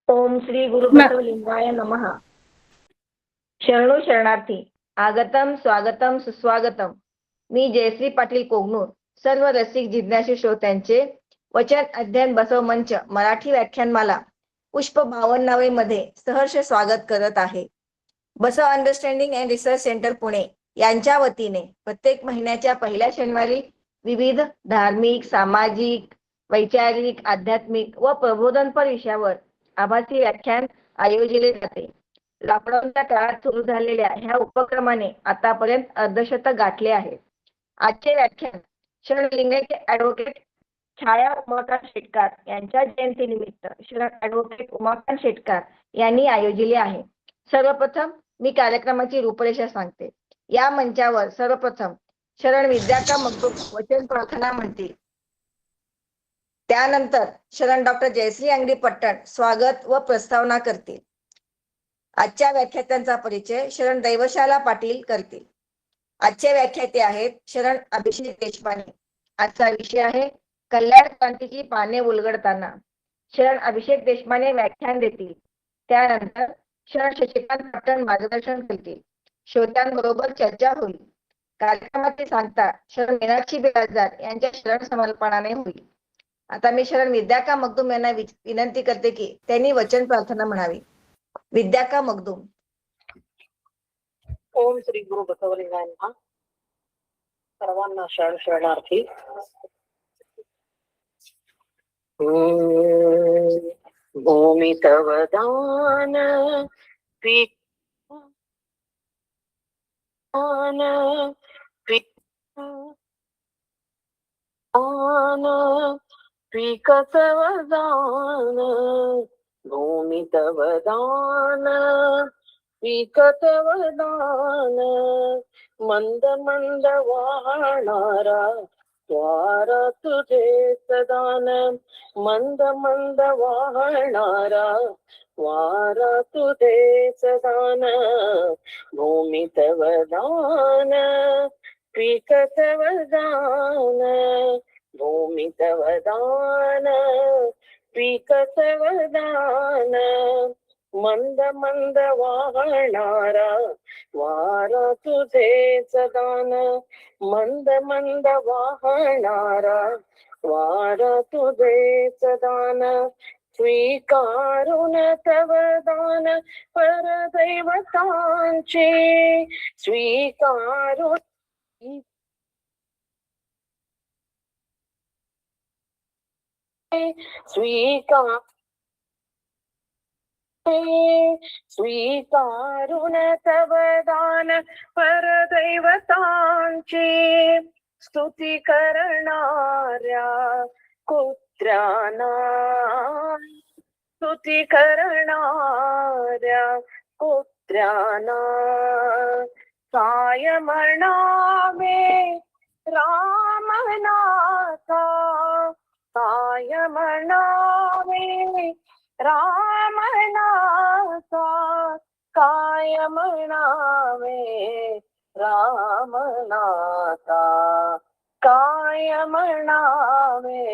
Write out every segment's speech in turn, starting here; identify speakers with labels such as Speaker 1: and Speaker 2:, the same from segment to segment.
Speaker 1: ओम श्री गुरुबसवलिंगाय नमः. शरणू शरणार्थी, आगतम स्वागतम सुस्वागतम. मी जयश्री पाटील कोगनूर सर्व रसिक जिज्ञासू श्रोत्यांचे वचन अध्ययन बसव मंच मराठी व्याख्यानमाला पुष्प 52 मध्ये सहर्ष स्वागत करत आहे. Basava understanding and research centre Pune यांच्या वतीने प्रत्येक महिन्याच्या पहिल्या शनिवारी विविध धार्मिक, सामाजिक, वैचारिक, आध्यात्मिक व प्रबोधनपर विषयावर आभासी व्याख्यान आयोजिले जाते. लॉकडाऊनच्या काळात सुरू झालेल्या ह्या उपक्रमाने आतापर्यंत अर्धशतक गाठले आहे. आजचे व्याख्यान शरण लिंगायचे ॲडव्होकेट छाया उमाकांत शेटकार यांच्या जयंतीनिमित्त शरण ॲडव्होकेट उमाकांत शेटकार यांनी आयोजिले आहे. सर्वप्रथम मी कार्यक्रमाची रूपरेषा सांगते. या मंचावर सर्वप्रथम शरण विद्याका मगदूम वचन प्रार्थना म्हणतील. त्यानंतर शरण डॉक्टर जयश्री अंगडी पट्टण स्वागत व प्रस्तावना करतील. आजच्या व्याख्यात्यांचा परिचय शरण दैवशाला पाटील करतील. आजचे व्याख्याते आहेत शरण अभिषेक देशपांडे. आजचा विषय आहे कल्याण क्रांतीची पाने उलगडताना. शरण अभिषेक देशपांडे व्याख्यान देतील. त्यानंतर शरण शशिकांत पट्टण मार्गदर्शन करतील. श्रोत्यांबरोबर चर्चा होईल. कार्यक्रमाची सांगता शरण मीनाक्षी बिराजदार यांच्या शरण समर्पणाने होईल. आता मी शरण विद्याका मगदूम यांना विनंती करते की त्यांनी वचन प्रार्थना म्हणावी. विद्याका मगदूम.
Speaker 2: ओम श्री गुरु बसवलिंगाय नमः. सर्वांना शरण शरणार्थी. भूमि तव दान विकसव दान. भूमि तव दान विकतव दान. मंद मंद वाहणारा वारा तुझे सदान. मंद मंद वाहणारा वारा तुझे सदान. भूमि तव दान विकतव दान. भूमि तव दान विकतव दान. मंद मंद वाहणारा वारा तुझे सदान. मंद मंद वाहणारा वारा तुझे सदान. स्वीकारुन तव दान परदैवतांचे. स्वीकारुन स्वीकारुन तव दान परदैवतांची. स्तुती करणाऱ्या कुत्र्यांना. स्तुती करणाऱ्या कुत्र्यांना काय म्हणावे रामनाथा. काय म्हणावे रामनाथा. काय म्हणावे रामनाथा. काय म्हणावे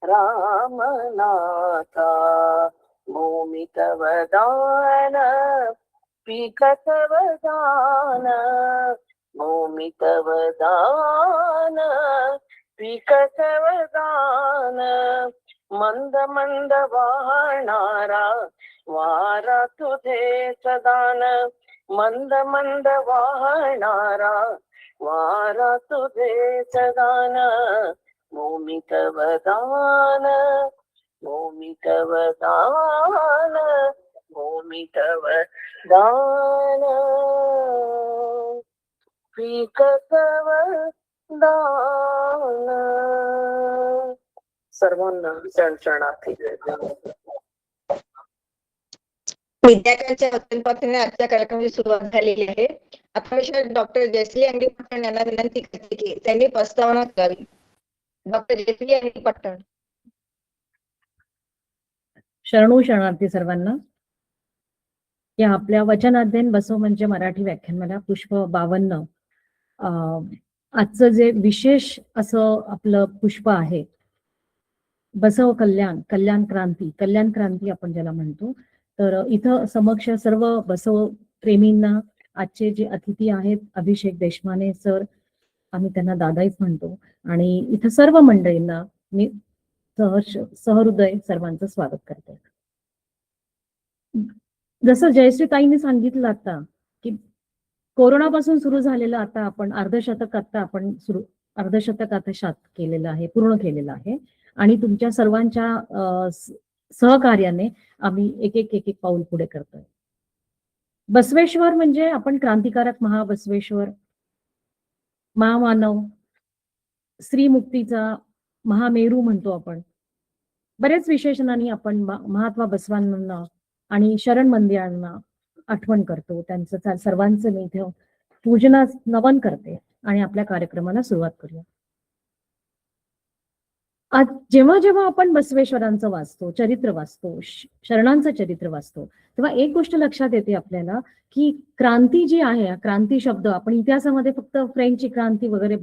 Speaker 2: रामनाथा. भूमि तव दान विकतव दान. भूमि तव दान विकतव दान. मंद मंद वाहणारा वारा तुझे सदान. मंद मंद वाहणारा वारा तुझे सदान. भूमि तव दान. भूमि तव दान. भूमि तव दान विकतव दान. सर्वांना शरण शरणार्थी.
Speaker 1: विद्यार्थ्यांच्या वचनपात्राने आजच्या कार्यक्रमाची सुरुवात झालेली आहे. आता डॉक्टर जयश्री अंगडी पट्टण यांना विनंती करते की त्यांनी प्रस्तावना करावी. डॉक्टर जयश्री अंगडी पट्टण.
Speaker 3: शरणू शरणार्थी सर्वांना. या आपल्या वचन अध्ययन बसव म्हणजे मराठी व्याख्यानमाला पुष्प 52 आजचं जे विशेष असं आपलं पुष्प आहे बसव कल्याण क्रांती आपण ज्याला म्हणतो. तर इथं समक्ष सर्व बसव प्रेमींना आजचे जे अतिथी आहेत अभिषेक देशमाने सर, आम्ही त्यांना दादाच म्हणतो, आणि इथं सर्व मंडळींना मी सहृदय सर्वांचं स्वागत करते. जसं जयश्रीताईंनी सांगितलं आता की कोरोनापासून सुरू झालेलं आता आपण अर्धशतक आता केलेलं आहे, पूर्ण केलेलं आहे, आणि तुमच्या सर्वांच्या सहकार्याने आम्ही एक एक पाऊल पुढे करतोय. बसवेश्वर म्हणजे आपण क्रांतिकारक महाबसवेश्वर, महामानव, श्रीमुक्तीचा महामेरू म्हणतो आपण. बरेच विशेषणांनी आपण महात्मा बसवांना आणि शरण मंदिरांना आठवण करतो. त्यांचं सर्वांचं मी इथे पूजनास नमन करते आणि आपल्या कार्यक्रमाला सुरुवात करूया. आज जेव्हा जेव्हा आपण बसवेश्वरांचं वाचतो, चरित्र वाचतो, शरणांचं चरित्र वाचतो, तेव्हा एक गोष्ट लक्षात येते आपल्याला की क्रांती जी आहे, क्रांती शब्द आपण इतिहासामध्ये फक्त फ्रेंचची क्रांती वगैरे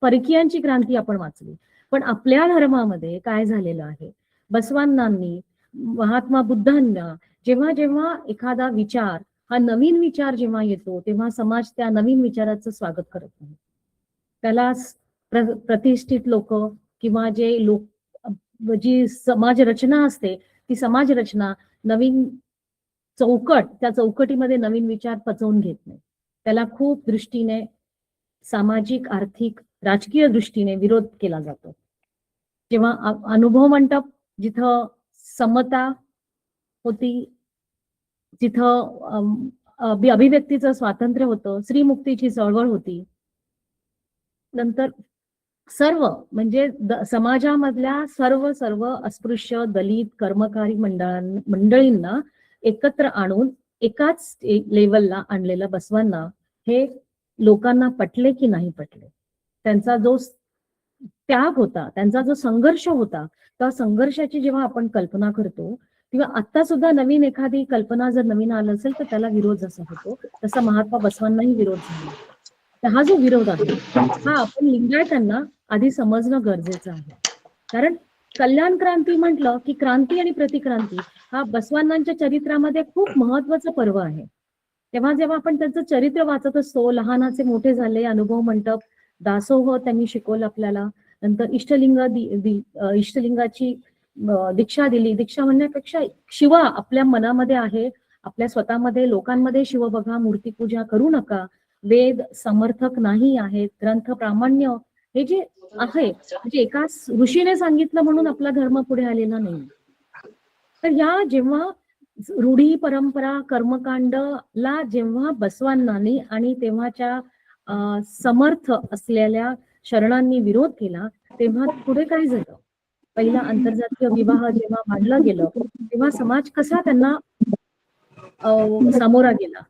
Speaker 3: परकीयांची क्रांती आपण वाचली, पण आपल्या धर्मामध्ये काय झालेलं आहे, बसवांनांनी, महात्मा बुद्धांना जेव्हा जेव्हा एखादा विचार हा नवीन विचार जेव्हा येतो तेव्हा समाज त्या नवीन विचाराचं स्वागत करत नाही. त्याला प्रतिष्ठित लोक किंवा जे लोक, जी समाज रचना असते ती समाज रचना नवीन चौकट, त्या चौकटीमध्ये नवीन विचार पचवून घेत नाही. त्याला खूप दृष्टीने सामाजिक, आर्थिक, राजकीय दृष्टीने विरोध केला जातो. जेव्हा अनुभव मंडप, जिथं समता होती, जिथं अभिव्यक्तीचं स्वातंत्र्य होतं, श्रीमुक्तीची चळवळ होती, नंतर सर्व म्हणजे समाजामधल्या सर्व अस्पृश्य, दलित, कर्मकारी मंडळींना एकत्र आणून एकाच लेवलला आणलेलं बसवांना हे लोकांना पटले की नाही पटले, त्यांचा जो त्याग होता, त्यांचा जो संघर्ष होता, त्या संघर्षाची जेव्हा आपण कल्पना करतो तेव्हा आता सुद्धा नवीन एखादी कल्पना जर नवीन आलं असेल तर त्याला विरोध जसा होतो तसा महात्मा बसवांनाही विरोध झाला. तर हा जो विरोध आहे हा आपण लिंगायतांना आधी समजणं गरजेचं आहे. कारण कल्याण क्रांती म्हटलं की क्रांती आणि प्रतिक्रांती हा बसवांनांच्या चरित्रामध्ये खूप महत्वाचं पर्व आहे. तेव्हा जेव्हा आपण त्यांचं चरित्र वाचत असतो, लहानाचे मोठे झाले, अनुभव मंडप, दासोह त्यांनी शिकवलं आपल्याला, नंतर इष्टलिंगाची दीक्षा दिली. दीक्षा म्हणण्यापेक्षा शिवा आपल्या मनामध्ये आहे, आपल्या स्वतःमध्ये, लोकांमध्ये शिव बघा, मूर्तीपूजा करू नका, वेद समर्थक नाही आहेत, ग्रंथ प्रामाण्य हे जे आहे म्हणजे एका ऋषीने सांगितलं म्हणून आपला धर्म पुढे आलेला नाही. तर या जेव्हा रूढी, परंपरा, कर्मकांडला जेव्हा बसवांनानी आणि तेव्हाच्या समर्थ असलेल्या शरणांनी विरोध केला तेव्हा पुढे काय झालं, पहिला आंतरजातीय विवाह जेव्हा मांडलं गेलं तेव्हा समाज कसा त्यांना सामोरा गेला.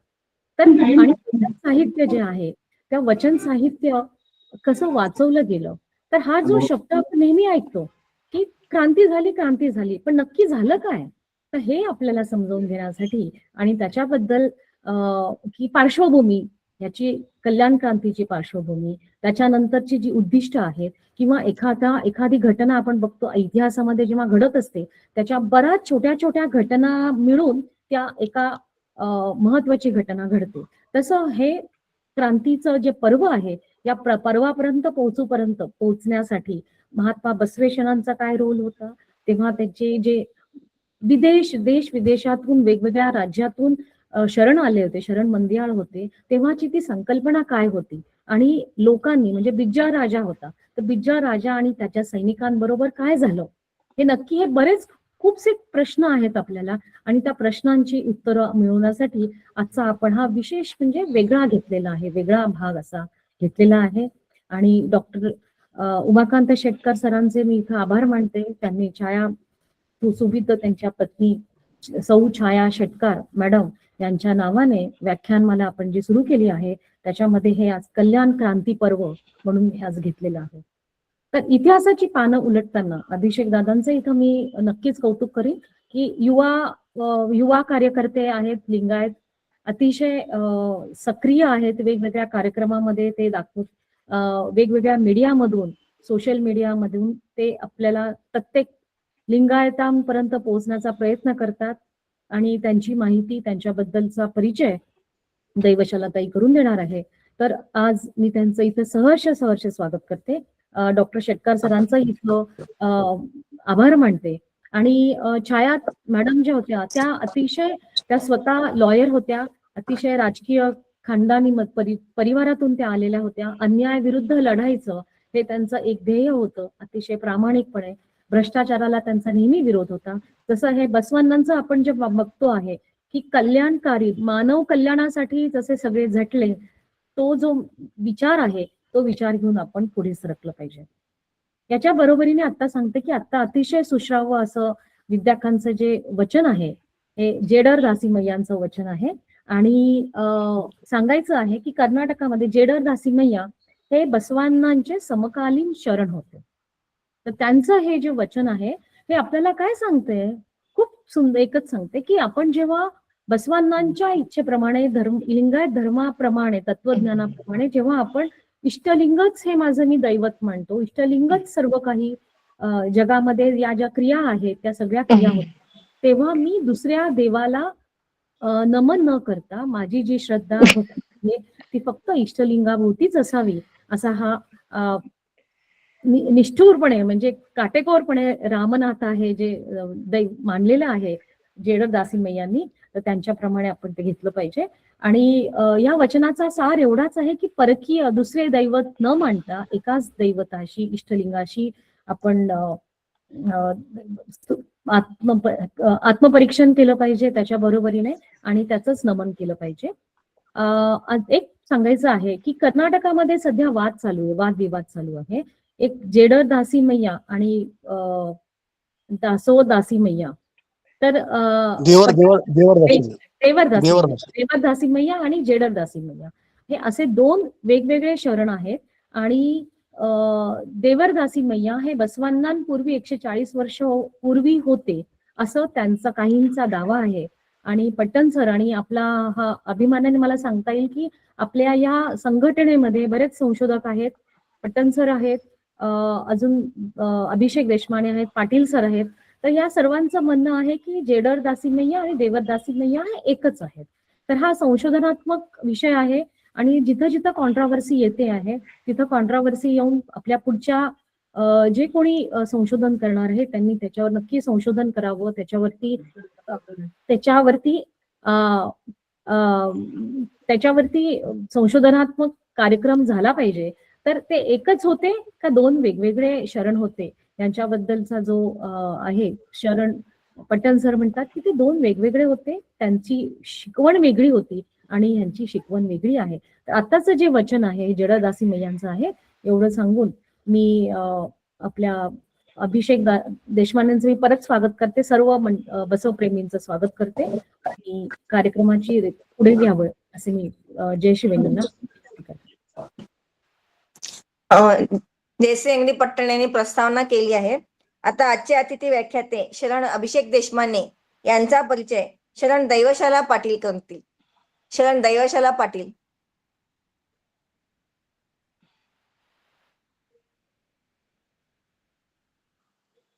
Speaker 3: तर आणि साहित्य जे आहे त्या वचन साहित्य कसं वाचवलं गेलं. तर हा जो शब्द आपण नेहमी ऐकतो की क्रांती झाली, पण नक्की झालं काय, तर हे आपल्याला समजावून घेण्यासाठी आणि त्याच्याबद्दल की पार्श्वभूमी, याची कल्याण क्रांतीची पार्श्वभूमी, त्याच्यानंतरची जी उद्दिष्ट आहेत किंवा एखादी घटना आपण बघतो इतिहासामध्ये जेव्हा घडत असते त्याच्या बऱ्याच छोट्या घटना मिळून त्या एका महत्वाची घटना घडते. तसं हे क्रांतीचं जे पर्व आहे या पर्वापर्यंत पोहोचण्यासाठी महात्मा बसवेश्वरांचा काय रोल होता, तेव्हा त्याचे जे देश विदेशातून वेगवेगळ्या राज्यातून शरण आले होते, शरण मंदिर होते, तेव्हाची ती संकल्पना काय होती आणि लोकांनी म्हणजे बिज्जा राजा होता, तर बिज्जा राजा आणि त्याच्या सैनिकांबरोबर काय झालं हे नक्की, हे बरेच खूपसे प्रश्न आहेत आपल्याला आणि त्या प्रश्नांची उत्तरं मिळवण्यासाठी आजचा आपण हा विशेष म्हणजे वेगळा भाग असा घेतलेला आहे. आणि डॉक्टर उमाकांत शेटकर सरांचे मी इथं आभार मानते. त्यांनी सुविध त्यांच्या पत्नी सौ छाया शेटकर मॅडम यांच्या नावाने व्याख्यानमाला आपण जी सुरू केली आहे त्याच्यामध्ये हे आज कल्याण क्रांती पर्व म्हणून हे आज घेतलेलं आहे. तर इतिहासाची पानं उलटताना अभिषेक दादांचं इथं मी नक्कीच कौतुक करेन की युवा कार्यकर्ते आहेत, लिंगायत अतिशय सक्रिय आहेत, वेगवेगळ्या कार्यक्रमामध्ये ते दाखवत, वेगवेगळ्या मीडियामधून, सोशल मीडियामधून ते आपल्याला प्रत्येक लिंगायतांपर्यंत पोहोचण्याचा प्रयत्न करतात आणि त्यांची माहिती, त्यांच्याबद्दलचा परिचय दैवशालाताई करून देणार आहे. तर आज मी त्यांचं इथे सहर्ष स्वागत करते. डॉक्टर शेटकर सरांचं इथं आभार मानते. आणि छाया मॅडम ज्या होत्या त्या स्वतः लॉयर होत्या, अतिशय राजकीय खानदानी परिवारातून त्या आलेल्या होत्या. अन्याय विरुद्ध लढायचं हे त्यांचं एक ध्येय होतं. अतिशय प्रामाणिकपणे भ्रष्टाचाराला त्यांचा नेहमी विरोध होता. जसं हे बसवांनांचं आपण जे बघतो आहे की कल्याणकारी मानव कल्याणासाठी जसे सगळे झटले, तो जो विचार आहे तो विचार घेऊन आपण पुढे सरकलं पाहिजे. याच्या बरोबरीने आता सांगते की आता अतिशय सुश्राव्य असं विद्यार्थ्यांचं जे वचन आहे हे जेडर दासीमय्यांचं वचन आहे. आणि सांगायचं आहे की कर्नाटकामध्ये जेडर दासीमय्या हे बसवांनांचे समकालीन शरण होते. तर त्यांचं हे जे वचन आहे हे आपल्याला काय सांगते, खूप सुंदर एकच सांगते की आपण जेव्हा बसवांनांच्या इच्छेप्रमाणे लिंगायत धर्माप्रमाणे तत्वज्ञानाप्रमाणे जेव्हा आपण इष्टलिंगच हे माझं मी दैवत मानतो, इष्टलिंगच सर्व काही जगामध्ये या ज्या क्रिया आहेत त्या सगळ्या क्रिया होतात, तेव्हा मी दुसऱ्या देवाला नमन न करता माझी जी श्रद्धा आहे ती फक्त इष्टलिंगाभोवतीच असावी, असा हा निष्ठुरपणे म्हणजे काटेकोरपणे रामनाथ आहे जे दैव मानलेलं आहे जेडर दासीमय्यांनी, तर त्यांच्याप्रमाणे आपण ते घेतलं पाहिजे. आणि या वचनाचा सार एवढाच आहे की परकीय दुसरे दैवत न मानता एकाच दैवताशी इष्टलिंगाशी आपण आत्मपरीक्षण केलं पाहिजे त्याच्या बरोबरीने आणि त्याचंच नमन केलं पाहिजे. एक सांगायचं आहे की कर्नाटकामध्ये सध्या वादविवाद चालू आहे. एक जेडर दासीमय्या आणि दासो दासीमय्या, तर देवर दासीमय्या आणि जेडर दासीमय्या हे असे दोन वेगवेगळे शरण आहेत. आणि देवर दासीमय्या हे बसवांनांपूर्वी 140 वर्ष पूर्वी होते असं त्यांचा काहींचा दावा आहे. आणि पट्टण सर आणि आपला हा अभिमानाने मला सांगता येईल की आपल्या या संघटनेमध्ये बरेच संशोधक आहेत. पट्टण सर आहेत, अजून अभिषेक देशमाने आहेत, पाटील सर आहेत. तर या सर्वांचं म्हणणं आहे की जेडर दासीमय्या आणि देवर दासीमय्या हे एकच आहेत. तर हा संशोधनात्मक विषय आहे आणि जिथं जिथं कॉन्ट्राव्हर्सी येते आहे तिथं कॉन्ट्राव्हर्सी येऊन आपल्या पुढच्या जे कोणी संशोधन करणार आहे त्यांनी त्याच्यावर नक्की संशोधन करावं, त्याच्यावरती संशोधनात्मक कार्यक्रम झाला पाहिजे. तर ते एकच होते का दोन वेगवेगळे शरण होते यांच्याबद्दलचा जो आहे शरण, पट्टण सर म्हणतात की ते दोन वेगवेगळे होते, त्यांची शिकवण वेगळी होती आणि यांची शिकवण वेगळी आहे. तर आताचं जे वचन आहे जेडर दासीमय्यांचं आहे. एवढं सांगून मी आपल्या अभिषेक देशमानेंचं मी परत स्वागत करते, सर्व बसवप्रेमींचं स्वागत करते आणि कार्यक्रमाची पुढे घ्यावं असे मी जय शिवेंद्रना
Speaker 1: जयश्री अंगडी पट्टण यांनी प्रस्तावना केली आहे. आता आजचे अतिथी व्याख्याते शरण अभिषेक देशमाने यांचा परिचय शरण दैवशाला पाटील करतील. शरण दैवशाला पाटील.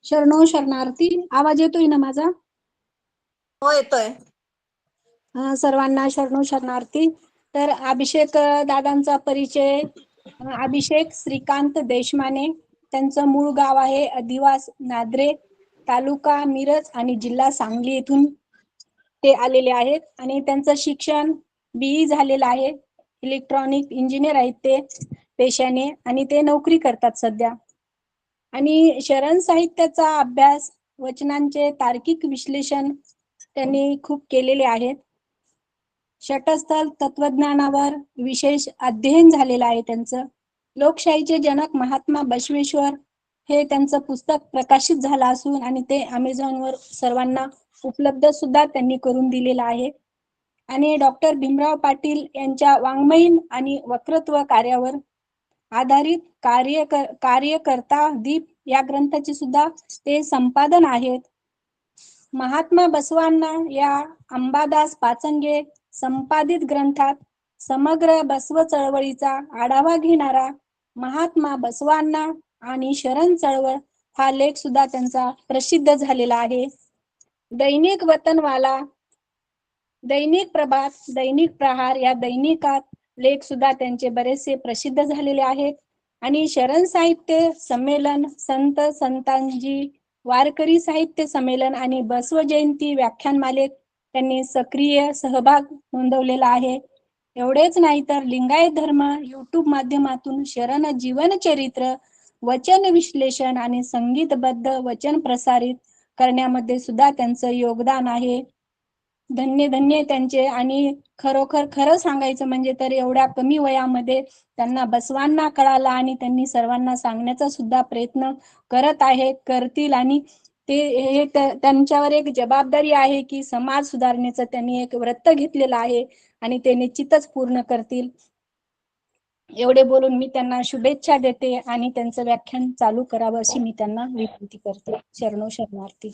Speaker 4: शरणो शरणार्थी. आवाज येतोय ना माझा?
Speaker 1: हो येतोय.
Speaker 4: सर्वांना शरणो शरणार्थी. तर अभिषेक दादांचा परिचय, अभिषेक श्रीकांत देशमाने, त्यांचं मूळ गाव आहे अधिवास नादरे, तालुका मिरज आणि जिल्हा सांगली येथून ते आलेले आहेत. आणि त्यांचं शिक्षण BE झालेलं आहे. इलेक्ट्रॉनिक इंजिनियर आहेत ते पेशाने आणि ते नोकरी करतात सध्या. आणि शरण साहित्याचा अभ्यास, वचनांचे तार्किक विश्लेषण त्यांनी खूप केलेले आहेत. षटस्थल तत्वज्ञानावर विशेष अध्ययन झालेलं आहे त्यांचं. लोकशाहीचे जनक महात्मा बसवेश्वर हे त्यांचं पुस्तक प्रकाशित झालं असून आणि ते अमेझॉनवर सर्वांना उपलब्ध सुद्धा त्यांनी करून दिलेलं आहे. आणि डॉक्टर भीमराव पाटील यांच्या वाङ्मयीन आणि वक्तृत्व कार्यावर आधारित कार्यकर्ता दीप या ग्रंथाचे सुद्धा ते संपादन आहेत. महात्मा बसवांना या अंबादास पाचंगे संपादित ग्रंथात समग्र बसव चळवळीचा आढावा घेणारा महात्मा बसवांना आणि शरण चळवळ हा लेख सुद्धा त्यांचा प्रसिद्ध झालेला आहे. दैनिक वतनवाला, दैनिक प्रभात, दैनिक प्रहार या दैनिकात लेख सुद्धा त्यांचे बरेचसे प्रसिद्ध झालेले आहेत. आणि शरण साहित्य संमेलन, संत संतांजी वारकरी साहित्य संमेलन आणि बसव जयंती व्याख्यानमालेत त्यांनी सक्रिय सहभाग नोंदवलेला आहे. एवढेच नाही तर लिंगायत धर्म युट्यूब माध्यमातून शरण जीवन चरित्र, वचन विश्लेषण आणि संगीतबद्ध वचन प्रसारित करण्यामध्ये सुद्धा त्यांचं योगदान आहे. धन्य धन्य त्यांचे. आणि खरोखर खरं सांगायचं म्हणजे तर एवढ्या कमी वयामध्ये त्यांना बसवांना कळाला आणि त्यांनी सर्वांना सांगण्याचा सुद्धा प्रयत्न करत आहेत, करतील. आणि ते त्यांच्यावर एक जबाबदारी आहे की समाज सुधारण्याचं त्यांनी एक व्रत घेतलेलं आहे आणि ते निश्चितच पूर्ण करतील. एवढे बोलून मी त्यांना शुभेच्छा देते आणि त्यांचं व्याख्यान चालू करावं अशी मी त्यांना विनंती करते. शरणो शरणार्थी.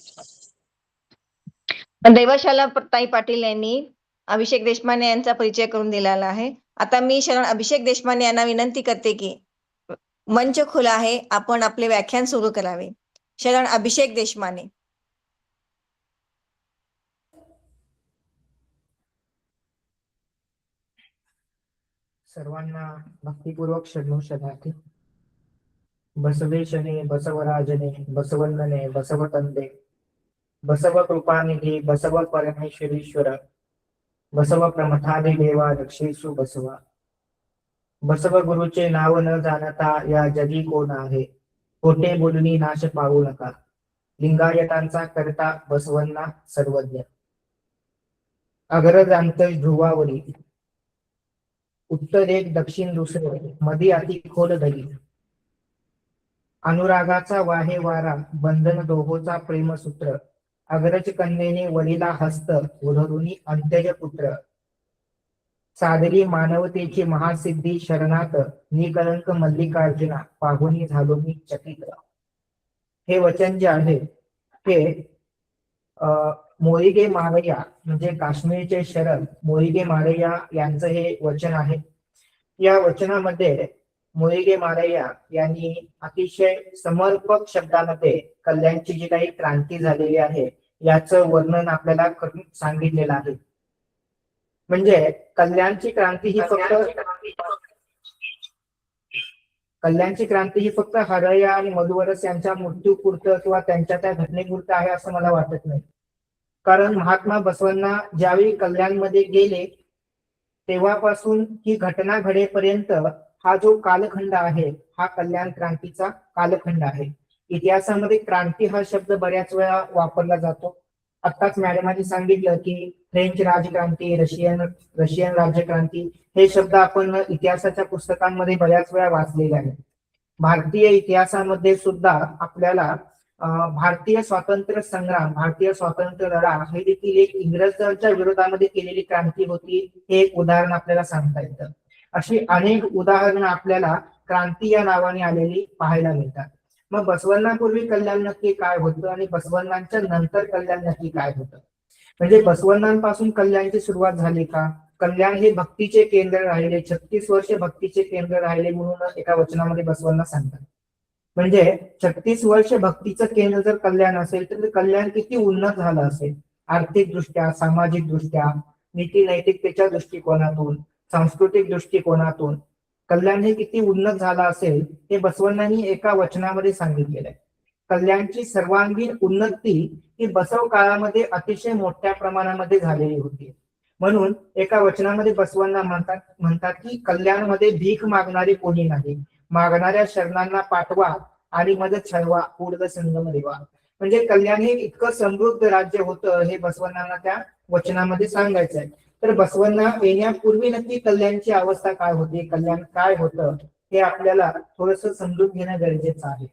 Speaker 1: देवशाला ताई पाटील यांनी अभिषेक देशपांडे यांचा परिचय करून दिलेला आहे. आता मी शरण अभिषेक देशपांडे यांना विनंती करते की मंच खुला आहे, आपण आपले व्याख्यान सुरू करावे. शरण अभिषेक देशपांडे.
Speaker 5: सर्वांना भक्तिपूर्वक शरणो शरणार्थी. बसवेशने बसवराजने बसवंदने बसवतंदे बसव कृपानिधी बसव परमेश्वरीश्वर बसव प्रमथादि देवा रक्षेसु बसवा. बसव गुरुचे नाव न जाणता या जगी कोण आहे, खोटे बोलूनी नाश पावू नका. लिंगायतांचा करता बसवंना सर्वज्ञ. अग्र जाणते ध्रुवावरी उत्तर एक दक्षिण दुसरे मधी अति खोल दरी. अनुरागाचा वाहे वारा बंधन दोहोचा प्रेमसूत्र. अग्रज कन्येने वरीला हस्त उधरुनी अंत्यज पुत्र. सादरी मानवतेची महासिद्धी शरणात निकलंक मल्लिकार्जुना पाहुनी झालो मी चकित. हे वचन जे आहे ते मोरिगे मारया म्हणजे काश्मीरचे शरण मोरिगे मारया यांचं हे वचन आहे. या वचनामध्ये मोरिगे मारया यांनी अतिशय समर्पक शब्दामध्ये कल्याणची जी काही क्रांती झालेली आहे याचं वर्णन आपल्याला करून सांगितलेलं आहे. म्हणजे कल्याणची क्रांती ही फक्त हरया आणि मधुवरस यांच्या मृत्यूपुरतं किंवा त्यांच्या त्या घटनेपुरतं आहे असं मला वाटत नाही. कारण महात्मा बसवांना ज्यावेळी कल्याणमध्ये गेले तेव्हापासून ही घटना घडेपर्यंत हा जो कालखंड आहे हा कल्याण क्रांतीचा कालखंड आहे. इतिहासामध्ये क्रांती हा शब्द बऱ्याच वेळा वापरला जातो. आत्ताच मॅडमांनी सांगितलं की फ्रेंच राजक्रांती, रशियन राज्यक्रांती हे शब्द आपण इतिहासाच्या पुस्तकांमध्ये बऱ्याच वेळा वाचलेले आहेत. भारतीय इतिहासामध्ये सुद्धा आपल्याला भारतीय स्वातंत्र्य संग्राम, भारतीय स्वातंत्र्य लढा हे देखील एक इंग्रजांच्या विरोधामध्ये केलेली क्रांती होती, हे एक उदाहरण आपल्याला सांगता येतं. अशी अनेक उदाहरणं आपल्याला क्रांती या नावाने आलेली पाहायला मिळतात. मग बसवण्णापूर्वी कल्याण नक्की काय होतं आणि बसवण्णांच्या नंतर कल्याण नक्की काय होतं? म्हणजे बसवण्णांपासून कल्याणची सुरुवात झाली का? कल्याण हे भक्तीचे केंद्र राहिले, 36 वर्ष भक्तीचे केंद्र राहिले म्हणून एका वचनामध्ये बसवण्णा सांगतात. म्हणजे 36 वर्ष भक्तीचं केंद्र जर कल्याण असेल तर कल्याण किती उन्नत झालं असेल, आर्थिक दृष्ट्या, सामाजिक दृष्ट्या, नीती नैतिकतेच्या दृष्टिकोनातून, सांस्कृतिक दृष्टिकोनातून कल्याण हे किती उन्नत झालं असेल हे बसवण्णांनी एका वचनामध्ये सांगितलेलं आहे. कल्याणची सर्वांगीण उन्नती ही बसव काळामध्ये अतिशय मोठ्या प्रमाणामध्ये झालेली होती. म्हणून एका वचनामध्ये बसवण्णा म्हणतात की कल्याणमध्ये भीक मागणारे कोणी नाही, मागणाऱ्या शरणांना पाठवा आणि मदत छळवा, ऊर्ध संगम देवा. म्हणजे कल्याण हे इतकं समृद्ध राज्य होतं हे बसवण्णांना त्या वचनामध्ये सांगायचं आहे. तर बसवण्णा येण्यापूर्वी नक्की कल्याणची अवस्था काय होती, कल्याण काय होतं हे आपल्याला थोडंसं समजून घेणं गरजेचं आहे.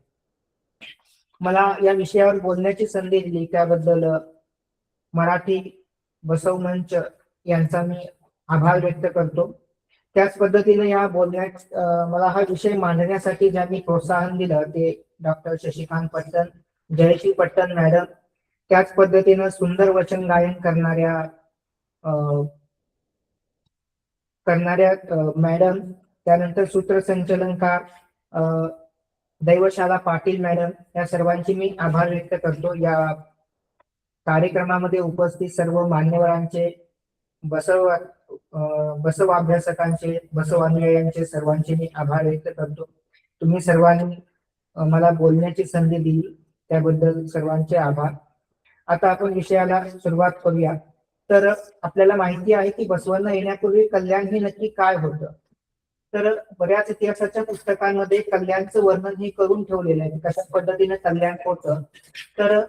Speaker 5: मला या विषयावर बोलण्याची संधी दिली त्याबद्दल मराठी बसव मंच यांचा मी आभार व्यक्त करतो. त्याच पद्धतीने या बोलण्यात मला हा विषय मांडण्यासाठी ज्यांनी प्रोत्साहन दिलं ते डॉक्टर शशिकांत पट्टण, जयश्री पट्टण मॅडम, त्याच पद्धतीनं सुंदर वचन गायन करणाऱ्या मॅडम, त्यानंतर सूत्रसंचलनकार दैवशाला पाटील मॅडम या सर्वांचे मी आभार व्यक्त करतो. या कार्यक्रमामध्ये उपस्थित सर्व मान्यवरांचे, बसव अभ्यासकांचे, बसव अनुयायांचे सर्वांचे मी आभार व्यक्त करतो. तुम्ही सर्वांनी मला बोलण्याची संधी दिली त्याबद्दल सर्वांचे आभार. आता आपण विषयाला सुरुवात करूया. तर आपल्याला माहिती आहे की बसवांना येण्यापूर्वी कल्याण हे नक्की काय होतं. तर बऱ्याच इतिहासाच्या पुस्तकांमध्ये कल्याणचं वर्णन हे करून ठेवलेलं आहे, कशा पद्धतीने कल्याण होतं. तर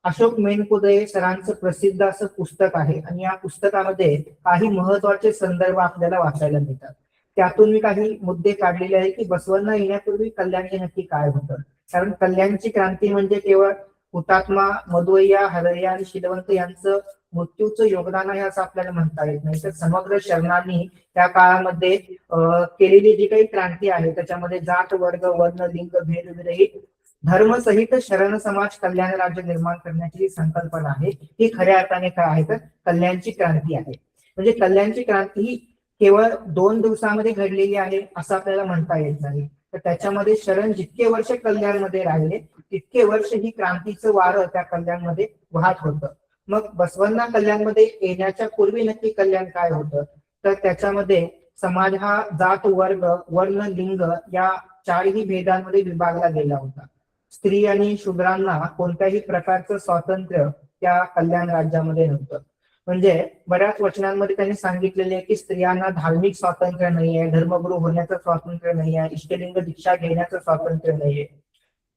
Speaker 5: अशोक मेनपुदे सरांचं प्रसिद्ध असं पुस्तक आहे आणि या पुस्तकामध्ये काही महत्वाचे संदर्भ आपल्याला वाचायला मिळतात. त्यातून मी काही मुद्दे काढलेले आहे की बसवांना येण्यापूर्वी कल्याण हे नक्की काय होतं. कारण कल्याणची क्रांती म्हणजे केवळ हुतात्मा मधुय्या, हरय्या आणि शीलवंत यांचं मृत्यूचं योगदान आहे असं आपल्याला म्हणता येत नाही. तर समग्र शरणांनी त्या काळामध्ये केलेली जी काही क्रांती आहे त्याच्यामध्ये जात, वर्ग, वर्ण, लिंग भेद विरहित धर्मसहित शरण समाज कल्याण राज्य निर्माण करण्याची जी संकल्पना आहे ही खऱ्या अर्थाने काय आहे तर कल्याणची क्रांती आहे. म्हणजे कल्याणची क्रांती ही केवळ 2 दिवसामध्ये घडलेली आहे असं आपल्याला म्हणता येत नाही. तर त्याच्यामध्ये शरण जितके वर्ष कल्याणमध्ये राहिले तितके वर्ष ही क्रांतीचं वारं त्या कल्याणमध्ये वाहत होतं. मग बसवांना कल्याणमध्ये येण्याच्या पूर्वी नक्की कल्याण काय होतं. तर त्याच्यामध्ये समाज हा जात, वर्ग, वर्ण, लिंग या 4ही भेदांमध्ये विभागला गेला होता. स्त्री आणि शूद्रांना कोणत्याही प्रकारचं स्वातंत्र्य त्या कल्याण राज्यामध्ये नव्हतं. म्हणजे बऱ्याच वचनांमध्ये त्यांनी सांगितलेले आहे की स्त्रियांना धार्मिक स्वातंत्र्य नाहीये, धर्मगुरू होण्याचं स्वातंत्र्य नाही आहे, इष्टलिंग दीक्षा घेण्याचं स्वातंत्र्य नाहीये,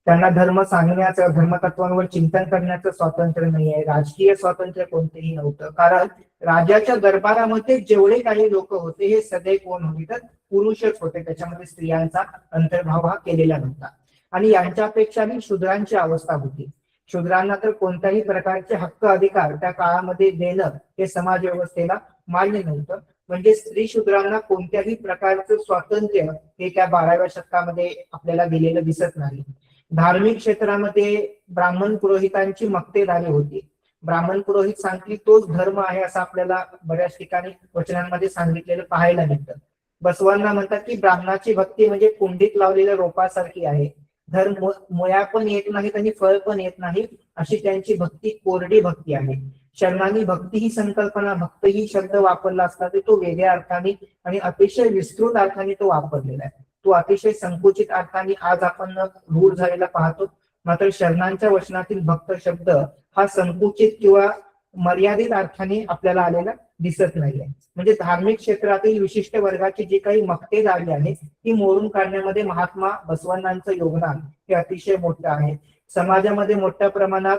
Speaker 5: त्यांना धर्म सांगण्याचं, धर्मतत्वांवर चिंतन करण्याचं स्वातंत्र्य नाहीये, राजकीय स्वातंत्र्य कोणतेही नव्हतं. कारण राजाच्या दरबारामध्ये जेवढे काही लोक होते हे सगळे कोण होते तर पुरुषच होते. त्याच्यामध्ये स्त्रियांचा अंतर्भाव हा केलेला नव्हता. आणि यांच्यापेक्षाही शूद्रांची अवस्था होती. शूद्रांना तर कोणत्याही प्रकारचे हक्क अधिकार त्या काळामध्ये देणं हे समाज व्यवस्थेला मान्य नव्हतं. म्हणजे स्त्री शूद्रांना कोणत्याही प्रकारचं स्वातंत्र्य हे त्या 12व्या शतकामध्ये आपल्याला दिलेलं दिसत नाही. धार्मिक क्षेत्रामध्ये ब्राह्मण पुरोहितांची मक्तेदारी होती. ब्राह्मण पुरोहित सांगतील तोच धर्म आहे असं आपल्याला बऱ्याच ठिकाणी वचनांमध्ये सांगितलेलं पाहायला मिळतं. बसवांना म्हणतात की ब्राह्मणाची भक्ती म्हणजे कुंडीत लावलेल्या रोपासारखी आहे. धर्म मुळा पण येत नाहीत आणि फळ पण येत नाही अशी त्यांची भक्ती कोरडी भक्ती आहे. शरणांनी भक्ती ही संकल्पना, भक्त ही शब्द वापरला असता तो वेगळ्या अर्थाने आणि अतिशय विस्तृत अर्थाने तो वापरलेला आहे. तो अतिशय संकुचित अर्थाने आज आपण रूढ झालेला पाहतो. मात्र शरणांच्या वचनातील भक्त शब्द हा संकुचित किंवा मर्यादित अर्थाने आपल्याला आलेला दिसत नाहीये. म्हणजे धार्मिक क्षेत्रातील विशिष्ट वर्गाची जी काही मक्तेदारी आहे ती मोडून काढण्यामध्ये महात्मा बसवांनांचं योगदान हे अतिशय मोठं आहे. समाजामध्ये मोठ्या प्रमाणात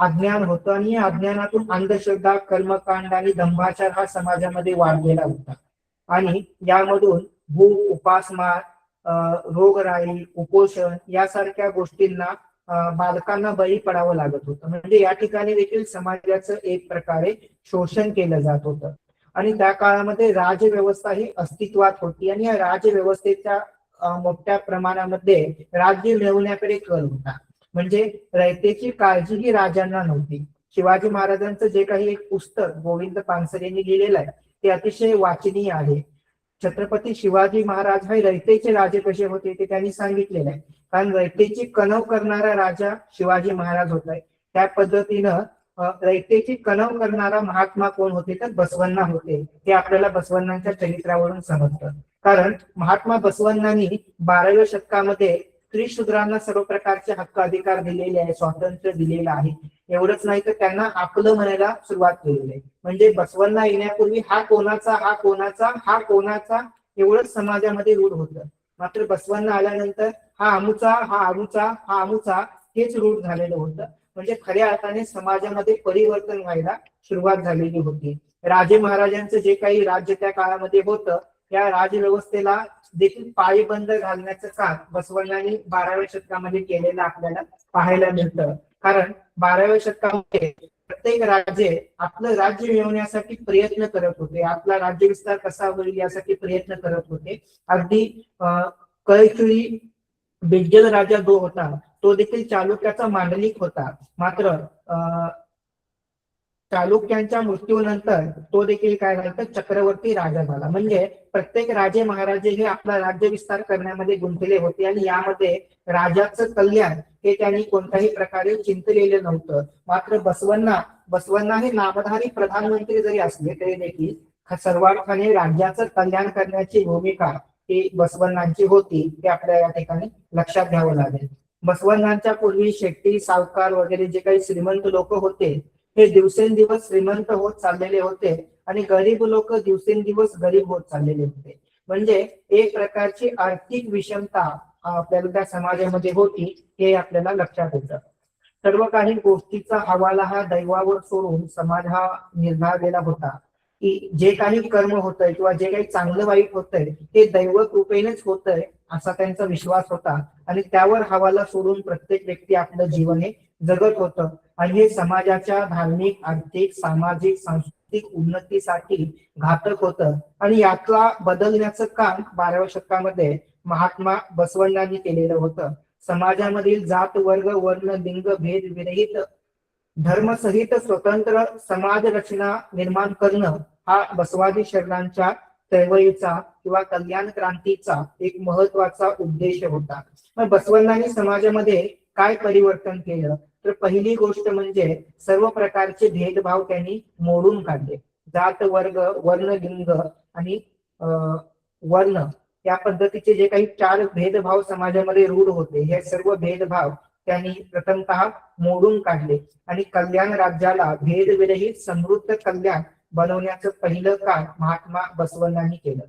Speaker 5: अज्ञान होतं आणि या अज्ञानातून अंधश्रद्धा, कर्मकांड आणि दंभाचार हा समाजामध्ये वाढलेला होता. आणि यामधून भूक, उपासमार, रोगराई, कुपोषण यासारख्या गोष्टींना बालकांना बळी पडावं लागत होतं. म्हणजे या ठिकाणी देखील समाजाचं एक प्रकारे शोषण केलं जात होतं. आणि त्या काळामध्ये राजव्यवस्था ही अस्तित्वात होती आणि या राजव्यवस्थेच्या मोठ्या प्रमाणामध्ये राज्य मिळवण्याकडे कल होता. म्हणजे रयतेची काळजी ही राजांना नव्हती. शिवाजी महाराजांचं जे काही एक पुस्तक गोविंद पानसरे यांनी लिहिलेलं आहे ते अतिशय वाचनीय आहे. छत्रपती शिवाजी महाराज हे रयतेचे राजे कसे होते ते त्यांनी सांगितलेलं आहे. कारण रयतेची कणव करणारा राजा शिवाजी महाराज होता. त्या पद्धतीनं रयतेची कणव करणारा महात्मा कोण होते तर बसवण्णा होते. हे आपल्याला बसवण्णांच्या चरित्रावरून समजतं. कारण महात्मा बसवण्णांनी 12व्या शतकामध्ये स्त्री-शूद्रांना सर्व प्रकारचे हक्क अधिकार दिलेले आहे, स्वातंत्र्य दिलेलं आहे. एवढंच नाही तर त्यांना आपलं म्हणायला सुरुवात केलेली आहे. म्हणजे बसवण्णा येण्यापूर्वी हा कोणाचा, हा कोणाचा, हा कोणाचा एवढंच समाजामध्ये रूढ होतं. मात्र बसवण्णा आल्यानंतर हा अमुचा, हा अमुचा, हा अमुचा हेच रूढ झालेलं होतं. म्हणजे खऱ्या अर्थाने समाजामध्ये परिवर्तन व्हायला सुरुवात झालेली होती. राजे महाराजांचं जे काही राज्य त्या काळामध्ये होतं या राजव्यवस्थेला देखील पायबंद घालण्याचं काम बसवण्णांनी 12व्या शतकामध्ये केलेलं आपल्याला पाहायला मिळतं. कारण 12व्या शतकामध्ये प्रत्येक राजे आपलं राज्य मिळवण्यासाठी प्रयत्न करत होते. आपला राज्य विस्तार कसा होईल यासाठी प्रयत्न करत होते. अगदी कैकेयी बिज्जल राजा जो होता तो देखील चालुक्याचा मांडलिक होता. मात्र चालुक्यांच्या मृत्यूनंतर तो देखील काय झाला तर चक्रवर्ती राजा झाला. म्हणजे प्रत्येक राजे महाराजे हे आपला राज्य विस्तार करण्यामध्ये गुंतले होते आणि यामध्ये राजाचं कल्याण हे त्यांनी कोणत्याही प्रकारे चिंतलेलं नव्हतं. मात्र बसवण्णा हे नामधारी प्रधानमंत्री जरी असले तरी देखील सर्वार्थाने राज्याचं कल्याण करण्याची भूमिका ही बसवण्णांची होती, हे आपल्या या ठिकाणी लक्षात घ्यावं लागेल. बसवण्णांच्या पूर्वी शेट्टी, सावकार वगैरे जे काही श्रीमंत लोक होते हे दिवसेंदिवस श्रीमंत होत चाललेले होते आणि गरीब लोक दिवसेंदिवस गरीब होत चाललेले होते. म्हणजे एक प्रकारची आर्थिक विषमता आपल्याला त्या समाजामध्ये होती, हे आपल्याला लक्षात येतं. सर्व काही गोष्टीचा हवाला हा दैवावर सोडून समाज हा निर्धारलेला होता की जे काही कर्म होतंय किंवा जे काही चांगलं वाईट होतंय ते दैव कृपेनेच होतंय असा त्यांचा विश्वास होता आणि त्यावर हवाला सोडून प्रत्येक व्यक्ती आपलं जीवन हे जगत होतं. आणि हे समाजाच्या धार्मिक, आर्थिक, सामाजिक, सांस्कृतिक उन्नतीसाठी घातक होतं आणि यातला बदलण्याचं काम 12व्या शतकामध्ये महात्मा बसवण्णांनी केलेलं होतं. समाजामधील जात, वर्ग, वर्ण, लिंग भेद विरहित धर्मसहित स्वतंत्र समाज रचना निर्माण करणं हा बसवादी शरणांच्या चळवळीचा किंवा कल्याण क्रांतीचा एक महत्वाचा उद्देश होता. मग बसवण्णांनी समाजामध्ये काय परिवर्तन केलं तर पहिली गोष्ट म्हणजे सर्व प्रकारचे भेदभाव त्यांनी मोडून काढले. जात, वर्ग, वर्ण, लिंग आणि वर्ण या पद्धतीचे जे काही 4 भेदभाव समाजामध्ये रूढ होते हे सर्व भेदभाव त्यांनी प्रथमतः मोडून काढले आणि कल्याण राज्याला भेदविरहित समृद्ध कल्याण बनवण्याचं पहिलं काम महात्मा बसवण्णांनी केलं.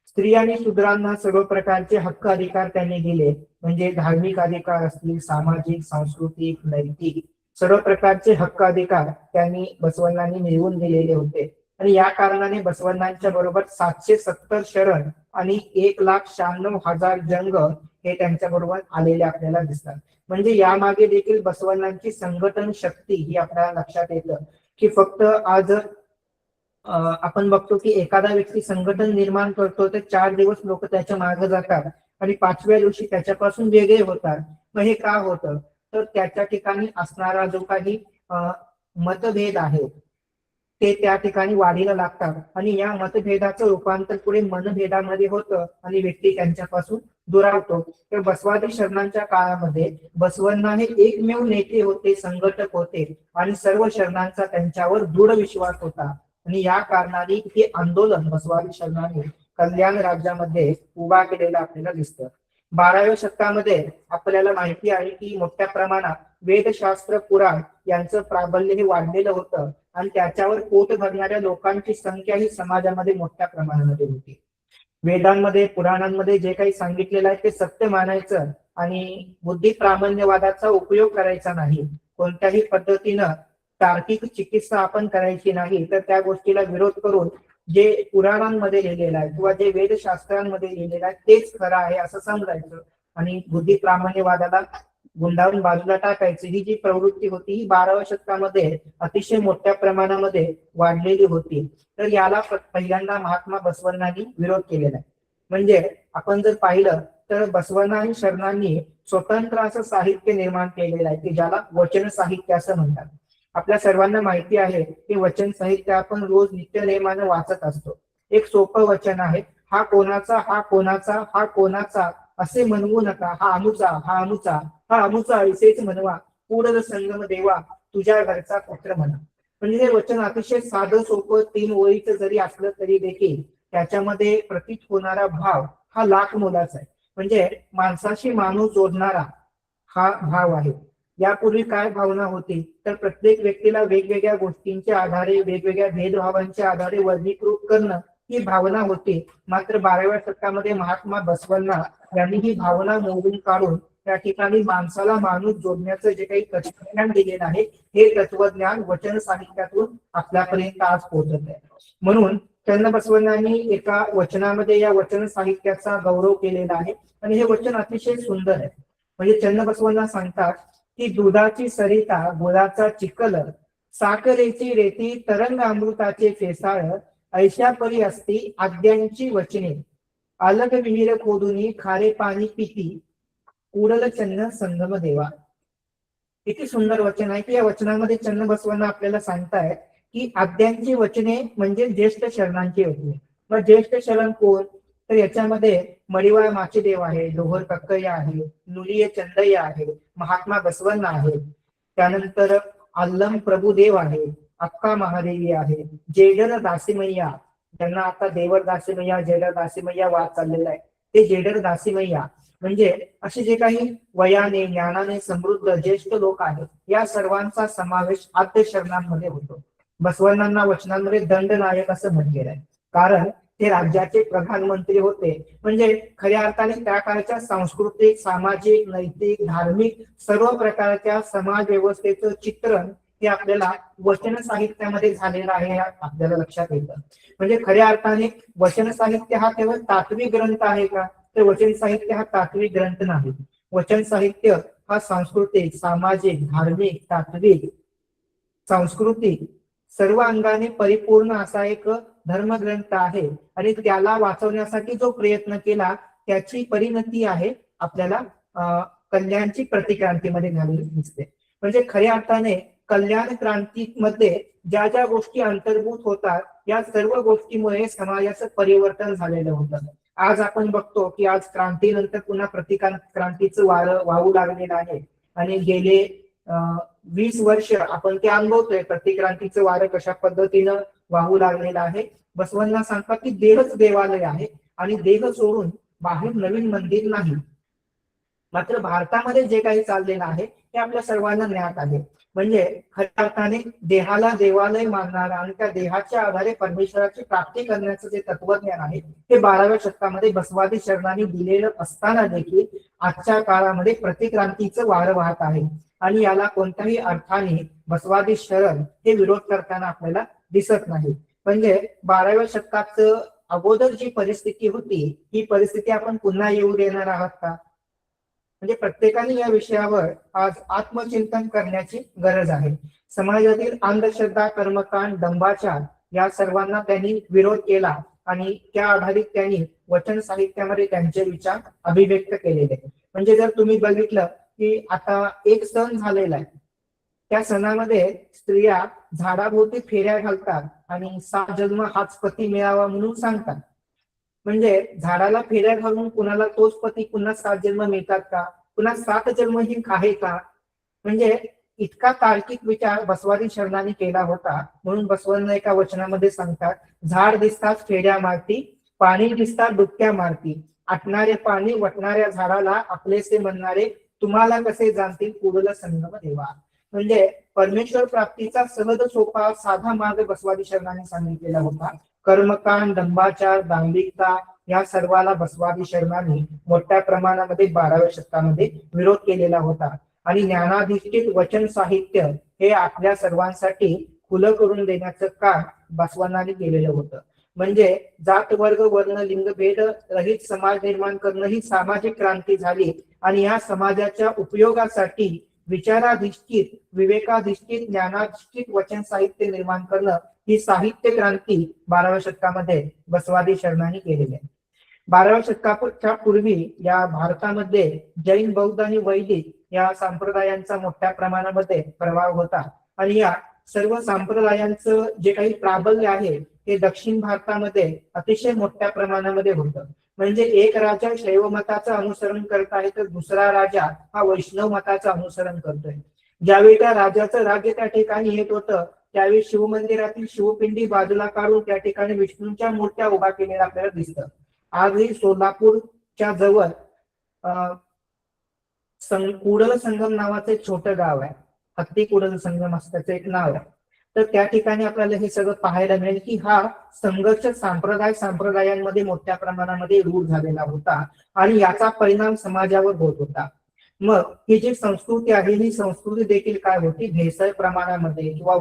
Speaker 5: स्त्री आणि शूद्रांना सर्व प्रकारचे हक्क अधिकार त्यांनी दिले. म्हणजे धार्मिक अधिकार असतील, सामाजिक, सांस्कृतिक, नैतिक सर्व प्रकारचे हक्क अधिकार त्यांनी बसवण्णांनी मिळवून दिलेले होते. आणि या कारणाने बसवण्णांच्या बरोबर 770 शरण आणि 1,96,000 जंग हे त्यांच्या बरोबर आलेले आपल्याला दिसतात. म्हणजे यामागे देखील बसवण्णांची संघटन शक्ती ही आपल्याला लक्षात येतं की फक्त आज आपण बघतो की एखादा व्यक्ती संघटन निर्माण करतो तर 4 दिवस लोक त्याच्या मागे जातात आणि 5व्या दिवशी त्याच्यापासून वेगळे होतात. मग हे का होतं तर त्याच्या ठिकाणी असणारा जो काही मतभेद आहे ते त्या ठिकाणी वाढीला लागतात आणि या मतभेदाचं रूपांतर पुढे मनभेदामध्ये होतं आणि व्यक्ती त्यांच्यापासून दुरावतो. तर बसवादी शरणांच्या काळामध्ये बसवण्णा हे एकमेव नेते होते, संघटक होते आणि सर्व शरणांचा त्यांच्यावर दृढ विश्वास होता आणि या कारणाने हे आंदोलन बसवादी शरणांनी कल्याण राज्यामध्ये उभा केलेलं आपल्याला दिसतं. 12व्या शतकामध्ये आपल्याला माहिती आहे की मोठ्या प्रमाणात वेदशास्त्र, पुराण यांचं प्राबल्य हे वाढलेलं होतं आणि त्याच्यावर पोट भरणाऱ्या लोकांची संख्या ही समाजामध्ये मोठ्या प्रमाणामध्ये होती. वेदांमध्ये, पुराणांमध्ये जे काही सांगितलेलं आहे ते सत्य मानायचं आणि बुद्धी प्रामाण्यवादाचा उपयोग करायचा नाही. कोणत्याही पद्धतीनं तार्किक चिकित्सा आपण करायची नाही, तर त्या गोष्टीला विरोध करून जे पुराणांमध्ये लिहिलेलं आहे किंवा जे वेदशास्त्रांमध्ये लिहिलेलं आहे तेच खरं आहे असं समजायचं आणि बुद्धी प्रामाण्यवादाला गुंडाळून बाजूला टाकायची ही जी प्रवृत्ती होती ही 12व्या शतकामध्ये अतिशय मोठ्या प्रमाणामध्ये वाढलेली होती. तर याला पहिल्यांदा महात्मा बसवण्णांनी विरोध केलेला आहे. म्हणजे आपण जर पाहिलं तर बसवण्णा आणि शरणांनी स्वतंत्र असं साहित्य निर्माण केलेलं आहे की ज्याला वचन साहित्य असं म्हणतात. आपल्या सर्वांना माहिती आहे की वचन साहित्य आपण रोज नित्यनेमानं वाचत असतो. एक सोपं वचन आहे, हा कोणाचा, हा कोणाचा, हा कोणाचा असे म्हणवू नका, हा अमुचा, हा अमुचा, हा अमुचा ऐसेच म्हणवा, पूर्ण संगम देवा तुझ्या घरचा पुत्र म्हणा. म्हणजे हे वचन अतिशय साधं सोपं 3 ओळीचं जरी असलं तरी देखील त्याच्यामध्ये प्रतीत होणारा भाव हा लाख मोलाचा आहे. म्हणजे माणसाशी माणूस जोडणारा हा भाव आहे. यापूर्वी काय भावना होती तर प्रत्येक व्यक्तीला वेगवेगळ्या गोष्टींच्या आधारे, वेगवेगळ्या भेदभावांच्या आधारे वर्गीकृत करणं ही भावना होती. मात्र 12व्या शतकामध्ये महात्मा बसवण्णा यांनी ही भावना मोडून काढून त्या ठिकाणी माणसाला माणूस जोडण्याचं जे काही तत्वज्ञान दिलेलं आहे हे तत्वज्ञान वचन साहित्यातून आपल्यापर्यंत आज पोहोचत आहे. म्हणून चन्नबसवण्णांनी एका वचनामध्ये या वचन साहित्याचा गौरव केलेला आहे आणि हे वचन अतिशय सुंदर आहे. म्हणजे चन्नबसवण्णा सांगतात की दुधाची सरिता, गुळाचा चिखल, साखरेची रेती, तरंग अमृताचे फेसाळ, ऐशा परी असती आद्यांची वचने, अलग विहीर खोदुनी खारे पाणी पिती, उडल चन्न संगम देवा. किती सुंदर वचन आहे की या वचनामध्ये चन्नबसवण्णा आपल्याला सांगतायत की आद्यांची वचने म्हणजे ज्येष्ठ शरणांची वचने. मग ज्येष्ठ शरण कोण? तर याच्यामध्ये मडिवाळ माचीदेव आहे, लोहर कक्कय्या आहे, नुलिये चंदय्या आहे, महात्मा बसवण्ण आहे, त्यानंतर अल्लम प्रभुदेव आहे, अक्का महादेवी आहे, जेडर दासीमय्या, ज्यांना आता देवर दासीमय्या जेडर दासीमय्या वाद चाललेला आहे, ते जेडर दासीमय्या म्हणजे असे जे काही वयाने ज्ञानाने समृद्ध ज्येष्ठ लोक आहेत, या सर्वांचा समावेश आद्य शरणांमध्ये होतो. बसवण्णांना वचनांमध्ये दंडनायक असं म्हटलेलं आहे, कारण ते राज्याचे प्रधानमंत्री होते. म्हणजे खऱ्या अर्थाने त्या काळच्या सांस्कृतिक, सामाजिक, नैतिक, धार्मिक सर्व प्रकारच्या समाज व्यवस्थेचं चित्रण हे आपल्याला वचन साहित्यामध्ये झालेलं आहे, हे आपल्याला लक्षात येतं. म्हणजे खऱ्या अर्थाने वचन साहित्य हा केवळ तात्विक ग्रंथ आहे का? तर वचन साहित्य हा तात्विक ग्रंथ नाही. वचन साहित्य हा सांस्कृतिक, सामाजिक, धार्मिक, तात्विक, सांस्कृतिक सर्व अंगाने परिपूर्ण असा एक धर्मग्रंथ आहे. आणि त्याला वाचवण्यासाठी जो प्रयत्न केला त्याची परिणती आहे आपल्याला कल्याणची प्रतिक्रांतीमध्ये झालेली दिसते. म्हणजे खऱ्या अर्थाने कल्याण क्रांतीमध्ये ज्या ज्या गोष्टी अंतर्भूत होतात या सर्व गोष्टीमुळे समाजाचं परिवर्तन झालेलं होतं. आज आपण बघतो की आज क्रांतीनंतर पुन्हा प्रतिक्रांतीचं वारं वाहू लागलेलं आहे आणि गेले 20 वर्ष आपण ते अनुभवतोय प्रतिक्रांतीचं वारं कशा पद्धतीनं वाहू लागलेलं आहे. बसवण्णा सांगतात की देहच देवालय आहे आणि देह सोडून बाहेर नवीन मंदिर नाही. मात्र भारतामध्ये जे काही चाललेलं आहे ते आपल्या सर्वांना ज्ञात आहे. म्हणजे खऱ्या अर्थाने देहाला देवालय मानणारा आणि त्या देहाच्या आधारे परमेश्वराची प्राप्ती करण्याचं जे तत्वज्ञान आहे ते 12व्या शतकामध्ये बसवादी शरणांनी दिलेलं असताना देखील आजच्या काळामध्ये प्रतिक्रांतीचं वारं वाहत आहे आणि याला कोणत्याही अर्थाने बसवादी शरण हे विरोध करताना आपल्याला दिसत नाही. म्हणजे 12व्या शतकाचं अगोदर जी परिस्थिती होती ही परिस्थिती आपण पुन्हा येऊ देणार आहात का? म्हणजे प्रत्येकाने या विषयावर आज आत्मचिंतन करण्याची गरज आहे. समाजातील अंधश्रद्धा, कर्मकांड, दंभाचार या सर्वांना त्यांनी विरोध केला आणि त्या आधारित त्यांनी वचन साहित्यामध्ये त्यांचे विचार अभिव्यक्त केलेले. म्हणजे जर तुम्ही बघितलं की आता एक सण झालेला आहे, त्या सणामध्ये स्त्रिया झाडाभोवती फेऱ्या घालतात आणि 7 जन्म हाच पती मिळावा म्हणून सांगतात. म्हणजे झाडाला फेऱ्या घालून कुणाला तोच पती पुन्हा 7 जन्म मिळतात का? पुन्हा 7 जन्म ही आहे का? म्हणजे इतका तार्किक विचार बसवादी शरणांनी केला होता. म्हणून बसवण्ण एका वचनामध्ये सांगतात, झाड दिसतात फेऱ्या मारती, पाणी दिसतात डुबक्या मारती, आटणारे पाणी वटणाऱ्या झाडाला आपलेसे म्हणणारे, तुम्हाला कसे जाणतील पुढला संगम देवा. म्हणजे परमेश्वर प्राप्तीचा सहज सोपा साधा मार्ग बसवादी शरणांनी सांगितलेला होता. कर्मकांड, दंभाचार, दांभिकता या सर्वाला बसवादी शरणांनी मोठ्या प्रमाणामध्ये 12व्या शतकामध्ये विरोध केलेला होता आणि ज्ञानाधिष्ठित वचन साहित्य हे आपल्या सर्वांसाठी खुलं करून देण्याचं काम बसवण्णांनी केलेलं होतं. म्हणजे जात, वर्ग, वर्ण, लिंग भेद रहित समाज निर्माण करणं ही सामाजिक क्रांती झाली आणि या समाजाच्या उपयोगासाठी विचाराधिष्ठित, विवेकाधिष्ठित, ज्ञानाधिष्ठित वचन साहित्य निर्माण करणं ही साहित्य क्रांती 12व्या शतकामध्ये बसवादी शरणांनी केलेली आहे. 12व्या शतकाच्या पूर्वी या भारतामध्ये जैन, बौद्ध आणि वैदिक या संप्रदायांचा मोठ्या प्रमाणामध्ये प्रभाव होता आणि या सर्व संप्रदायांचं जे काही प्राबल्य आहे ते दक्षिण भारतामध्ये अतिशय मोठ्या प्रमाणामध्ये होतं. म्हणजे एक राजा शैव मताचं अनुसरण करत आहे तर दुसरा राजा हा वैष्णव मताचं अनुसरण करतोय. ज्यावेळी त्या राजाचं राज्य त्या ठिकाणी येत होतं त्यावेळी शिवमंदिरातील शिवपिंडी बाजूला काढून त्या ठिकाणी विष्णूंच्या मूर्त्या उभा केलेल्या आपल्याला दिसतं. आजही सोलापूरच्या जवळ कुडल संगम नावाचं एक छोटं गाव आहे, हत्ती कुडल संगम असं त्याचं एक नाव आहे. तर त्या ठिकाणी आपल्याला हे सगळं पाहायला मिळेल की हा संघर्ष संप्रदायांमध्ये मोठ्या प्रमाणामध्ये रूढ झालेला होता आणि याचा परिणाम समाजावर होत होता. मग ही जी संस्कृती आहे ही संस्कृती देखील काय होती, भेसळ प्रमाणामध्ये किंवा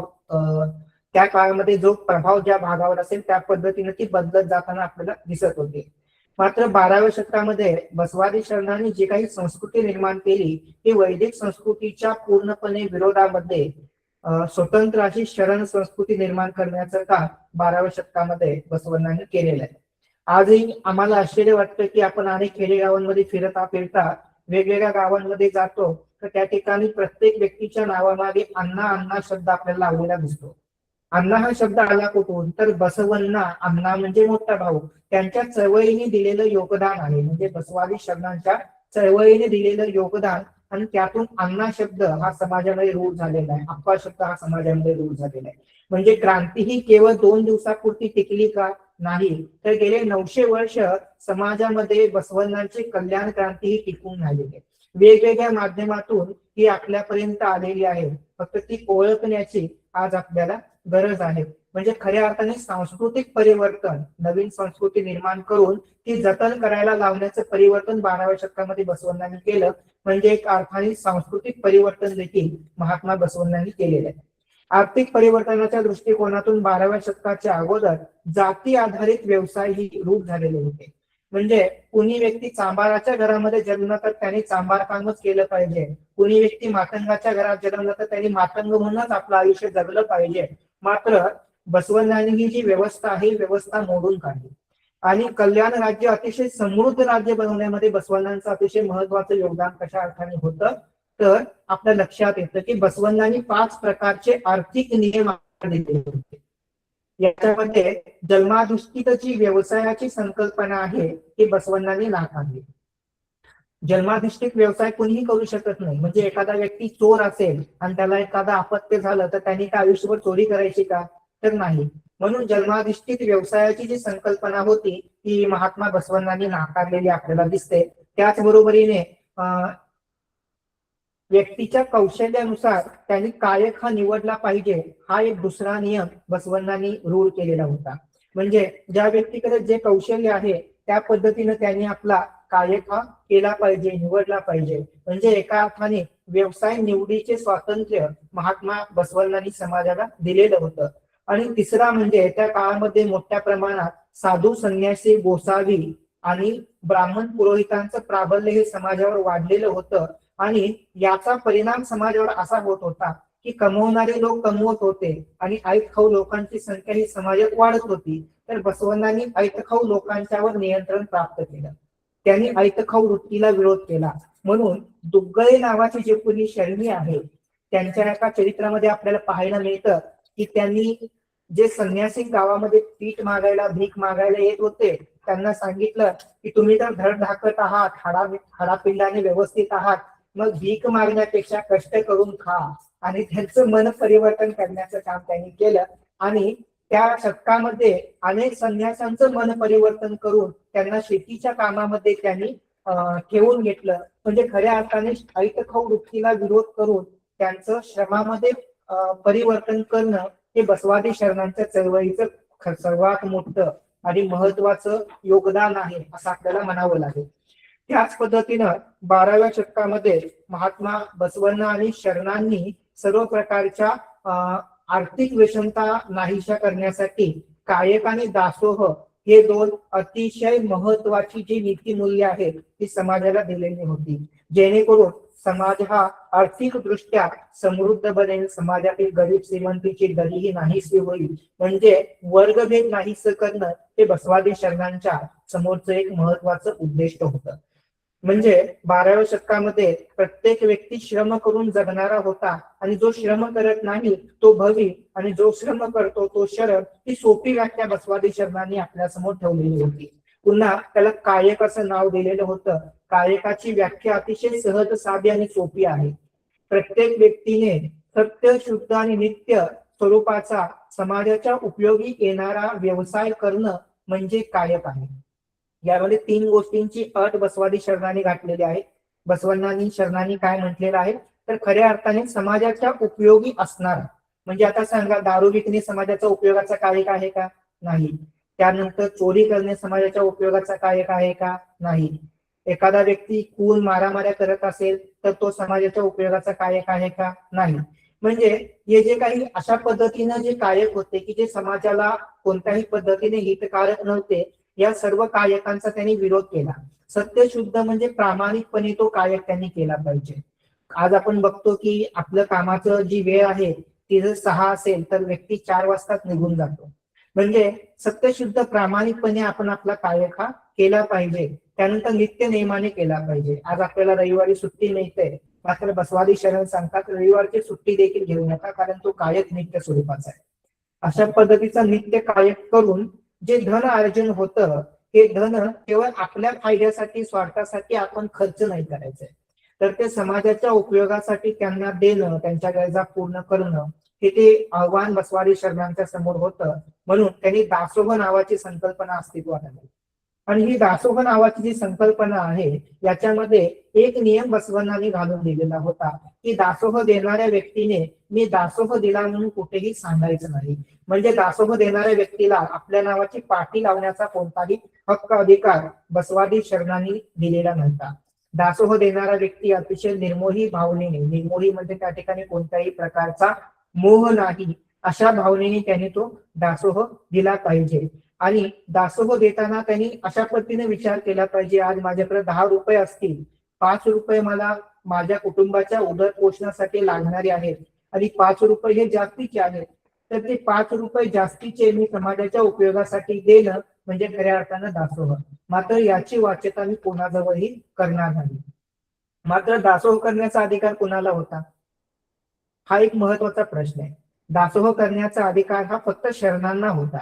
Speaker 5: त्या काळामध्ये जो प्रभाव ज्या भागावर असेल त्या पद्धतीने ती बदलत जाताना आपल्याला दिसत होती. मात्र 12व्या शतकामध्ये बसवादी शरणांनी जी काही संस्कृती निर्माण केली ती वैदिक संस्कृतीच्या पूर्णपणे विरोधामध्ये स्वतंत्र अशी शरण संस्कृती निर्माण करण्याचं काम 12व्या शतकामध्ये बसवण्णांनी केलेलं आहे. आजही आम्हाला आश्चर्य वाटतं की आपण अनेक खेडेगावांमध्ये फिरता वेगवेगळ्या गावांमध्ये जातो तर त्या ठिकाणी प्रत्येक व्यक्तीच्या नावामागे अण्णा अण्णा शब्द आपल्याला लावलेला दिसतो. अण्णा हा शब्द आला कुठून, तर बसवण्णा, अण्णा म्हणजे मोठा भाऊ, त्यांच्या चळवळीने दिलेलं योगदान आहे. म्हणजे बसवादी शब्दांच्या चळवळीने दिलेलं योगदान, आणि त्यातून अण्णा शब्द हा समाजामध्ये रूढ झालेला आहे, अप्पा शब्द हा समाजामध्ये रूढ झालेला आहे. म्हणजे क्रांती ही केवळ 2 दिवसापुरती टिकली का? नाही, तर गेले 900 वर्ष समाजामध्ये बसवण्णांची कल्याण क्रांती ही टिकून राहिलेली आहे. वेगवेगळ्या माध्यमातून ही आपल्यापर्यंत आलेली आहे, फक्त ती ओळखण्याची आज आपल्याला गरज आहे. म्हणजे खऱ्या अर्थाने सांस्कृतिक परिवर्तन, नवीन संस्कृती निर्माण करून ती जतन करायला लावण्याचं परिवर्तन 12व्या शतकामध्ये बसवण्णांनी केलं. म्हणजे एक अर्थाने सांस्कृतिक परिवर्तन देखील महात्मा बसवण्णांनी केलेलं आहे. आर्थिक परिवर्तनाच्या दृष्टिकोनातून 12व्या शतकाच्या अगोदर जाती आधारित व्यवसाय ही रूढ झालेले होते. म्हणजे कुणी व्यक्ती चांभाराच्या घरामध्ये जन्मला तर त्यांनी चांभार कामच केलं पाहिजे, कुणी व्यक्ती मातंगाच्या घरात जन्मला तर त्यांनी मातंग म्हणूनच आपलं आयुष्य जगलं पाहिजे. मात्र बसवण्णांनी ही जी व्यवस्था आहे, व्यवस्था मोडून काढली आणि कल्याण राज्य अतिशय समृद्ध राज्य बनवण्यामध्ये बसवण्णांचं अतिशय महत्वाचं योगदान कशा अर्थाने होतं, तर आपल्या लक्षात येतं की बसवण्णांनी 5 प्रकारचे आर्थिक नियम दिले होते. याच्यामध्ये जन्माधिष्ठित जी व्यवसायाची संकल्पना आहे ती बसवण्णांनी नाकारली. जन्माधिष्ठित व्यवसाय कुणीही करू शकत नाही. म्हणजे एखादा व्यक्ती चोर असेल आणि त्याला एखादा अपत्य झालं तर त्यांनी काय आयुष्यभर चोरी करायची का? तर नाही. म्हणून जन्माधिष्ठित व्यवसायाची जी संकल्पना होती ती महात्मा बसवण्णांनी नाकारलेली आपल्याला दिसते. त्याचबरोबरीने व्यक्तीच्या कौशल्यानुसार त्यांनी कायक हा निवडला पाहिजे, हा एक दुसरा नियम बसवण्णांनी रूढ केलेला होता. म्हणजे ज्या व्यक्तीकडे जे कौशल्य आहे त्या पद्धतीने त्यांनी आपला कायक हा केला पाहिजे, निवडला पाहिजे. म्हणजे एका अर्थाने व्यवसाय निवडीचे स्वातंत्र्य महात्मा बसवण्णांनी समाजाला दिलेलं होतं. आणि तिसरा म्हणजे त्या काळामध्ये मोठ्या प्रमाणात साधू, संन्यासी, गोसावी आणि ब्राह्मण पुरोहितांचं प्राबल्य हे समाजावर वाढलेलं होतं. आणि याचा परिणाम समाजावर असा होत होता की कमवणारे लोक कमवत होते आणि ऐतखाऊ लोकांची संख्या ही समाजात वाढत होती. तर बसवण्णांनी ऐतखाऊ लोकांच्यावर नियंत्रण प्राप्त केलं. त्यांनी ऐतखाऊ वृत्तीला विरोध केला. म्हणून दुग्गळे नावाचे जे कोणी शरणी आहे त्यांच्या एका चरित्रामध्ये आपल्याला पाहायला मिळतं की त्यांनी जे संन्यासी गावामध्ये पीठ मागायला, भीक मागायला येत होते त्यांना सांगितलं की तुम्ही तर धडधाकट आहात, हाडापिंडाने व्यवस्थित आहात, मग भीक मागण्यापेक्षा कष्ट करून खा. आणि त्यांचं मन परिवर्तन करण्याचं काम त्यांनी केलं. आणि त्या शतकामध्ये अनेक संन्यासांचं मन परिवर्तन करून त्यांना शेतीच्या कामामध्ये त्यांनी ठेवून घेतलं. म्हणजे खऱ्या अर्थाने ऐतखाऊ वृत्तीला विरोध करून त्यांचं श्रमामध्ये परिवर्तन करणं हे बसवादी शरणांच्या चळवळीचं सर्वात मोठं आणि महत्वाचं योगदान आहे असं आपल्याला म्हणावं लागेल. त्याच पद्धतीनं 12व्या शतकामध्ये महात्मा बसवण्णा आणि शरणांनी सर्व प्रकारच्या आर्थिक विषमता नाहीशा करण्यासाठी कायक आणि दासोह हे 2 अतिशय महत्वाची जी नीतिमूल्य आहेत ती समाजाला दिलेली होती, जेणेकरून समाज हा आर्थिक दृष्ट्या समृद्ध बनेल, समाजातील गरीब श्रीमंतीची दरीही नाहीशी होईल. म्हणजे वर्गभेद नाहीसं करणं हे बसवादी शरणांच्या समोरचं एक महत्वाचं उद्दिष्ट होतं. म्हणजे 12व्या शतकामध्ये प्रत्येक व्यक्ती श्रम करून जगणारा होता आणि जो श्रम करत नाही तो भवी आणि जो श्रम करतो तो शरण, ही सोपी व्याख्या बसवादी शरणांनी आपल्या समोर ठेवलेली होती. पुन्हा त्याला कायक असं नाव दिलेलं होतं. कायकाची व्याख्या अतिशय सहज, साधी आणि सोपी आहे. प्रत्येक व्यक्तीने सत्य, शुद्ध आणि नित्य स्वरूपाचा समाजाच्या उपयोगी येणारा व्यवसाय करणं म्हणजे कायक आहे. यामध्ये 3 गोष्टींची अट बसवादी शरणांनी घातलेली आहे. बसवण्णांनी शरणांनी काय म्हटलेलं आहे तर खऱ्या अर्थाने समाजाच्या उपयोगी असणार. म्हणजे आता सांगा, दारू विकणे समाजाच्या उपयोगाचा कायक आहे का? नाही. त्यानंतर चोरी करणे समाजाच्या उपयोगाचा कायक आहे का? नाही. एखादा व्यक्ती खून, मारामाऱ्या करत असेल तर तो समाजाच्या उपयोगाचा कायक आहे का? नाही. म्हणजे हे जे काही अशा पद्धतीनं जे कायक होते की जे समाजाला कोणत्याही पद्धतीने हितकारक नव्हते, या सर्व कायकांचा त्यांनी विरोध केला. सत्य, शुद्ध म्हणजे प्रामाणिकपणे तो कायक त्यांनी केला पाहिजे. आज आपण बघतो की आपलं कामाचं जी वेळ आहे ती जर 6 असेल तर व्यक्ती 4 वाजताच निघून जातो. म्हणजे सत्यशुद्ध प्रामाणिकपणे आपण आपला कायक हा केला पाहिजे. त्यानंतर नित्य नियमाने केला पाहिजे. आज आपल्याला रविवारी सुट्टी मिळते, मात्र बसवादी शरण सांगतात रविवारची सुट्टी देखील घेऊ नका, कारण तो कायक नित्य स्वरूपाचा आहे. अशा पद्धतीचा नित्य कार्य करून जे धन अर्जन होतं हे धन केवळ आपल्या फायद्यासाठी स्वार्थासाठी आपण खर्च नाही करायचंय, तर ते समाजाच्या उपयोगासाठी त्यांना देणं, त्यांच्या गरजा पूर्ण करणं हे ते आव्हान बसवादी शरणांच्या समोर होतं. म्हणून त्यांनी दासोह नावाची संकल्पना अस्तित्वात आणली. आणि ही दासोह नावाची जी संकल्पना आहे याच्यामध्ये एक नियम बसवण्णांनी घालून दिलेला होता की दासोह देणाऱ्या व्यक्तीने मी दासोह दिला म्हणून कुठेही सांगायचं नाही. म्हणजे दासोह देणाऱ्या व्यक्तीला आपल्या नावाची पाटी लावण्याचा कोणताही हक्क अधिकार बसवादी शरणांनी दिलेला नव्हता. दासोह देणारा व्यक्ती अतिशय निर्मोही भावनेने, निर्मोही म्हणजे त्या ठिकाणी कोणत्याही प्रकारचा मोह नाही अशा भावनेने त्याने तो दासोह दिला पाहिजे. आणि दासोह देताना त्यांनी अशा पद्धतीने विचार केला पाहिजे, आज माझ्याकडे 10 रुपये असतील, 5 रुपये मला माझ्या कुटुंबाच्या उदरपोषणासाठी लागणारे आहेत आणि 5 रुपये हे जास्तीचे आहेत, तर ते 5 रुपये जास्तीचे मी समाजाच्या उपयोगासाठी देणं म्हणजे खऱ्या अर्थानं दासोह. मात्र याची वाच्यता मी कोणाजवळही करणार नाही. मात्र दासोह करण्याचा अधिकार कोणाला होता हा एक महत्वाचा प्रश्न आहे. दासोह करण्याचा अधिकार हा फक्त शरणांना होता.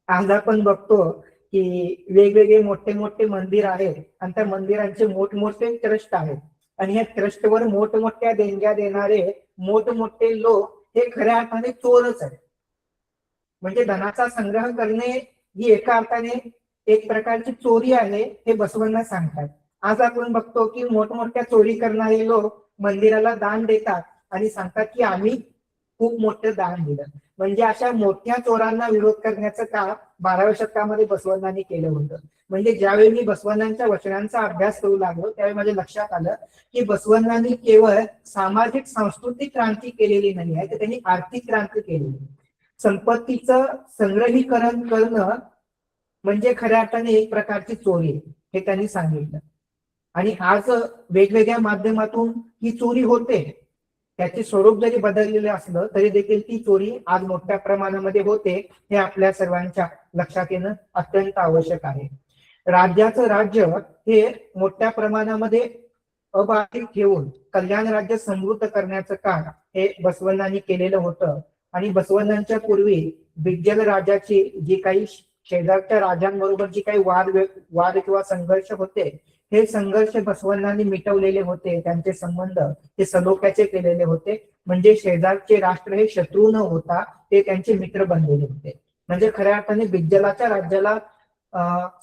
Speaker 5: आज आपण बघतो की वेगवेगळे मोठे मोठे मंदिर आहेत आणि त्या मंदिरांचे मोठमोठे ट्रस्ट आहेत आणि या ट्रस्टवर मोठमोठ्या देणग्या देणारे मोठमोठे लोक हे खऱ्या अर्थाने चोरच आहेत. म्हणजे धनाचा संग्रह करणे ही एका अर्थाने एक प्रकारची चोरी आहे हे बसवण्णा सांगतात. आज आपण बघतो की मोठमोठ्या चोरी करणारे लोक मंदिराला दान देतात आणि सांगतात की आम्ही खूप मोठं दान दिलं. म्हणजे अशा मोठ्या चोरांना विरोध करण्याचं काम 12व्या शतकामध्ये बसवण्णांनी केलं होतं. म्हणजे ज्यावेळी मी बसवण्णांच्या वचनांचा अभ्यास करू लागलो त्यावेळी माझ्या लक्षात आलं की बसवण्णांनी केवळ सामाजिक सांस्कृतिक क्रांती केलेली नाही आहे, तर त्यांनी आर्थिक क्रांती केलेली. संपत्तीचं संग्रहीकरण करणं म्हणजे खऱ्या अर्थाने एक प्रकारची चोरी हे त्यांनी सांगितलं. आणि आज वेगवेगळ्या माध्यमातून ही चोरी होते, त्याचे स्वरूप जरी बदललेलं असलं तरी देखील ती चोरी आज मोठ्या प्रमाणामध्ये होते हे आपल्या सर्वांच्या लक्षात येणं अत्यंत आवश्यक आहे. राज्याचं राज्य हे मोठ्या प्रमाणामध्ये अबाधित ठेवून कल्याण राज्य समृद्ध करण्याचं काम हे बसवण्णांनी केलेलं होतं. आणि बसवण्णांच्या पूर्वी बिज्जल राजाची जी काही शेजारच्या राजांबरोबर जी काही वाद किंवा संघर्ष होते हे संघर्ष बसवण्णांनी मिटवलेले होते. त्यांचे संबंध ते सलोख्याचे केलेले होते. म्हणजे शेजारचे राष्ट्र हे शत्रू न होता ते त्यांचे मित्र बनलेले होते. म्हणजे खऱ्या अर्थाने बिज्जलाच्या राज्याला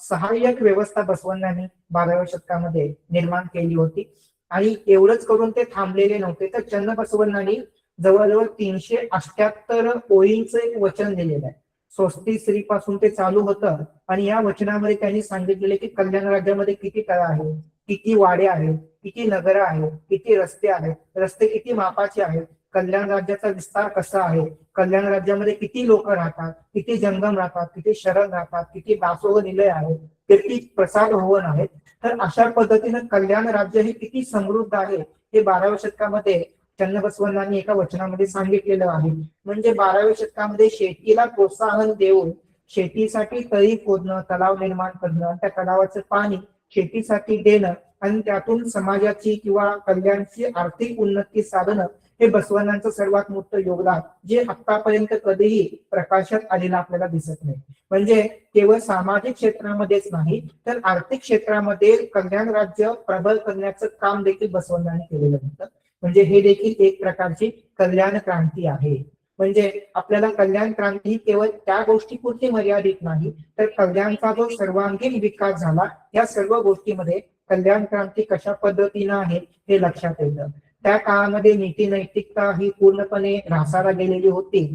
Speaker 5: सहाय्यक व्यवस्था बसवण्णांनी 12व्या शतकामध्ये निर्माण केली होती. आणि एवढंच करून ते थांबलेले नव्हते, तर चन्नबसवण्णांनी जवळजवळ 378 ओळींचं एक वचन दिलेलं आहे. स्वस्ती स्त्री पासून ते चालू होतं आणि या वचनामध्ये त्यांनी सांगितलेले की कल्याण राज्यामध्ये किती तळा आहे, किती वाडे आहेत, किती नगर आहेत, किती रस्ते आहेत, रस्ते किती मापाचे आहेत, कल्याण राज्याचा विस्तार कसा आहे, कल्याण राज्यामध्ये किती लोक राहतात, किती जंगम राहतात, किती शरण राहतात, किती दासोह निलय आहेत, किती प्रसाद भवन आहेत. तर अशा पद्धतीनं कल्याण राज्य हे किती समृद्ध आहे हे 12व्या शतकामध्ये चन्नबसवण्णांनी एका वचनामध्ये सांगितलेलं आहे. म्हणजे 12व्या शतकामध्ये शेतीला प्रोत्साहन देऊन शेतीसाठी तळी खोदणं, तलाव निर्माण करणं, त्या तलावाचं पाणी शेतीसाठी देणं आणि त्यातून समाजाची किंवा कल्याणची आर्थिक उन्नती साधणं हे बसवण्णांचं सर्वात मोठं योगदान जे आतापर्यंत कधीही प्रकाशात आलेलं आपल्याला दिसत नाही. म्हणजे केवळ सामाजिक क्षेत्रामध्येच नाही तर आर्थिक क्षेत्रामध्ये कल्याण राज्य प्रबळ करण्याचं काम देखील बसवण्णांनी केलेलं होतं. म्हणजे हे देखील एक प्रकारची कल्याण क्रांती आहे. म्हणजे आपल्याला कल्याण क्रांती ही केवळ त्या गोष्टीपुरती मर्यादित नाही तर कल्याणचा जो सर्वांगीण विकास झाला या सर्व गोष्टीमध्ये कल्याण क्रांती कशा पद्धतीनं आहे हे लक्षात येतं. त्या काळामध्ये नीती नैतिकता ही पूर्णपणे ऱ्हासाला गेलेली होती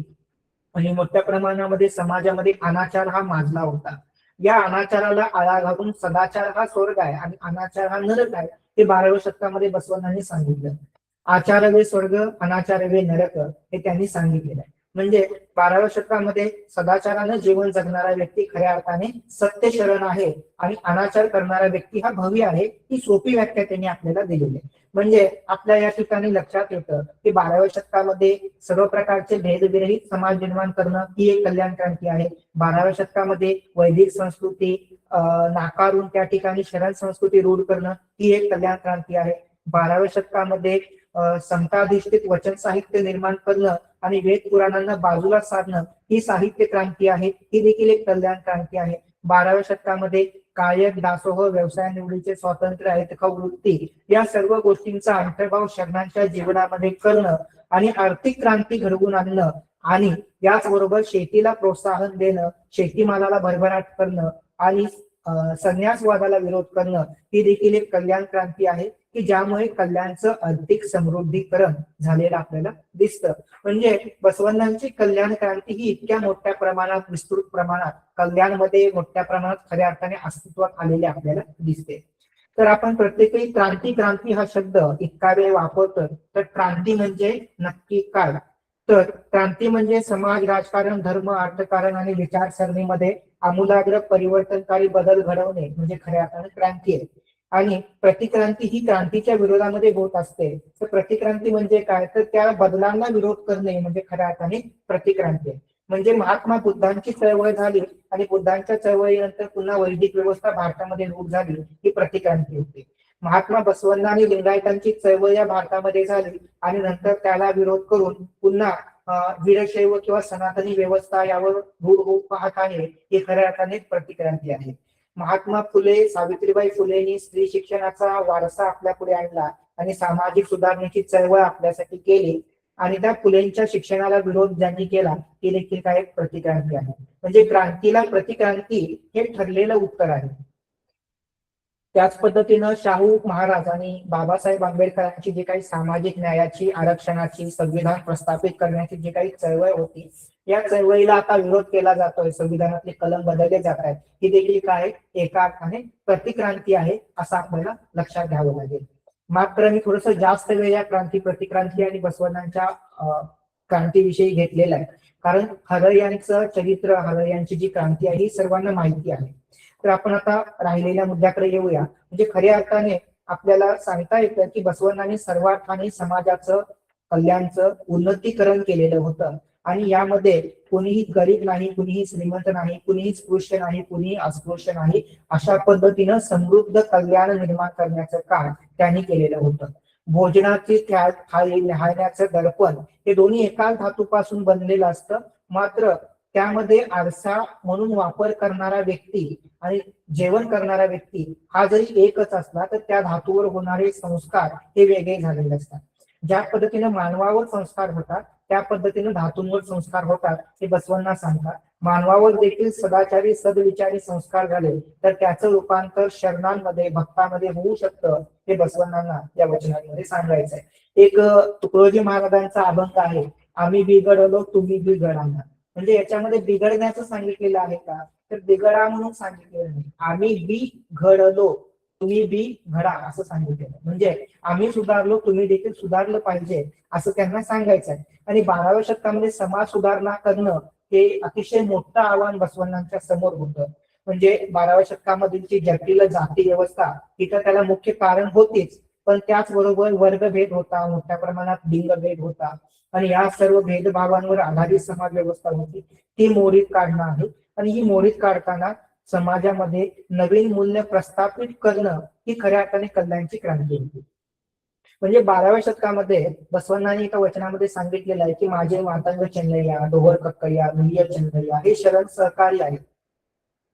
Speaker 5: आणि मोठ्या प्रमाणामध्ये समाजामध्ये अनाचार हा माजला होता. या अनाचाराला आळा घालून सदाचार हा स्वर्ग आहे आणि अनाचार हा नरक आहे हे 12व्या शतकामध्ये बसवण्णांनी सांगितलं. आचार वे स्वर्ग, अनाचार वे नरक हे त्यांनी सांगितलेलं आहे. म्हणजे 12व्या शतकामध्ये सदाचारानं जीवन जगणारा व्यक्ती खऱ्या अर्थाने सत्य शरण आहे आणि अनाचार करणारा व्यक्ती हा भवी आहे. ही सोपी व्याख्या त्यांनी आपल्याला दिलेली आहे. म्हणजे आपल्या या ठिकाणी लक्षात येतं की 12व्या शतकामध्ये सर्व प्रकारचे भेदविरहित समाज निर्माण करणं ही एक कल्याण क्रांती आहे. 12व्या शतकामध्ये वैदिक संस्कृती नाकारून त्या ठिकाणी शरण संस्कृती रूढ करणं ही एक कल्याण क्रांती आहे. 12व्या शतकामध्ये संताधिष्ठित वचन साहित्य निर्माण करणं आणि वेद पुराणांना बाजूला साधणं ही साहित्य क्रांती आहे, ही देखील एक कल्याण क्रांती आहे. 12व्या शतकामध्ये कायक, दासोह, व्यवसाय निवडीचे स्वातंत्र्य, वृत्ती या सर्व गोष्टींचा अंतर्भाव शरणांच्या जीवनामध्ये करणं आणि आर्थिक क्रांती घडवून आणणं आणि याचबरोबर शेतीला प्रोत्साहन देणं, शेतीमालाला भरभराट करणं आणि संन्यासवादाला विरोध करणं ही देखील एक कल्याण क्रांती आहे की ज्यामुळे कल्याणचं आर्थिक समृद्धीकरण झालेलं आपल्याला दिसतं. म्हणजे बसवण्णांची कल्याण क्रांती ही इतक्या मोठ्या प्रमाणात, विस्तृत प्रमाणात कल्याणमध्ये मोठ्या प्रमाणात खऱ्या अर्थाने अस्तित्वात आलेले आपल्याला दिसते. तर आपण प्रत्येकही क्रांती क्रांती हा शब्द इतका वेळ वापरतो, तर क्रांती म्हणजे नक्की काय? तर क्रांती म्हणजे समाज, राजकारण, धर्म, अर्थकारण आणि विचारसरणीमध्ये आमूलाग्र परिवर्तनकारी बदल घडवणे म्हणजे खऱ्या अर्थाने क्रांती आहे. आणि प्रतिक्रांती ही क्रांतीच्या विरोधामध्ये होत असते. तर प्रतिक्रांती म्हणजे काय? तर त्या बदलांना विरोध करणे म्हणजे खऱ्या अर्थाने प्रतिक्रांती आहे. म्हणजे महात्मा बुद्धांची चळवळ झाली आणि बुद्धांच्या चळवळीनंतर पुन्हा वैदिक व्यवस्था भारतामध्ये रूढ झाली, ही प्रतिक्रांती होती. महात्मा बसवण्णा आणि लिंगायतांची चळवळ या भारतामध्ये झाली आणि नंतर त्याला विरोध करून पुन्हा वीरशैव किंवा सनातनी व्यवस्था यावर रूढ होत पाहत आहे, ही खऱ्या अर्थाने प्रतिक्रांती आहे. महात्मा फुले, सावित्रीबाई फुलेंनी स्त्री शिक्षणाचा वारसा आपल्या पुढे आणला आणि सामाजिक सुधारणेची चळवळ आपल्यासाठी केली आणि त्या फुलेंच्या शिक्षणाला विरोध ज्यांनी केला ती देखील काय एक प्रतिक्रांती आहे. म्हणजे क्रांतीला प्रतिक्रांती हे ठरलेलं उत्तर आहे. त्याच पद्धतीनं शाहू महाराज आणि बाबासाहेब आंबेडकरांची जी काही सामाजिक न्यायाची, आरक्षणाची, संविधान प्रस्थापित करण्याची जी काही चळवळ होती, या चळवळीला आता विरोध केला जातोय, संविधानातले कलम बदलले जात आहेत, ही देखील काय एका अर्थाने प्रतिक्रांती आहे असं आपल्याला लक्षात घ्यावं लागेल. मात्र मी थोडस जास्त वेळ या क्रांती, प्रतिक्रांती आणि बसवण्णांच्या क्रांतीविषयी घेतलेला आहे, कारण हरळ यांचं चरित्र, हरळ यांची जी क्रांती आहे ही सर्वांना माहिती आहे. तर आपण आता राहिलेल्या मुद्द्याकडे येऊया. म्हणजे खऱ्या अर्थाने आपल्याला सांगता येतं की बसवण्णांनी सर्वार्थाने समाजाचं कल्याणचं उन्नतीकरण केलेलं होतं आणि यामध्ये कुणीही गरीब नाही, कुणीही श्रीमंत नाही, कुणीही स्पृश्य नाही, कुणीही अस्पृश्य नाही, अशा पद्धतीनं समृद्ध कल्याण निर्माण करण्याचं काम त्यांनी केलेलं होतं. भोजनाची थाळी, न्याहाळण्याचं दर्पण हे दोन्ही एकाच धातूपासून बनलेलं असतं, मात्र त्यामध्ये आरसा म्हणून वापर करणारा व्यक्ती आणि जेवण करणारा व्यक्ती हा जरी एकच असला तर त्या धातूवर होणारे संस्कार हे वेगळे झालेले असतात. ज्या पद्धतीने मानवावर संस्कार होतात त्या पद्धतीने धातूंवर संस्कार होतात हे बसवण्णा सांगतात. मानवावर देखील सदाचारी, सदविचारी संस्कार झाले तर त्याचं रूपांतर शरणांमध्ये, भक्तामध्ये होऊ शकतं, हे बसवण्णांना या वचनांमध्ये सांगायचं आहे. एक तुकडोजी महाराजांचा अभंग आहे, आम्ही बिघडलो तुम्ही बिघडा. म्हणजे याच्यामध्ये बिघडण्याचं सांगितलेलं आहे का? तर बिघडा म्हणून सांगितलेलं नाही, आम्ही बिघडलो तुम्ही बी घडा असं सांगितलेलं. म्हणजे आम्ही सुधारलो तुम्ही देखील सुधारलं पाहिजे असं त्यांना सांगायचं आहे. आणि 12व्या शतकामध्ये समाज सुधारणा करणं हे अतिशय मोठं आव्हान बसवण्णांच्या समोर होतं. म्हणजे 12व्या शतकामधील जी जटिल जाती व्यवस्था ही तर त्याला मुख्य कारण होतीच, पण त्याचबरोबर वर्गभेद होता, मोठ्या प्रमाणात लिंगभेद होता आणि या सर्व भेदभावांवर आधारित समाज व्यवस्था होती, ती मोडीत काढणं आहे. आणि ही मोडीत काढताना समाजामध्ये नवीन मूल्य प्रस्थापित करणं ही खऱ्या अर्थाने कल्याणची क्रांती होती. म्हणजे 12व्या शतकामध्ये बसवण्णांनी एका वचनामध्ये सांगितलेलं आहे की माझे मातंग चेन्नैया, डोहर कक्कय्या, नुलिया चेन्नैया हे शरण सहकारी आहेत,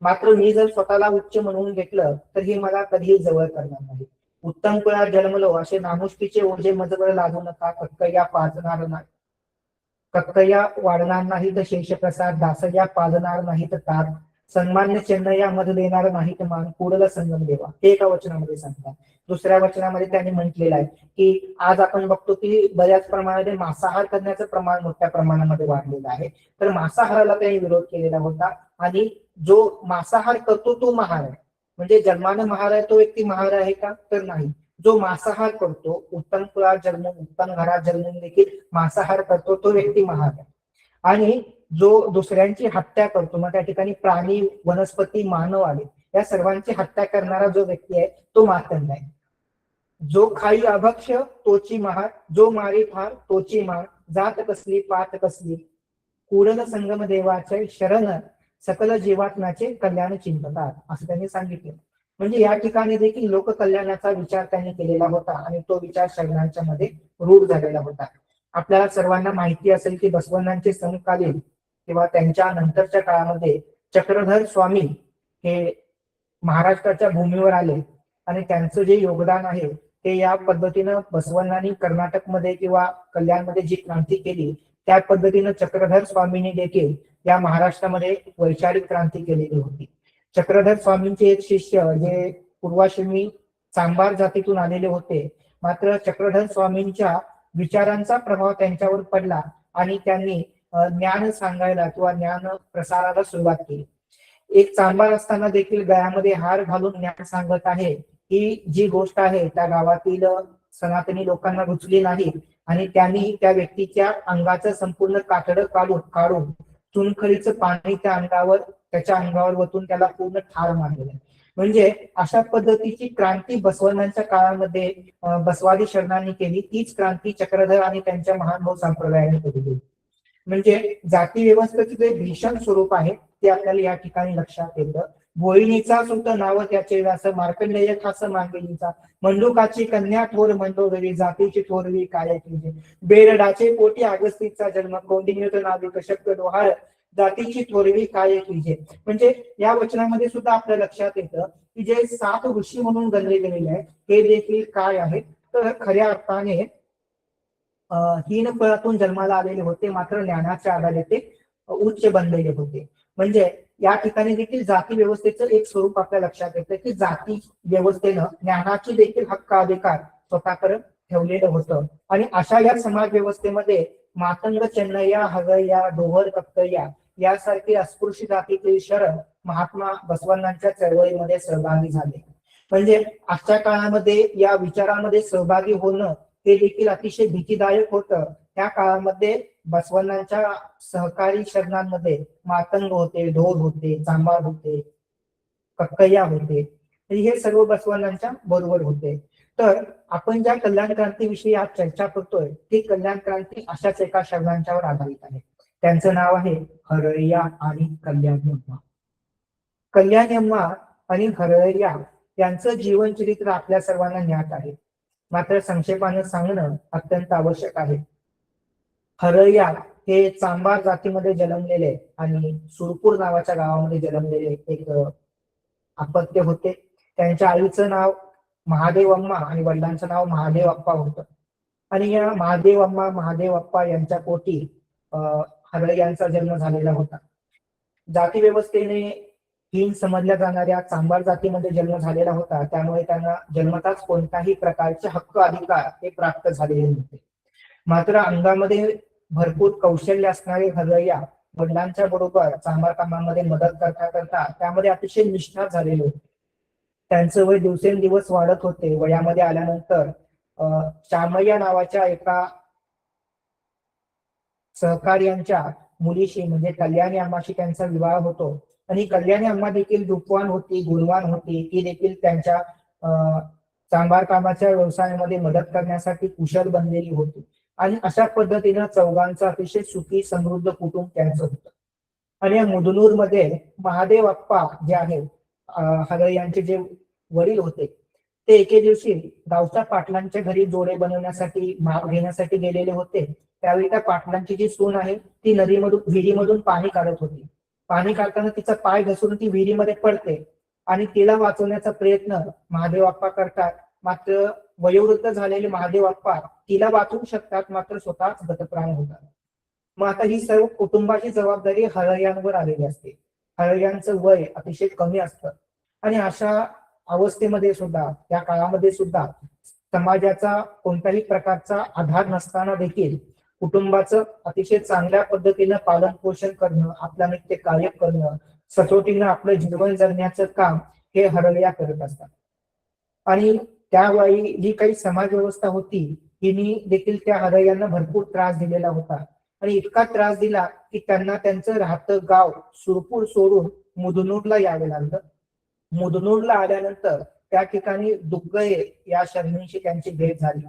Speaker 5: मात्र मी जर स्वतःला उच्च म्हणून घेतलं तर हे मला कधीही जवळ करणार नाही. उत्तम कुळात जन्मलो असे नामुष्कीचे ओझे मजवर लागू नका, कक्कय्या पाजणार नाही, कक्कय्या वाढणार नाही तर शेषप्रसाद, दासय्या पाजणार नाही तर तार, सन्मान्य चेन्नैया मध देणार नाही तर मान, कुडल संगम देवा, हे एका वचनामध्ये सांगतात. दुसऱ्या वचनामध्ये त्यांनी म्हटलेलं आहे की आज आपण बघतो की बऱ्याच प्रमाणामध्ये मांसाहार करण्याचं प्रमाण मोठ्या प्रमाणामध्ये वाढलेलं आहे, तर मांसाहाराला त्यांनी विरोध केलेला होता. आणि जो मांसाहार करतो तो महार आहे. म्हणजे जन्मानं महार आहे तो व्यक्ती महार आहे का? तर नाही. जो मांसाहार करतो, उत्तम कुळात जन्मून, उत्तम घरात जन्मून देखील मांसाहार करतो तो व्यक्ती महार आहे. आणि जो दुसऱ्यांची हत्या करतो, मग त्या ठिकाणी प्राणी, वनस्पती, मानव आले, या सर्वांची हत्या करणारा जो व्यक्ती आहे तो मातंग आहे. जो खाई अभक्ष तोची महार, जो मारी ठार तोची मार, जात कसली पात कसली, कुडल संगम देवाचे शरण, सकल जीवात्म्याचे कल्याण चिंततात, असं त्यांनी सांगितलं. म्हणजे या ठिकाणी देखील लोककल्याणाचा विचार त्यांनी केलेला होता आणि तो विचार शरणांच्या मध्ये रूढ झालेला होता. आपल्याला सर्वांना माहिती असेल की बसवण्णांचे समकालीन किंवा त्यांच्या नंतरच्या काळामध्ये चक्रधर स्वामी हे महाराष्ट्राच्या भूमीवर आले आणि त्यांचं जे योगदान आहे ते या पद्धतीनं बसवण्णांनी कर्नाटकमध्ये किंवा कल्याणमध्ये जी क्रांती केली त्या पद्धतीनं चक्रधर स्वामींनी देखील या महाराष्ट्रामध्ये वैचारिक क्रांती केलेली होती. चक्रधर स्वामींचे एक शिष्य जे पूर्वाश्रमी चांभार जातीतून आलेले होते, मात्र चक्रधर स्वामींच्या विचारांचा प्रभाव त्यांच्यावर पडला आणि त्यांनी ज्ञान सांगायला किंवा ज्ञान प्रसाराला सुरुवात केली. एक चांभार असताना देखील गळ्यामध्ये हार घालून ज्ञान सांगत आहे ही जी गोष्ट आहे त्या गावातील सनातनी लोकांना रुचली नाही आणि त्यांनी त्या व्यक्तीच्या अंगाचं संपूर्ण कातडं काढून चुनखडीचं पाणी त्याच्या अंगावर वतून त्याला पूर्ण ठार मारलेलं. म्हणजे अशा पद्धतीची क्रांती बसवण्णांच्या काळामध्ये बसवादी शरणांनी केली. तीच क्रांती चक्रधर आणि त्यांच्या महानुभाव संप्रदायाने केली. म्हणजे जाती व्यवस्थेचे जे भीषण स्वरूप आहे ते आपल्याला या ठिकाणी लक्षात येतं. भोईनीचा सुद्धा नाव त्याचे व्यास, मार्कंडेय खास मांगेलीचा, मंडुकाची कन्या थोर मंडोदरी, जातीची थोरवी काय तुझे, बेरडाचे पोटी अगस्तीचा जन्म, कोंडिन्युत नाविक शक्य डोहाळ, जातीची थोरवी काय तुझे. म्हणजे या वचनामध्ये सुद्धा आपल्या लक्षात येतं की जे 7 ऋषी म्हणून गणले गेलेले आहेत हे देखील काय आहेत तर खऱ्या अर्थाने हीन फळातून जन्माला आलेले होते, मात्र ज्ञानाच्या आधारे ते उच्च बनलेले होते. म्हणजे या ठिकाणी देखील जाती व्यवस्थेचं एक स्वरूप आपल्या लक्षात येतं की जाती व्यवस्थेनं ज्ञानाची देखील हक्क अधिकार स्वतःकडे ठेवलेलं होतं. आणि अशा या समाज व्यवस्थेमध्ये मातंग, चेन्नैया, हगैया, डोहर, कक्कैया यासारखे अस्पृश्य जातीतील शरण महात्मा बसवण्णांच्या चळवळीमध्ये सहभागी झाले. म्हणजे आजच्या काळामध्ये या विचारामध्ये सहभागी होणं हे देखील अतिशय भीतीदायक होतं. त्या काळामध्ये बसवण्णांच्या सहकारी शरणांमध्ये मातंग होते, ढोल होते, चांभार होते, कक्कैया होते, हे सर्व बसवण्णांच्या बरोबर होते. तर आपण ज्या कल्याण क्रांतीविषयी आज चर्चा करतोय ती कल्याण क्रांती अशाच एका शरणांच्यावर आधारित आहे. त्यांचं नाव आहे हरय्या आणि कल्याणयम्मा. कल्याणयम्मा आणि हरय्या यांचं जीवनचरित्र आपल्या सर्वांना ज्ञात आहे, मात्र संक्षेपाने सांगणं अत्यंत आवश्यक आहे. हरय्या हे चांभार जातीमध्ये जन्मलेले आणि सुरपूर नावाच्या गावामध्ये जन्मलेले एक अपत्य होते. त्यांच्या आईचं नाव महादेवअम्मा आणि वडिलांचं नाव महादेव अप्पा होतं. आणि या महादेवअम्मा महादेव अप्पा यांच्या पोटी हरय्यांचा जन्म झालेला होता. जाती व्यवस्थेने हीन समजल्या जाणाऱ्या चांभार जातीमध्ये जन्म झालेला होता, त्यामुळे त्यांना जन्मताच कोणत्याही प्रकारचे हक्क अधिकार हे प्राप्त झालेले नव्हते. मात्र अंगामध्ये भरपूर कौशल्य असणारे हरय्या वडिलांच्या बरोबर चांभार कामामध्ये मदत करता करता त्यामध्ये अतिशय निष्णात झालेले होते. त्यांचं वय दिवसेंदिवस वाढत होते. वयामध्ये आल्यानंतर शामय्या नावाच्या एका सहकार्यांच्या मुलीशी म्हणजे कल्याणी अम्माशी त्यांचा विवाह होतो. आणि कल्याणी अम्मा देखील रूपवान होती, गुणवान होती. ती देखील त्यांच्या चांभार कामाच्या व्यवसायामध्ये मदत करण्यासाठी कुशल बनलेली होती. आणि अशा पद्धतीनं चौघांचं अतिशय सुखी समृद्ध कुटुंब त्यांचं होतं. आणि या मुदनूर मध्ये महादेव अप्पा जे आहेत हरय्यांचे जे वडील होते ते एके दिवशी गावच्या पाटलांच्या घरी जोडे बनवण्यासाठी माप घेण्यासाठी गेलेले होते. त्यावेळी त्या पाटलांची जी सून आहे ती विहिरीमधून पाणी काढत होती. पाणी काढताना तिचा पाय घसरून ती विहिरीमध्ये पडते आणि तिला वाचवण्याचा प्रयत्न महादेव अप्पा करतात. मात्र वयोवृद्ध झालेले महादेव अप्पा तिला वाचवू शकतात, मात्र स्वतःच गतप्राण होतात. मग आता ही सर्व कुटुंबाची जबाबदारी हरय्यांवर आलेली असते. हरय्यांचं वय अतिशय कमी असतं आणि अशा अवस्थेमध्ये सुद्धा त्या काळामध्ये सुद्धा समाजाचा कोणत्याही प्रकारचा आधार नसताना देखील कुटुंबाचं अतिशय चांगल्या पद्धतीनं पालन पोषण करणं, आपल्या नित्य कार्य करणं, सचोटीनं आपलं जीवन जगण्याचं काम हे हरय्या करत असतात. आणि त्यावेळी जी काही समाज व्यवस्था होती हिने देखील त्या हरय्यांना भरपूर त्रास दिलेला होता. आणि इतका त्रास दिला की त्यांना त्यांचं राहतं गाव सुरपूर सोडून मुदनूरला यावे लागलं. मुदनूरला आल्यानंतर त्या ठिकाणी दुग्गये या शरणींशी त्यांची भेट झाली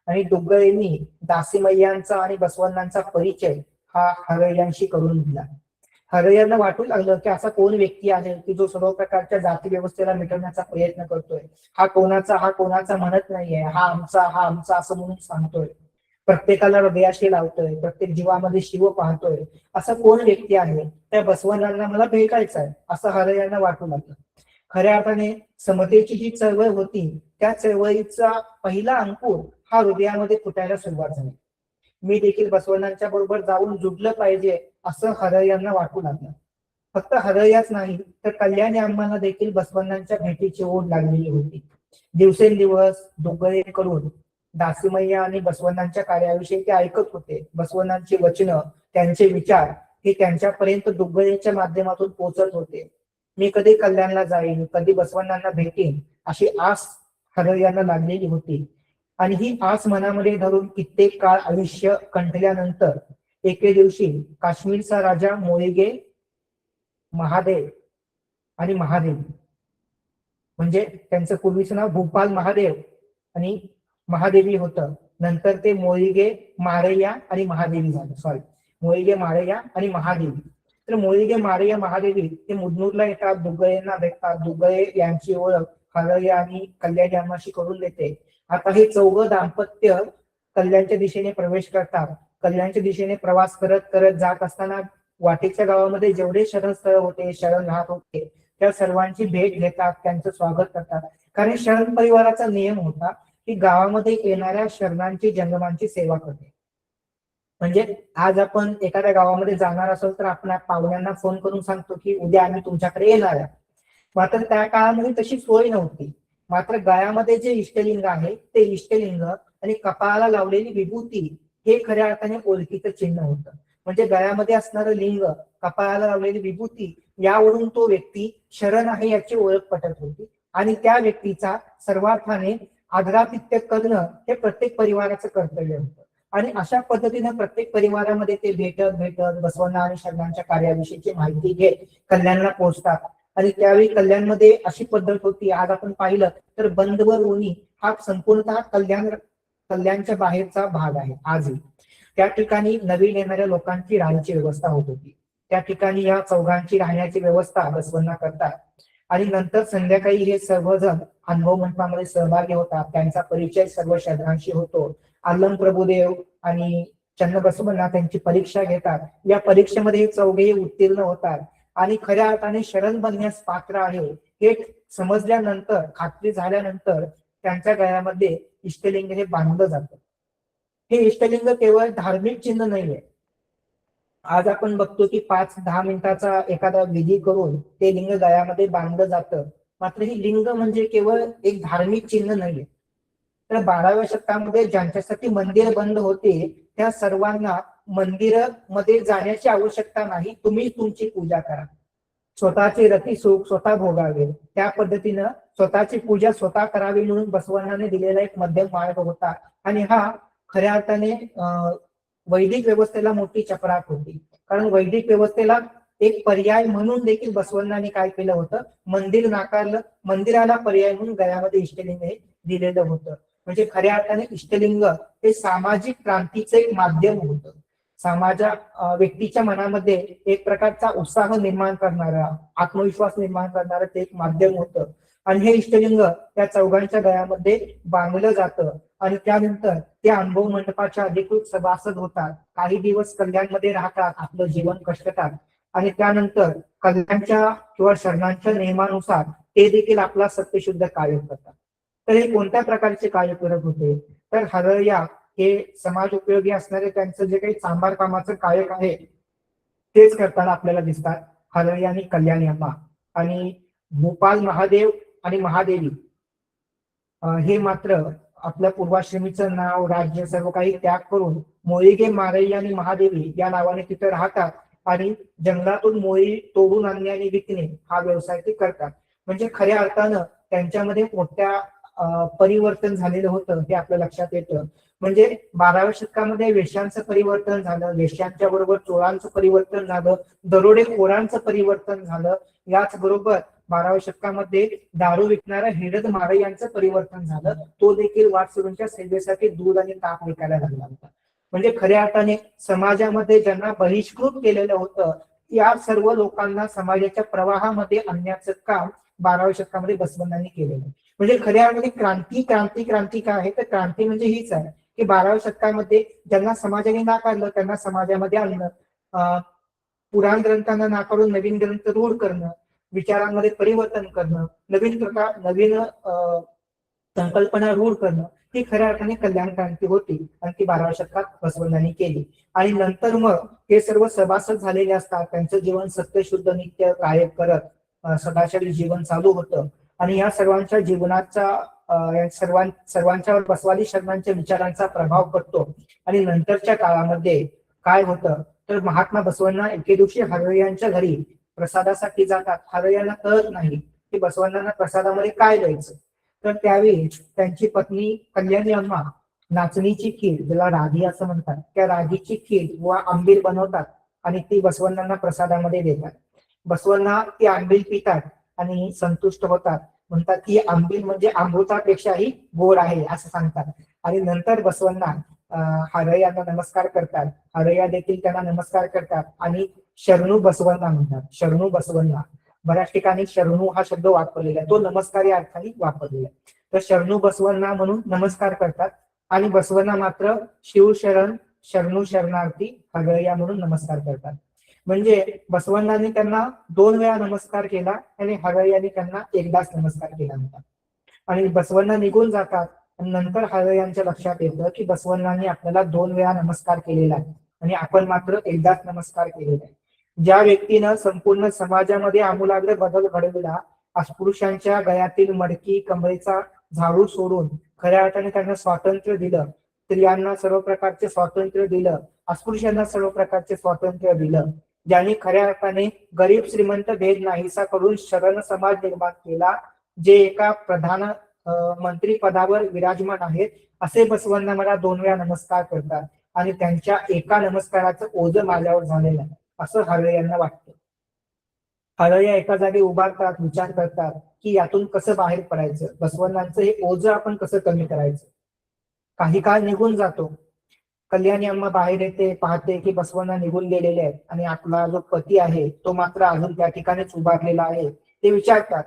Speaker 5: आणि दुग्गयेंनी दासीमय्यांचा आणि बसवण्णांचा परिचय हा हरय्यांशी करून दिला. हरय्यांना वाटू लागलं की असा कोण व्यक्ती आहे की जो सर्व प्रकारच्या जाती व्यवस्थेला मिटवण्याचा प्रयत्न करतोय. हा कोणाचा म्हणत नाहीये, हा आमचा असं म्हणून सांगतोय. प्रत्येकाला हृदयाशी लावतोय, प्रत्येक जीवामध्ये शिव पाहतोय, असा कोण व्यक्ती आहे त्या बसवण्णांना मला भेटायचं आहे असं हरयांना वाटू लागलं. खऱ्या अर्थाने समतेची जी चळवळ होती त्या चळवळीचा पहिला अंकुर हा हृदयामध्ये फुटायला सुरुवात झाली. मी देखील बसवण्णांच्या बरोबर जाऊन जुडलं पाहिजे असं हरयांना वाटू लागलं. फक्त हरयाच नाही तर कल्याणी अम्मांना देखील बसवण्णांच्या भेटीची ओढ लागलेली होती. दिवसेंदिवस डोंगरे करून दासीमय्या आणि बसवण्णांच्या कार्याविषयी ते ऐकत होते. बसवण्णांची वचनं, त्यांचे विचार हे त्यांच्यापर्यंत डोंगरेच्या माध्यमातून पोहोचत होते. मी कधी कल्याणला जाईन, कधी बसवण्णांना भेटेन अशी आस हरयांना लागलेली होती. आणि ही आस मनामध्ये धरून कित्येक काळ आयुष्य कंठल्यानंतर एके दिवशी काश्मीरचा राजा मोळिगे महादेव आणि महादेवी, म्हणजे त्यांचं पूर्वीचं नाव भूपाल महादेव आणि महादेवी होतं. नंतर ते मोळिगे मारय्या आणि महादेवी झालं. सॉरी, मोळिगे मारय्या आणि महादेवी. तर मोळिगे मारय्या महादेवी ते मुदनूरला येतात, दुग्गळेंना भेटतात. दुग्गळे यांची ओळख हरय्या आणि कल्याणी अम्माशी करून देते. आता हे चौघं दाम्पत्य कल्याणच्या दिशेने प्रवेश करतात. कल्याणच्या दिशेने प्रवास करत करत जात असताना वाटेच्या गावामध्ये जेवढे शरणस्थळ होते, शरण राहत होते, त्या सर्वांची भेट घेतात, त्यांचं स्वागत करतात. कारण शरण परिवाराचा नियम होता की गावामध्ये येणाऱ्या शरणांची, जंगमांची सेवा करणे. म्हणजे आज आपण एखाद्या गावामध्ये जाणार असेल तर आपण पाहुण्यांना फोन करून सांगतो की उद्या आम्ही तुमच्याकडे येणार आहे. मात्र त्या काळामध्ये तशी सोय नव्हती. मात्र गळ्यामध्ये जे इष्टलिंग आहे ते इष्टलिंग आणि कपाळाला लावलेली विभूती हे खऱ्या अर्थाने ओळखीचं चिन्ह होतं. म्हणजे गळ्यामध्ये असणारं लिंग, कपाळाला लावलेली विभूती यावरून तो व्यक्ती शरण आहे याची ओळख पटत होती. आणि त्या व्यक्तीचा सर्वार्थाने आदरातिथ्य करणं हे प्रत्येक परिवाराचं कर्तव्य होतं. आणि अशा पद्धतीने प्रत्येक परिवारामध्ये ते भेटत भेटत बसवण्णा आणि शरणांच्या कार्याविषयीची माहिती घेत कल्याणला पोहोचतात. आणि त्यावेळी कल्याणमध्ये अशी पद्धत होती, आज आपण पाहिलं तर बंद व लोणी हा संपूर्णतः कल्याणच्या बाहेरचा भाग आहे. आजही त्या ठिकाणी नवीन येणाऱ्या लोकांची राहण्याची व्यवस्था होत होती. त्या ठिकाणी या चौघांची राहण्याची व्यवस्था बसवण्णा करतात. आणि नंतर संध्याकाळी हे सर्वजण अनुभव मंडपामध्ये सहभागी होतात. त्यांचा परिचय सर्व शरणांशी होतो. आलम प्रभुदेव आणि चन्नबसवण्णा त्यांची परीक्षा घेतात. या परीक्षेमध्ये हे चौघेही उत्तीर्ण होतात. आणि खऱ्या अर्थाने शरण बनण्यास पात्र आहे हे समजल्यानंतर, खात्री झाल्यानंतर त्यांच्या गळ्यामध्ये इष्टलिंग हे बांधलं जातं. हे इष्टलिंग केवळ धार्मिक चिन्ह नाहीये. आज आपण बघतो की 5-10 मिनिटाचा एखादा विधी करून ते लिंग गळ्यामध्ये बांधलं जातं. मात्र ही लिंग म्हणजे केवळ एक धार्मिक चिन्ह नाहीये. तर 12व्या शतकामध्ये ज्यांच्यासाठी मंदिर बंद होते त्या सर्वांना मंदिरामध्ये जाण्याची आवश्यकता नाही. तुम्ही तुमची पूजा करा. स्वतःचे रती सुख स्वतः भोगावे, त्या पद्धतीनं स्वतःची पूजा स्वतः करावी म्हणून बसवण्णाने दिलेला एक मध्यम मार्ग होता. आणि हा खऱ्या अर्थाने वैदिक व्यवस्थेला मोठी चपराक होती. कारण वैदिक व्यवस्थेला एक पर्याय म्हणून देखील बसवण्णाने काय केलं होतं, मंदिर नाकारलं. मंदिराला पर्याय म्हणून गळ्यामध्ये इष्टलिंग हे दिलेलं होतं. म्हणजे खऱ्या अर्थाने इष्टलिंग हे सामाजिक क्रांतीचं एक माध्यम होतं. व्यक्तीच्या मनामध्ये एक प्रकारचा उत्साह निर्माण करणारा, आत्मविश्वास निर्माण करणारं ते एक माध्यम होतं. आणि हे इष्टलिंग त्या चौघांच्या गळ्यामध्ये बांधलं जातं. आणि त्यानंतर त्या अनुभव मंडपाच्या अधिकृत सभासद होतात. काही दिवस कल्याणमध्ये राहतात, आपलं जीवन कष्टतात. आणि त्यानंतर कल्याणच्या किंवा शरणांच्या नियमानुसार ते देखील आपला सत्यशुद्ध कार्य करतात. तर हे कोणत्या प्रकारचे कार्य करत होते, तर हरया हे समाज उपयोगी असणारे त्यांचं जे काही सांबार कामाचं कार्य आहे तेच करताना आपल्याला दिसतात हरया आणि कल्याणी अम्मा. आणि भूपाल महादेव आणि महादेवी हे मात्र आपल्या पूर्वाश्रमीचं नाव, राज्य सर्व काही त्याग करून मोळिगे मारय्या आणि महादेवी या नावाने तिथे राहतात. आणि जंगलातून मोळी तोडून आणणे आणि विकणे हा व्यवसाय ते करतात. म्हणजे खऱ्या अर्थानं त्यांच्यामध्ये मोठ्या परिवर्तन झालेलं होतं हे आपल्या लक्षात येतं. म्हणजे 12व्या शतकामध्ये वेश्यांचं परिवर्तन झालं, वेश्यांच्या बरोबर चोरांचं परिवर्तन झालं, दरोडेखोरांचं परिवर्तन झालं. याच बरोबर 12व्या शतकामध्ये दारू विकणाऱ्या हिरद मारय्यांचं परिवर्तन झालं. तो देखील वाटसरूंच्या सेवेसाठी दूध आणि ताक विकायला लागला होता. म्हणजे खऱ्या अर्थाने समाजामध्ये ज्यांना बहिष्कृत केलेलं होतं या सर्व लोकांना समाजाच्या प्रवाहामध्ये आणण्याचं काम 12व्या शतकामध्ये बसवण्णांनी केलेलं. म्हणजे खऱ्या अर्थाने क्रांती क्रांती क्रांती काय आहे, तर क्रांती म्हणजे हीच आहे की 12व्या शतकामध्ये ज्यांना समाजाने नाकारलं त्यांना समाजामध्ये आणणं, पुराण ग्रंथांना नाकारून नवीन ग्रंथ रूढ करणं, विचारांमध्ये परिवर्तन करणं, नवीन संकल्पना रूढ करणं, ही खऱ्या अर्थाने कल्याण क्रांती होती आणि ती 12व्या शतकात बसवण्णांनी केली. आणि नंतर मग हे सर्व सभासद झालेले असतात, त्यांचं जीवन सत्यशुद्ध नित्य कार्य करत सदाचारी जीवन चालू होतं. आणि या सर्वांच्या जीवनाचा सर्वांच्यावर बसवादी शरणांच्या विचारांचा प्रभाव पडतो. आणि नंतरच्या काळामध्ये काय होतं तर महात्मा बसवण्णा एके दिवशी हरय्यांच्या घरी प्रसादासाठी जातात. हरय्यांना कळत नाही की बसवण्णांना प्रसादामध्ये काय द्यायचं. तर त्यावेळी त्यांची पत्नी कल्याणी अम्मा नाचणीची खीर, ज्याला रागी असं म्हणतात, त्या रागीची खीर व आंबील बनवतात आणि ती बसवण्णांना प्रसादामध्ये देतात. बसवण्णा ती आंबील पितात आणि संतुष्ट होतात, म्हणतात की आंबील म्हणजे अमृतापेक्षाही गोड आहे असं सांगतात. आणि नंतर बसवण्णा हरय्यांना नमस्कार करतात, हरय्या देखील त्यांना नमस्कार करतात आणि शरणू बसवण्णा म्हणतात. शरणू बसवण्णा, बऱ्याच ठिकाणी शरणू हा शब्द वापरलेला आहे, तो नमस्कार या अर्थाने वापरलेला आहे. तर शरणू बसवण्णा म्हणून नमस्कार करतात आणि बसवण्णा मात्र शिवशरण शरणू शरणार्थी हरय्या म्हणून नमस्कार करतात. म्हणजे बसवण्णांनी त्यांना 2 वेळा नमस्कार केला आणि हरय्यांनी त्यांना एकदाच नमस्कार केला होता. आणि बसवण्णा निघून जातात आणि नंतर हरय्यांच्या लक्षात येतं की बसवण्णांनी आपल्याला 2 वेळा नमस्कार केलेला आहे आणि आपण मात्र एकदाच नमस्कार केलेला आहे. ज्या व्यक्तीनं संपूर्ण समाजामध्ये आमूलाग्र बदल घडविला, अस्पृश्यांच्या गळ्यातील मडकी कमरेचा झाडू सोडून खऱ्या अर्थाने त्यांना स्वातंत्र्य दिलं, स्त्रियांना सर्व प्रकारचे स्वातंत्र्य दिलं, अस्पृश्यांना सर्व प्रकारचे स्वातंत्र्य दिलं, ज्यांनी खऱ्या अर्थाने गरीब श्रीमंत भेद नाहीसा करून शरण समाज निर्माण केला, जे एका प्रधान मंत्री पदावर विराजमान आहेत, असे बसवण्णा मला 2 वेळा नमस्कार करतात आणि त्यांच्या एका नमस्काराचं ओझं माझ्यावर झालेलं आहे असं हरय्यांना वाटतं. हरय्या एका जागी उभारतात, विचार करतात की यातून कसं बाहेर पडायचं, बसवण्णांचं हे ओझं आपण कसं कमी करायचं. काही काळ निघून जातो. कल्याणी अम्मा बाहेर येते, पाहते की बसवण्णा निघून गेलेले आहेत आणि आपला जो पती आहे तो मात्र अजून त्या ठिकाणीच उभारलेला आहे. ते विचारतात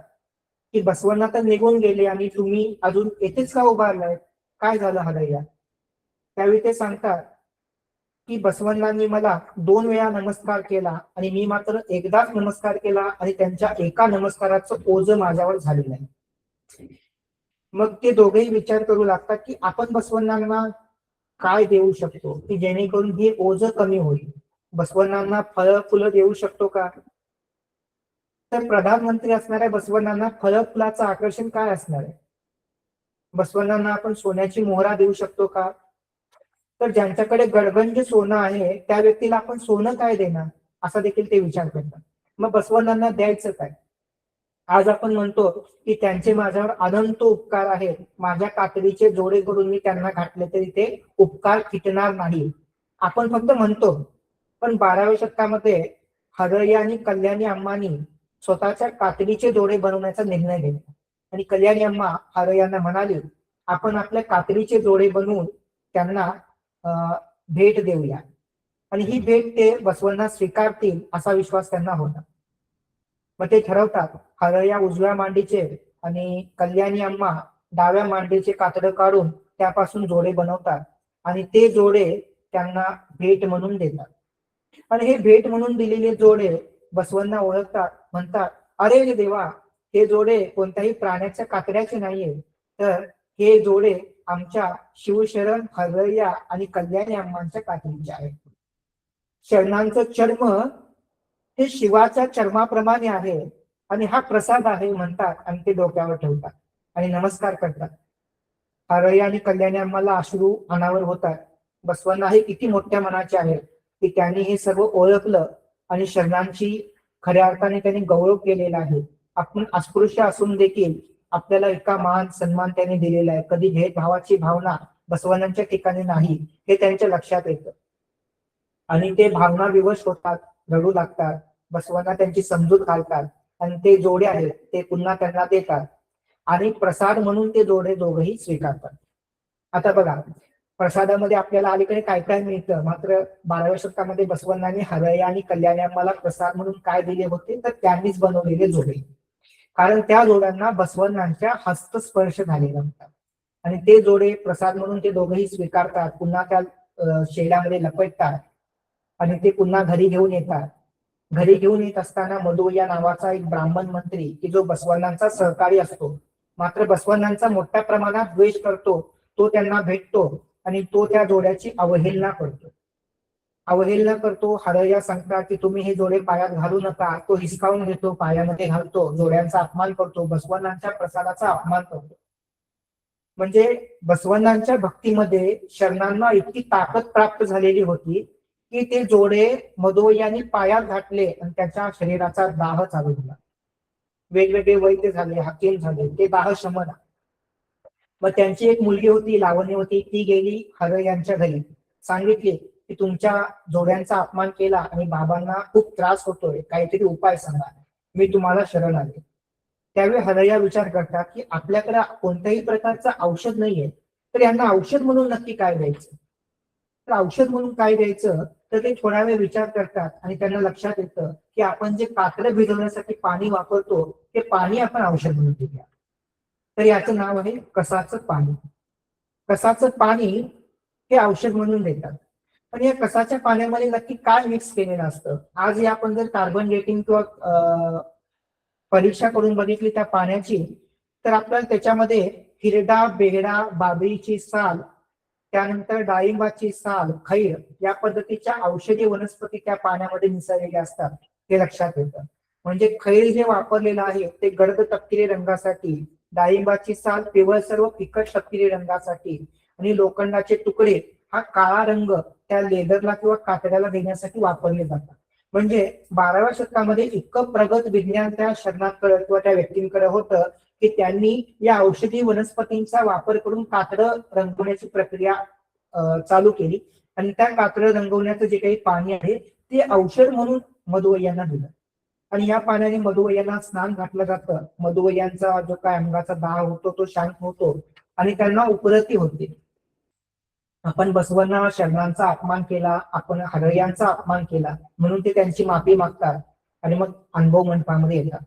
Speaker 5: की बसवण्णा तर निघून गेले आणि तुम्ही अजून येथेच का उभारलाय, काय झालं हरय्या. त्यावेळी ते सांगतात की बसवण्णांनी मला 2 वेळा नमस्कार केला आणि मी मात्र एकदाच नमस्कार केला आणि त्यांच्या एका नमस्काराचं ओझं माझ्यावर झालेलं आहे. मग ते दोघेही विचार करू लागतात की आपण बसवण्णांना काय देऊ शकतो की जेणेकरून हे ओझं कमी होईल. बसवण्णांना फळं फुलं देऊ शकतो का. तर प्रधानमंत्री असणाऱ्या बसवण्णांना फळं फुलाचं आकर्षण काय असणार आहे. बसवण्णांना आपण सोन्याची मोहरा देऊ शकतो का. तर ज्यांच्याकडे गडगंज सोनं आहे त्या व्यक्तीला आपण सोनं काय देणार असा देखील ते विचार करतात. मग बसवण्णांना द्यायचं काय. आज आपण म्हणतो की त्यांचे माझ्यावर अनंत उपकार आहेत, माझ्या कातडीचे जोडे करून मी त्यांना घातले तरी ते उपकार फिटणार नाही, आपण फक्त म्हणतो. पण 12व्या शतकामध्ये हरय्या आणि कल्याणी अम्मानी स्वतःच्या कातडीचे जोडे बनवण्याचा निर्णय घेतला आणि कल्याणी अम्मा हरय्यांना म्हणाली आपण आपल्या कातडीचे जोडे बनवून त्यांना भेट देऊया आणि ही भेट ते बसवण्णा स्वीकारतील असा विश्वास त्यांना होता. मग ते ठरवतात. हरय्या उजव्या मांडीचे आणि कल्याणी अम्मा डाव्या मांडीचे कातडं काढून त्यापासून जोडे बनवतात आणि ते जोडे त्यांना भेट म्हणून देतात. आणि हे भेट म्हणून दिलेले जोडे बसवण्णा ओळखतात, म्हणतात अरे देवा, हे जोडे कोणत्याही प्राण्याच्या कातड्याचे नाहीये, तर हे जोडे आमच्या शिवशरण हरय्या आणि कल्याणी अम्मांच्या कातडीचे आहेत. शरणांचं चर्म हे शिवाच्या चर्माप्रमाणे आहे आणि हा प्रसाद आहे म्हणतात आणि ते डोक्यावर ठेवतात आणि नमस्कार करतात. हरय्या आणि कल्याणी अम्माला अश्रू अनावर होतात. बसवण्णा हे किती मोठ्या मनाचे आहेत की त्यांनी हे सर्व ओळखलं आणि शरणांची खऱ्या अर्थाने त्यांनी गौरव केलेला आहे. आपण अस्पृश्य असून देखील आपल्याला इतका मान सन्मान त्यांनी दिलेला आहे. कधी भेदभावाची भावना बसवण्णांच्या ठिकाणी नाही हे त्यांच्या लक्षात येतं आणि ते भावना विवश होतात, रडू लागतात. बसवण्णा त्यांची समजूत घालतात आणि ते जोडे आहेत ते पुन्हा त्यांना देतात आणि प्रसाद म्हणून ते जोडे दोघंही स्वीकारतात. आता बघा, प्रसादामध्ये आपल्याला अलीकडे काय काय मिळतं. मात्र 12व्या शतकामध्ये बसवण्णांनी हरय्या आणि कल्याणी अम्माला प्रसाद म्हणून काय दिले होते तर त्यांनीच बनवलेले जोडे. कारण त्या जोड्यांना बसवण्णांच्या हस्तस्पर्श झालेला होता. आणि ते जोडे प्रसाद म्हणून ते दोघंही स्वीकारतात, पुन्हा त्या शेडामध्ये लपेटतात आणि ते पुन्हा घरी घेऊन येतात. घरी घेऊन येत असताना मधुवय्या नावाचा एक ब्राह्मण मंत्री की जो बसवण्णांचा सहकारी असतो, मात्र बसवण्णांचा मोठ्या प्रमाणात द्वेष करतो, तो त्यांना भेटतो आणि तो त्या जोड्याची अवहेलना करतो. हरया सांगतात की तुम्ही हे जोडे पायात घालू नका. तो हिसकावून घेतो, पायामध्ये घालतो, जोड्यांचा अपमान करतो, बसवण्णांच्या प्रसादाचा अपमान करतो. म्हणजे बसवण्णांच्या भक्तीमध्ये शरणांना इतकी ताकद प्राप्त झालेली होती की ते जोडे मधुवय्यांनी पायात घातले आणि त्याच्या शरीराचा दाह चालू झाला. वेगवेगळे वैद्य झाले, हकीम झाले, ते दाह शमन. मग त्यांची एक मुलगी होती, लावणी होती, ती गेली हरयांच्या घरी, सांगितले की तुमच्या जोड्यांचा अपमान केला आणि बाबांना खूप त्रास होतोय, काहीतरी उपाय सांगा, मी तुम्हाला शरण आले. त्यावेळी हरया विचार करतात की आपल्याकडे कोणत्याही प्रकारचं औषध नाहीये, तर यांना औषध म्हणून नक्की काय द्यायचं. तर औषध म्हणून काय द्यायचं, तर ते थोडा वेळ विचार करतात आणि त्यांना लक्षात येतं की आपण जे काकडं भिजवण्यासाठी पाणी वापरतो ते पाणी आपण औषध म्हणून देऊया. तर याचं नाव आहे कसाचं पाणी. कसाचं पाणी हे औषध म्हणून देतात. पण या कसाच्या पाण्यामध्ये नक्की काय मिक्स केलेलं असतं. आज आपण जर कार्बन डेटिंग किंवा परीक्षा करून बघितली त्या पाण्याची, तर आपल्याला त्याच्यामध्ये हिरडा, बेहडा, बाबळीची साल, त्यानंतर डाळिंबाची साल, खैर या पद्धतीच्या औषधी वनस्पती त्या पाण्यामध्ये मिसळलेल्या असतात, हे लक्षात येतं. म्हणजे खैर जे वापरलेलं आहे ते गर्द तपकिरी रंगासाठी, डाळिंबाची साल पिवळसर व फिकट तपकिरी रंगासाठी आणि लोखंडाचे तुकडे हा काळा रंग त्या लेदरला किंवा कातड्याला देण्यासाठी वापरले जातात. म्हणजे 12व्या शतकामध्ये इतकं प्रगत विज्ञान त्या शरणांकडे किंवा त्या व्यक्तींकडे होतं की त्यांनी या औषधी वनस्पतींचा वापर करून कातडं रंगवण्याची प्रक्रिया चालू केली आणि त्या कातडं रंगवण्याचं जे काही पाणी आहे ते औषध म्हणून मधुवय्यांना दिलं. आणि या पाण्याने मधुवय्यांना स्नान घातलं जातं. मधुवय्यांचा जो काय अंगाचा दाह होतो तो शांत होतो आणि त्यांना उपरती होते. आपण बसवांना शरणांचा अपमान केला, आपण हरयांचा अपमान केला म्हणून ते त्यांची माफी मागतात आणि मग अनुभव मंडपामध्ये येतात.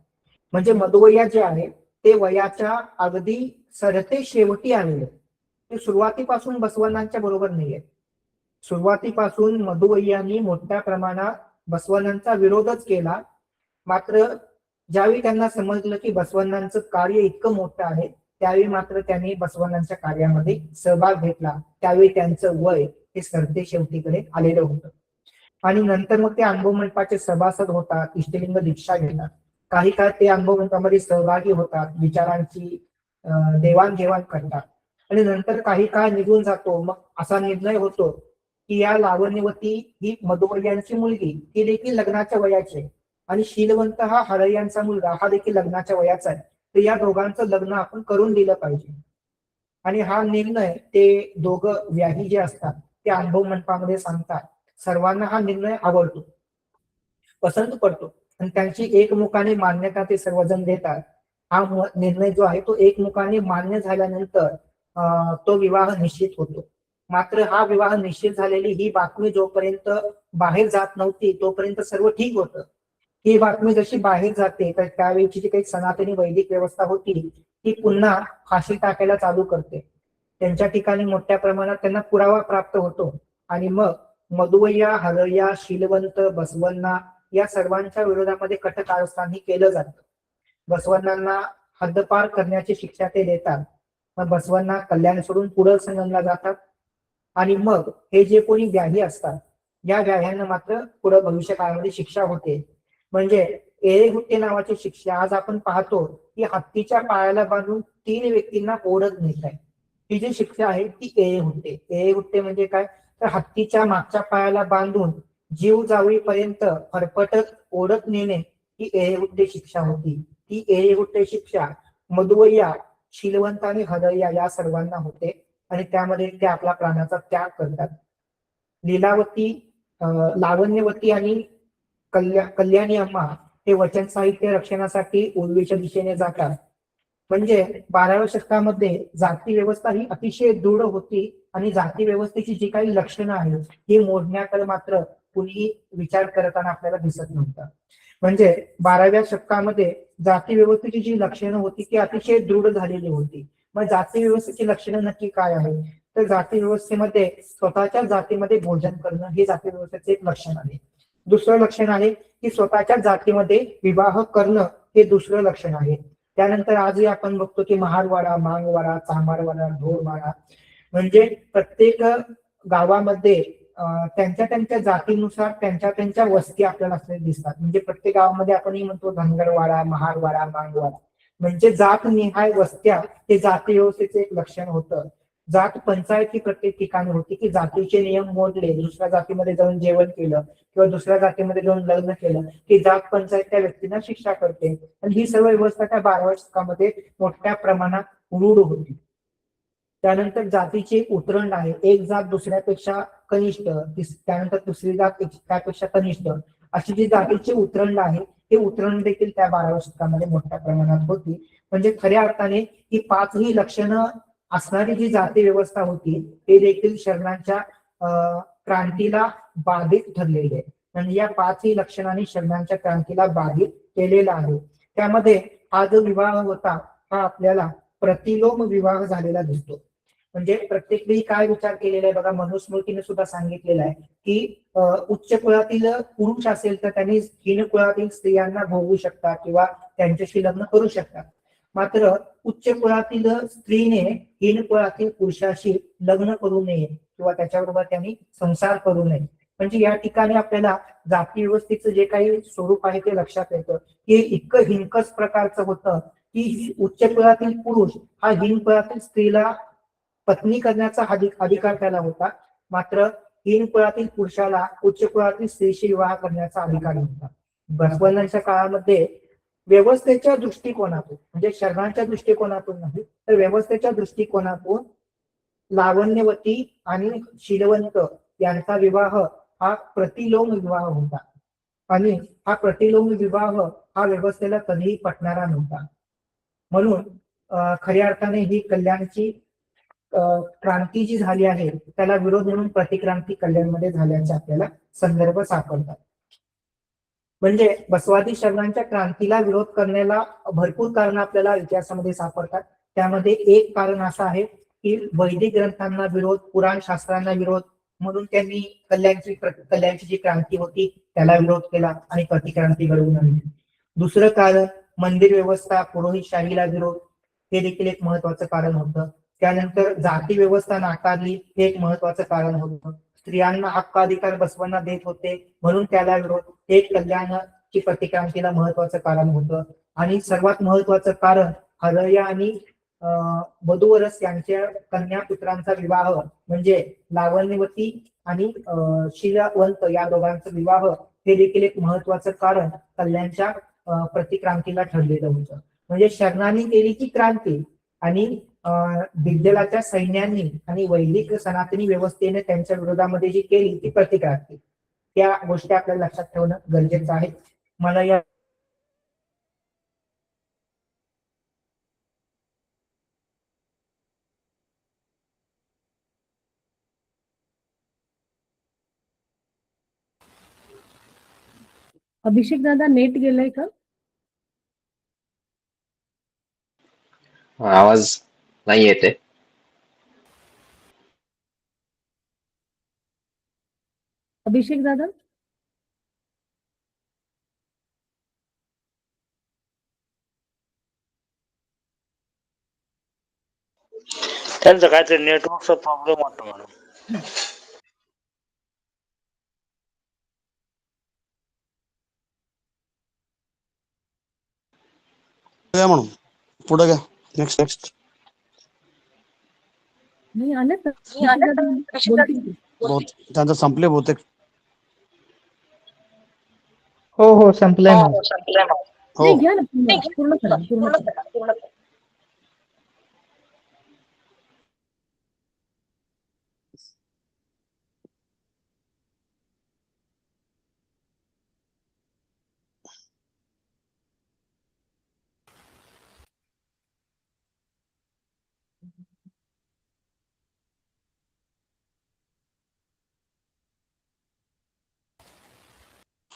Speaker 5: म्हणजे मधुवय्या जे आहे ते वयाच्या अगदी सरते शेवटी आलेले, ते सुरुवातीपासून बसवण्णांच्या बरोबर नाहीये. सुरुवातीपासून मधुवय्यांनी मोठ्या प्रमाणात बसवण्णांचा विरोधच केला. मात्र ज्यावेळी त्यांना समजलं की बसवण्णांचं कार्य इतकं मोठं आहे, त्यावेळी मात्र त्यांनी बसवण्णांच्या कार्यामध्ये सहभाग घेतला. त्यावेळी त्यांचं वय हे सरते शेवटीकडे आलेलं होतं. आणि नंतर मग ते अनुभव मंडपाचे सभासद होतात, इष्टलिंग दीक्षा घेतात. काही काळ ते अनुभव मंडपामध्ये सहभागी होतात, विचारांची देवाणघेवाण करतात आणि नंतर काही काळ निघून जातो. मग असा निर्णय होतो की या लावण्यवती ही मधुवय्यांची मुलगी, ती देखील लग्नाच्या वयाची आहे आणि शीलवंत हा हरयांचा मुलगा, हा देखील लग्नाच्या वयाचा आहे. तर या दोघांचं लग्न आपण करून दिलं पाहिजे. आणि हा निर्णय ते दोघं व्याही जे असतात ते अनुभव मंडपामध्ये सांगतात. सर्वांना हा निर्णय आवडतो, पसंत पडतो आणि त्यांची एकमुखाने मान्यता ते सर्वजण देतात. हा निर्णय जो आहे तो एकमुखाने मान्य झाल्यानंतर तो विवाह निश्चित होतो. मात्र हा विवाह निश्चित झालेली ही बातमी जोपर्यंत बाहेर जात नव्हती तोपर्यंत सर्व ठीक होतं. ही बातमी जशी बाहेर जाते तर त्यावेळीची जी काही सनातनी वैदिक व्यवस्था होती ती पुन्हा फाशी टाकायला चालू करते. त्यांच्या ठिकाणी मोठ्या प्रमाणात त्यांना पुरावा प्राप्त होतो आणि मग मधुवय्या, हरया, शीलवंत, बसवण्णा या सर्वांच्या विरोधामध्ये कटकारस्थान ही केलं जातं. बसवण्णांना हद्दपार करण्याची शिक्षा ते देतात. मग बसवण्णा कल्याण सोडून पुढे संगमला जातात आणि मग हे जे कोणी व्याही असतात या व्याह्यांना मात्र पुढे भविष्य काळामध्ये शिक्षा होते. म्हणजे एळेगुट्टे नावाची शिक्षा आज आपण पाहतो की हत्तीच्या पायाला बांधून 3 व्यक्तींना ओढत नेत आहे. ही जी शिक्षा आहे ती एळेगुट्टे. एळेगुट्टे म्हणजे काय, तर हत्तीच्या मागच्या पायाला बांधून जीव जावीपर्यंत फरफटत ओढत नेणे ही एळेगुट्टे शिक्षा होती. ती एळेगुट्टे शिक्षा मधुवय्या, शीलवंत आणि हरया या सर्वांना होते आणि त्यामध्ये ते आपला प्राणाचा त्याग करतात. लीलावती, लावण्यवती आणि कल्याणी अम्मा हे वचन साहित्य रक्षणासाठी उर्वीच्या दिशेने जातात. म्हणजे 12व्या शतकामध्ये जाती व्यवस्था ही अतिशय दृढ होती आणि जाती व्यवस्थेची जी काही लक्षणं आहेत ही मोडण्याकडे मात्र कुणीही विचार करताना आपल्याला दिसत नव्हतं. म्हणजे 12व्या शतकामध्ये जाती व्यवस्थेची जी लक्षणं होती ती अतिशय दृढ झालेली होती. मग जाती व्यवस्थेची लक्षणं नक्की काय आहे? तर जाती व्यवस्थेमध्ये स्वतःच्या जातीमध्ये भोजन करणं हे जाती व्यवस्थेचे एक लक्षण आहे. दुसरं लक्षण आहे की स्वतःच्या जातीमध्ये विवाह करणं हे दुसरं लक्षण आहे. त्यानंतर आजही आपण बघतो की महारवाडा, मांगवाडा, चांभारवाडा, ढोरवाडा म्हणजे प्रत्येक गावामध्ये त्यांच्या त्यांच्या जातीनुसार त्यांच्या त्यांच्या वस्ती आपल्याला असलेल्या दिसतात. म्हणजे प्रत्येक गावामध्ये आपणही म्हणतो धनगरवाडा, महारवाडा, मांगवाडा म्हणजे जात निहाय वस्त्या हे जाती व्यवस्थेचे एक लक्षण होतं. जात पंचायती प्रत्येक ठिकाणी होती की जातीचे नियम मोडले, दुसऱ्या जातीमध्ये जाऊन जेवण केलं किंवा दुसऱ्या जातीमध्ये जाऊन लग्न केलं की जात पंचायत त्या व्यक्तींना शिक्षा करते. आणि ही सर्व व्यवस्था त्या 12व्या शतकामध्ये मोठ्या प्रमाणात रूढ होती. त्यानंतर जातीची एक उतरंड आहे. एक जात दुसऱ्यापेक्षा कनिष्ठ, त्यानंतर दुसरी जात त्यापेक्षा कनिष्ठ अशी जी जातीची उतरंड आहे ही उतरंड देखील त्या 12व्या शतकामध्ये मोठ्या प्रमाणात होती. म्हणजे खऱ्या अर्थाने ही पाचही लक्षणं असणारी जी जाती व्यवस्था होती ते देखील शरणांच्या क्रांतीला बाधित ठरलेली आहे. म्हणजे या पाचही लक्षणांनी शरणांच्या क्रांतीला बाधित केलेला आहे. त्यामध्ये हा जो विवाह होता हा आपल्याला प्रतिलोम विवाह झालेला दिसतो. म्हणजे प्रत्येक वेळी काय विचार केलेला आहे बघा, मनुस्मृतीने सुद्धा सांगितलेलं आहे की उच्च कुळातील पुरुष असेल तर त्यांनी हीन कुळातील स्त्रियांना भोगू शकतात किंवा त्यांच्याशी लग्न करू शकतात. मात्र उच्च कुळातील स्त्रीने हीन कुळातील पुरुषाशी लग्न करू नये किंवा त्याच्याबरोबर त्यांनी संसार करू नये. म्हणजे या ठिकाणी आपल्याला जाती व्यवस्थेचं जे काही स्वरूप आहे ते लक्षात येतं की इतकं हिंकस प्रकारचं होतं की उच्च कुळातील पुरुष हा हीन कुळातील स्त्रीला पत्नी करण्याचा अधिकार त्याला होता. मात्र हीन कुळातील पुरुषाला उच्च कुळातील स्त्रीशी विवाह करण्याचा अधिकार होता. बसवण्णांच्या काळामध्ये व्यवस्थेच्या दृष्टिकोनातून म्हणजे शरणांच्या दृष्टिकोनातून नाही तर व्यवस्थेच्या दृष्टिकोनातून लावण्यवती आणि शीलवंत यांचा विवाह हा प्रतिलोम विवाह होता. आणि हा प्रतिलोम विवाह हा व्यवस्थेला कधीही पटणारा नव्हता. म्हणून खऱ्या अर्थाने ही कल्याणची क्रांती जी झाली आहे त्याला विरोध म्हणून प्रतिक्रांती कल्याणमध्ये झाल्याचे आपल्याला संदर्भ सापडतात. म्हणजे बसवादी शरणांच्या क्रांतीला विरोध करण्याला भरपूर कारण आपल्याला इतिहासामध्ये सापडतात. त्यामध्ये एक कारण असं आहे की वैदिक ग्रंथांना विरोध, पुराण शास्त्रांना विरोध म्हणून त्यांनी कल्याणची जी क्रांती होती त्याला विरोध केला आणि प्रतिक्रांती घडवून आणली. दुसरं कारण मंदिर व्यवस्था, पुरोहितशाहीला विरोध हे देखील एक महत्वाचं कारण होतं. त्यानंतर जाती व्यवस्था नाकारली हे एक महत्वाचं कारण होतं. स्त्रियांना हक्काधिकार बसवांना देत होते म्हणून त्याला विरोध हे कल्याणाची प्रतिक्रांतीला महत्वाचं कारण होतं. आणि सर्वात महत्वाचं कारण हरया आणि वधूवरस यांच्या कन्यापुत्रांचा विवाह म्हणजे लावण्यवती आणि शीलवंत या दोघांचा विवाह हे देखील एक महत्वाचं कारण कल्याणच्या प्रतिक्रांतीला ठरलेलं होतं. म्हणजे शरणांनी केली ती क्रांती आणि दिग्दलाच्या सैन्यांनी आणि वैदिक सनातनी व्यवस्थेने त्यांच्या विरोधामध्ये जी केली ती प्रतिक्रांती, त्या गोष्टी आपल्याला लक्षात ठेवणं गरजेचं आहे. मला या
Speaker 3: अभिषेक दादा नेट गेलाय का?
Speaker 6: आवाज नाही येते.
Speaker 3: अभिषेक दादा
Speaker 7: त्यांचं काहीतरी नेटवर्कचा प्रॉब्लेम होतो म्हणून.
Speaker 8: म्हणून पुढे घ्या. नेक्स्ट
Speaker 3: नाही आले तर अभिषेक दादा बोलतील.
Speaker 8: त्यांचं संपले बहुतेक.
Speaker 5: हो संपलंय ना.
Speaker 8: हो
Speaker 3: नाही घ्या ना, पूर्ण करा.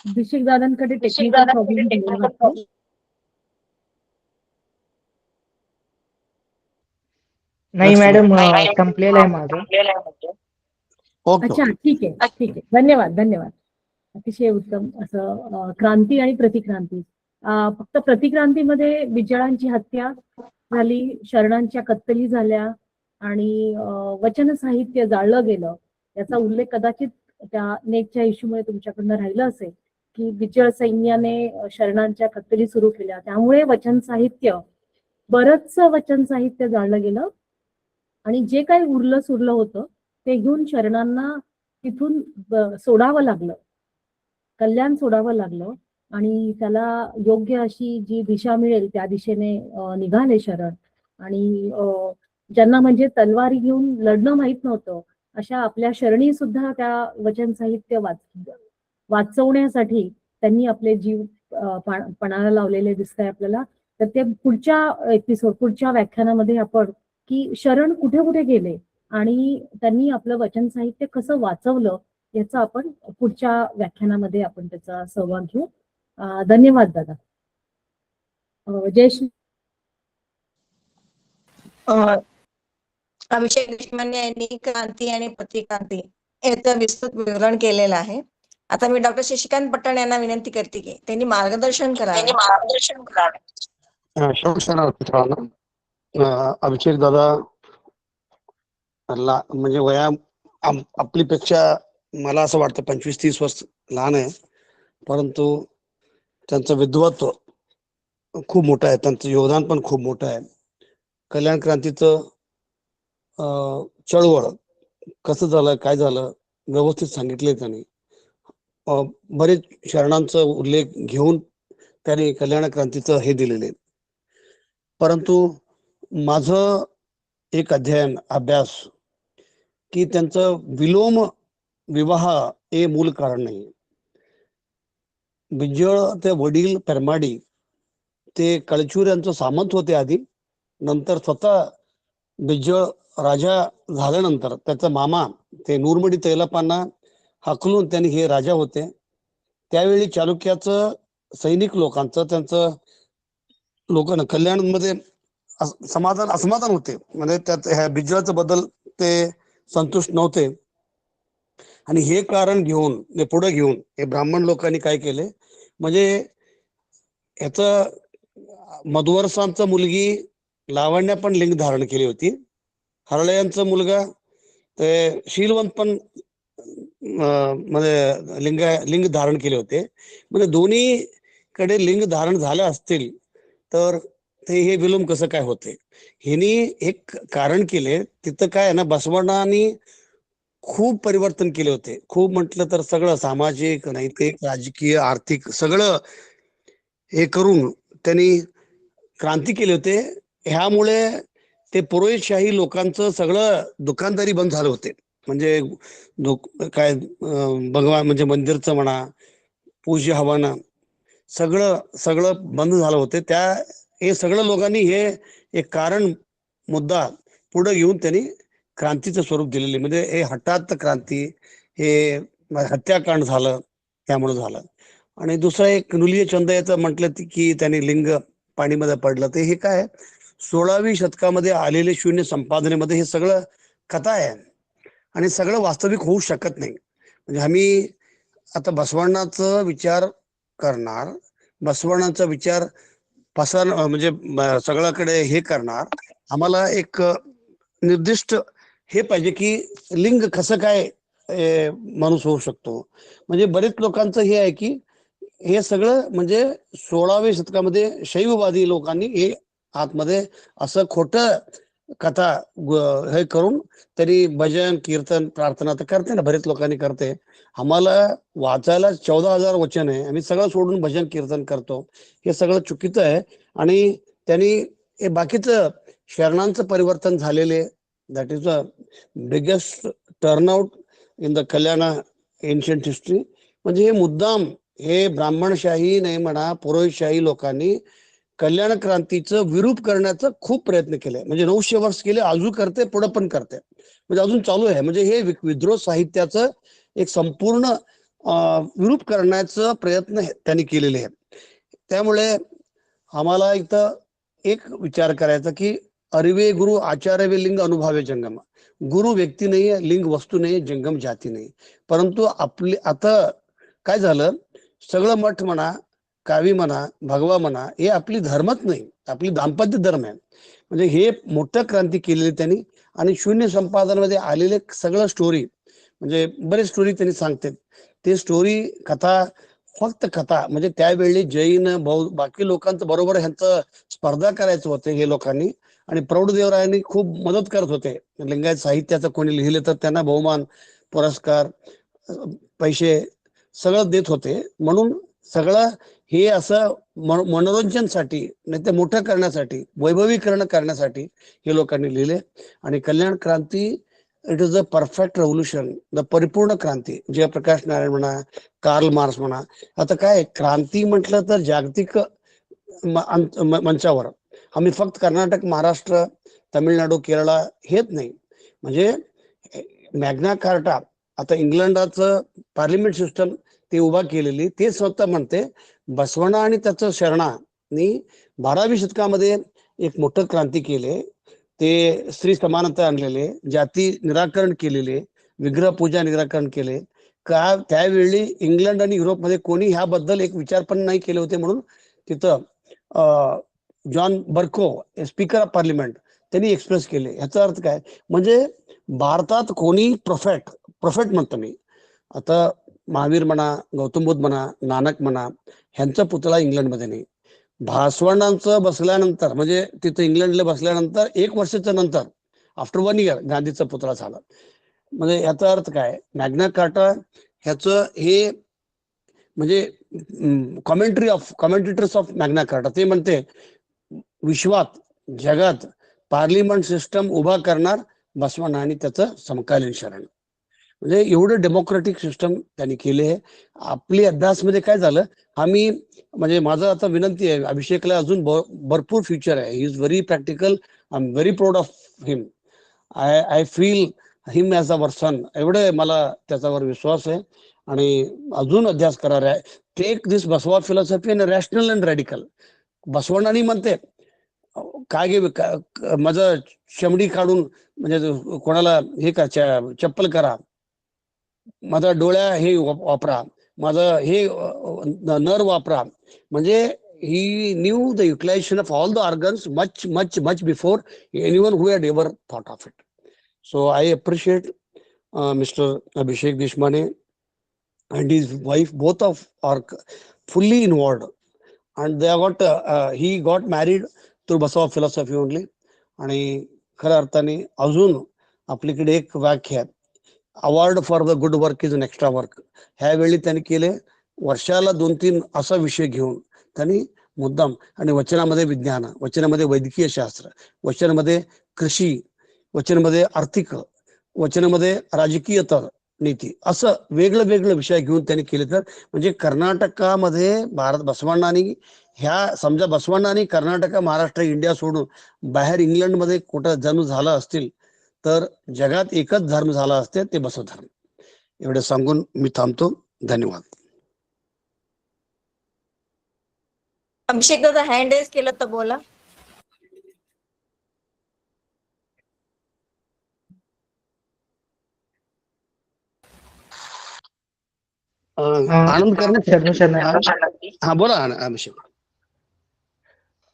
Speaker 3: अभिषेक दादांकडे टेक्निकल प्रॉब्लेम
Speaker 5: नाही
Speaker 8: Next.
Speaker 5: मॅडम, संपलेलं आहे माझं.
Speaker 8: ओके
Speaker 3: अच्छा, ठीक आहे, ठीक आहे. धन्यवाद, धन्यवाद. अतिशय उत्तम असं क्रांती आणि प्रतिक्रांती. फक्त प्रतिक्रांतीमध्ये बिजाळांची हत्या झाली, शरणांच्या कत्तली झाल्या आणि वचन साहित्य जाळलं गेलं. याचा उल्लेख कदाचित त्या नेटच्या इश्यूमुळे तुमच्याकडनं राहिलं असेल की बिजळ सैन्याने शरणांच्या कत्तली सुरू केल्या, त्यामुळे वचन साहित्य, बरंचसं वचन साहित्य जाळलं गेलं आणि जे काही उरलं सुरलं होतं ते घेऊन शरणांना तिथून सोडावं लागलं, कल्याण सोडावं लागलं आणि त्याला योग्य अशी जी दिशा मिळेल त्या दिशेने निघाले शरण. आणि ज्यांना म्हणजे तलवारी घेऊन लढणं माहित नव्हतं अशा आपल्या शरणी सुद्धा त्या वचन साहित्य वाचवण्यासाठी त्यांनी आपले जीव पणाला लावलेले दिसत आहे आपल्याला. तर ते पुढच्या व्याख्यानामध्ये आपण की शरण कुठे कुठे गेले आणि त्यांनी आपलं वचन साहित्य कसं वाचवलं याचा आपण पुढच्या व्याख्यानामध्ये आपण त्याचा सहभाग घेऊ. धन्यवाद दादा. जयश्री.
Speaker 1: अभिषेक देशमाने यांनी क्रांती आणि प्रतिक्रांती याचं विस्तृत विवरण केलेलं आहे. आता मी डॉक्टर शशिकांत पठाण यांना विनंती करते की त्यांनी मार्गदर्शन करावे.
Speaker 8: अभिषेक दादा म्हणजे आपलीपेक्षा मला असं वाटतं 25-30 वर्ष लहान आहे, परंतु त्यांचं विद्वत्व खूप मोठं आहे, त्यांचं योगदान पण खूप मोठं आहे. कल्याण क्रांतीचं चळवळ कसं झालं, काय झालं व्यवस्थित सांगितले त्यांनी. बरेच शरणांचा उल्लेख घेऊन त्यांनी कल्याण क्रांतीचं हे दिलेले. परंतु माझं एक अभ्यास की त्यांचं विलोम विवाह हे मूल कारण नाही. बिजळ ते वडील परमाडी ते कळचूर यांचं सामंत होते आधी, नंतर स्वतः बिजळ राजा झाल्यानंतर त्याचा मामा ते नूरमडी तैलपांना हाकलून त्यांनी हे राजा होते. त्यावेळी चालुक्याचं सैनिक लोकांचं त्यांचं लोकांना कल्याणमध्ये असमाधान होते, म्हणजे त्यात ह्या बिजळाचं बद्दल ते संतुष्ट नव्हते. आणि हे कारण घेऊन पुढे घेऊन हे ब्राह्मण लोकांनी काय केले, म्हणजे याच मधुवरसांचा मुलगी लावण्या पण लिंग धारण केली होती. हरळयांचा मुलगा ते शीलवंत पण म्हणजे लिंग धारण केले होते. म्हणजे दोन्ही कडे लिंग धारण झाले असतील तर ते हे विलोम कसं काय होते. ह्यांनी एक कारण केले. तिथं काय आहे ना, बसवण्णांनी खूप परिवर्तन केले होते. खूप म्हटलं तर सगळं सामाजिक, नैतिक, राजकीय, आर्थिक सगळं हे करून त्यांनी क्रांती केले होते. ह्यामुळे ते पुरोहितशाही लोकांचं सगळं दुकानदारी बंद झालं होते. म्हणजे काय भगवान म्हणजे मंदिरचं म्हणा, पूज्य हवाना सगळं बंद झालं होते. हे सगळं लोकांनी हे एक कारण मुद्दा पुढे घेऊन त्यांनी क्रांतीचं स्वरूप दिलेले. म्हणजे हे हठात क्रांती, हे हत्याकांड झालं त्यामुळे झालं. आणि दुसरं एक नुलिय चंद याचं म्हटलं की त्यांनी लिंग पाणीमध्ये पडलं. ते हे काय 16वी शतकामध्ये आलेले शून्य संपादनेमध्ये हे सगळं कथा आहे आणि सगळं वास्तविक होऊ शकत नाही. म्हणजे आम्ही आता बसवण्णाचा विचार करणार, बसवण्णाचा विचार म्हणजे सगळ्याकडे हे करणार, आम्हाला एक निर्दिष्ट हे पाहिजे की लिंग कसं काय माणूस होऊ शकतो. म्हणजे बरेच लोकांचं हे आहे की हे सगळं म्हणजे 16व्या शतकामध्ये शैववादी लोकांनी हे आतमध्ये असं खोटं कथा हे करून तरी भजन कीर्तन प्रार्थना तर करते ना, बरेच लोकांनी करते. आम्हाला वाचायला 14,000 वचन आहे, आम्ही सगळं सोडून भजन कीर्तन करतो. हे सगळं चुकीचं आहे. आणि त्यांनी हे बाकीचं शरणांचं परिवर्तन झालेले, that is the biggest turnout in the Kalyan ancient history. म्हणजे हे मुद्दाम हे ब्राह्मणशाही नाही म्हणा, पुरोहितशाही लोकांनी कल्याण क्रांतीचं विरूप करण्याचा खूप प्रयत्न केले. म्हणजे 900 वर्ष केले, अजून करते, पुढे पण करते, म्हणजे अजून चालू आहे. म्हणजे हे विद्रोह साहित्याचं एक संपूर्ण विरूप करण्याचा प्रयत्न त्यांनी केलेले आहे. त्यामुळे आम्हाला इथं एक विचार करायचा की अरिवे गुरु आचार्य वे लिंग अनुभवे जंगम. गुरु व्यक्ती नाही, लिंग वस्तू नाही, जंगम जाती नाही. परंतु आपली आता काय झालं, सगळं मठ म्हणा, कावी म्हणा, भगवा म्हणा, हे आपली धर्मच नाही, आपली दाम्पत्य धर्म आहे. म्हणजे हे मोठं क्रांती केलेली त्यांनी. आणि शून्य संपादनामध्ये आलेले सगळं स्टोरी, म्हणजे बरेच स्टोरी त्यांनी सांगतात. ते स्टोरी कथा, फक्त कथा, म्हणजे त्यावेळी जैन बौद्ध बाकी लोकांचं बरोबर ह्यांचं स्पर्धा करायचं होते हे लोकांनी. आणि प्रौढदेवरायांनी खूप मदत करत होते. लिंगायत साहित्याचं कोणी लिहिले तर त्यांना बहुमान, पुरस्कार, पैसे सगळं देत होते. म्हणून सगळं हे असं मनोरंजनसाठी नाही तर मोठं करण्यासाठी, वैभवीकरण करण्यासाठी हे लोकांनी लिहिले. आणि Kalyan Kranti it is a perfect revolution, the परिपूर्ण क्रांती. जयप्रकाश नारायण म्हणा, कार्ल मार्क्स म्हणा. आता काय क्रांती म्हटलं तर जागतिक मंचावर, आम्ही फक्त कर्नाटक, महाराष्ट्र, तमिळनाडू, केरळा हेच नाही. म्हणजे मॅग्ना कार्टा, आता इंग्लंडाचं पार्लिमेंट सिस्टम ते उभा केलेली, ते स्वतः म्हणते बसवण्णा आणि त्याचं शरणांनी 12व्या शतकामध्ये एक मोठं क्रांती केले. ते स्त्री समानता आणलेले, जाती निराकरण केलेले, विग्रह पूजा निराकरण केले. का त्यावेळी इंग्लंड आणि युरोपमध्ये कोणी ह्याबद्दल एक विचार पण नाही केले होते. म्हणून तिथं John Bercow, speaker of parliament, त्यांनी एक्सप्रेस केले. ह्याचा अर्थ काय, म्हणजे भारतात कोणी प्रोफेट म्हणतो मी. आता महावीर म्हणा, गौतम बुद्ध म्हणा, नानक म्हणा, ह्यांचा पुतळा इंग्लंडमध्ये नाही. भासवणांचं बसल्यानंतर, म्हणजे तिथं इंग्लंडला बसल्यानंतर 1 वर्षाच्या नंतर, आफ्टर 1 इयर, गांधीचा पुतळा झाला. म्हणजे याचा अर्थ काय, मॅग्ना कार्टा ह्याचं हे म्हणजे कॉमेंटेटर्स ऑफ मॅग्ना कार्टा ते म्हणते विश्वात, जगात पार्लिमेंट सिस्टम उभा करणार बसवण्णा आणि त्याचं समकालीन शरण. म्हणजे एवढं डेमोक्रेटिक सिस्टम त्यांनी केले आहे. आपली अभ्यासमध्ये काय झालं, आम्ही म्हणजे माझं आता विनंती आहे, अभिषेकला अजून भरपूर फ्युचर आहे. He is very practical. I am very proud of him. I feel him as our son. एवढे मला त्याच्यावर विश्वास आहे. आणि अजून अभ्यास करणार आहे. Take this Basava philosophy and rational and radical. बसवण्णानी म्हणते काय घे माझं शमडी काढून, म्हणजे कोणाला हे का चप्पल करा, माझा डोळ्या हे वापरा, माझं हे नर वापरा. म्हणजे he knew the utilization of all the organs much much much before anyone who had ever thought of it. So I appreciate Mr. Abhishek Deshmane and his wife, both of are fully involved, and they got he got married through Basava philosophy only. आणि खऱ्या अर्थाने अजून आपल्याकडे एक वाक्य आहे, award for the good work is an extra work. ह्यावेळी त्यांनी केले, वर्षाला 2-3 असा विषय घेऊन त्यांनी मुद्दाम. आणि वचनामध्ये विज्ञान, वचनामध्ये वैद्यकीय शास्त्र, वचनामध्ये कृषी, वचनामध्ये आर्थिक, वचनामध्ये राजकीय तर नीती, असं वेगळं वेगळं विषय घेऊन त्यांनी केले. तर म्हणजे कर्नाटकामध्ये भारत बसवण्णानी ह्या समजा बसवण्णानी कर्नाटक, महाराष्ट्र, इंडिया सोडून बाहेर इंग्लंडमध्ये कुठं जन्म झाला असतील तर जगात एकच धर्म झाला असते, ते बसव धर्म. एवढे सांगून मी थांबतो. धन्यवाद.
Speaker 1: अभिषेक दादा हँड रेज केलं तर बोला.
Speaker 8: आनंद करणे.
Speaker 5: शरणार्थी.
Speaker 8: हा बोला अभिषेक.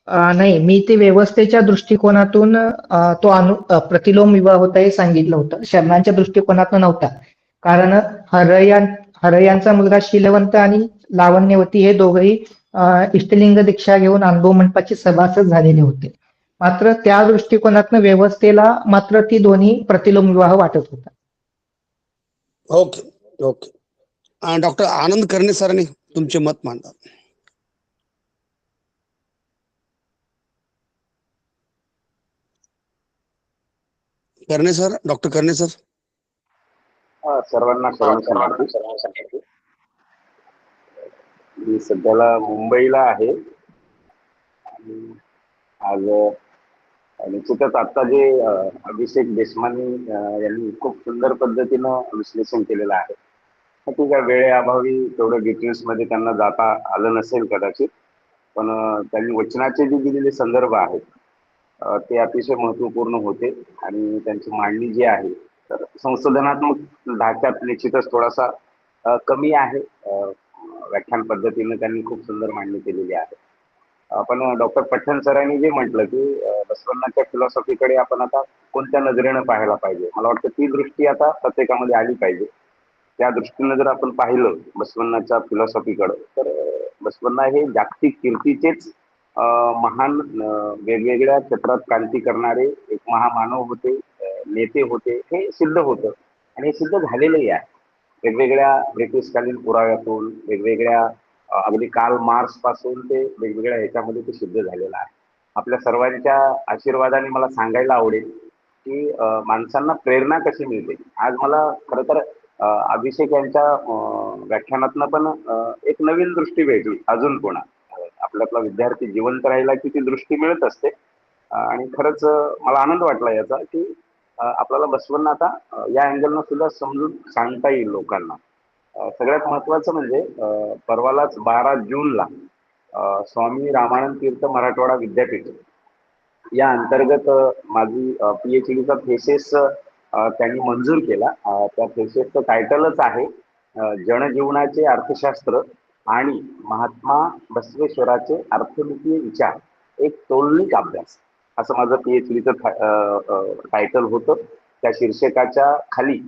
Speaker 5: नाही, मी ते व्यवस्थेच्या दृष्टिकोनातून तो प्रतिलोम विवाह होता हे सांगितलं होतं. शरणांच्या दृष्टिकोनातून नव्हता. कारण हरयांचा मुलगा शीलवंत आणि लावण्यवती हे दोघेही इष्टलिंग दीक्षा घेऊन अनुभव मंडपाचे सभासद झालेले होते. मात्र त्या दृष्टिकोनातून व्यवस्थेला मात्र ती दोन्ही प्रतिलोम विवाह वाटत होता.
Speaker 8: Okay okay. डॉक्टर आनंद करणे सरांनी तुमचे मत मांडा. करणे सर, डॉक्टर करणे सर.
Speaker 6: सर्वांना शरणार्थी. मी सध्याला मुंबईला आहे. आज निश्चितच आता जे अभिषेक देशमाने यांनी खूप सुंदर पद्धतीनं विश्लेषण केलेलं आहे. ठीक आहे, वेळेअभावी तेवढ्या डिटेल्स मध्ये त्यांना जाता आलं नसेल कदाचित, पण त्यांनी वचनाचे जे दिलेले संदर्भ आहेत ते अतिशय महत्वपूर्ण होते आणि त्यांची मांडणी जी आहे तर संशोधनात्मक ढाच्यात निश्चितच थोडासा कमी आहे. व्याख्यान पद्धतीने त्यांनी खूप सुंदर मांडणी केलेली आहे. आपण डॉक्टर पठण सरांनी जे म्हटलं की बसवण्णाच्या फिलॉसॉफीकडे आपण आता कोणत्या नजरेनं पाहायला पाहिजे, मला वाटतं ती दृष्टी आता प्रत्येकामध्ये आली पाहिजे. त्या दृष्टीनं जर आपण पाहिलं बसवण्णाच्या फिलॉसॉफीकडं तर बसवण्णा हे जागतिक कीर्तीचेच महान वेगवेगळ्या क्षेत्रात क्रांती करणारे एक महामानव होते, नेते होते, हे सिद्ध होतं आणि हे सिद्ध झालेलंही आहे. वेगवेगळ्या ब्रिटिशकालीन पुराव्यातून वेगवेगळ्या अगदी कार्ल मार्क्स पासून ते वेगवेगळ्या ह्याच्यामध्ये ते सिद्ध झालेलं आहे. आपल्या सर्वांच्या आशीर्वादाने मला सांगायला आवडेल की माणसांना प्रेरणा कशी मिळते. आज मला खरं तर अभिषेक यांच्या व्याख्यानातनं पण एक नवीन दृष्टी भेटली. अजून कोणा आपल्यातला विद्यार्थी जिवंत राहिला की ती दृष्टी मिळत असते आणि खरंच मला आनंद वाटला याचा की आपल्याला बसवणं आता या अँगलनं सुद्धा समजून सांगता येईल लोकांना. सगळ्यात महत्वाचं म्हणजे परवालाच 12 जूनला स्वामी रामानंद तीर्थ मराठवाडा विद्यापीठ या अंतर्गत माझी PhDचा थेसिस त्यांनी मंजूर केला. त्या थेसिसचं टायटलच आहे जनजीवनाचे अर्थशास्त्र आणि महात्मा बसवेश्वराचे अर्थमितीय विचार एक तौलनिक अभ्यास, असं माझं PhDचं टायटल होतं. त्या शीर्षकाच्या खाली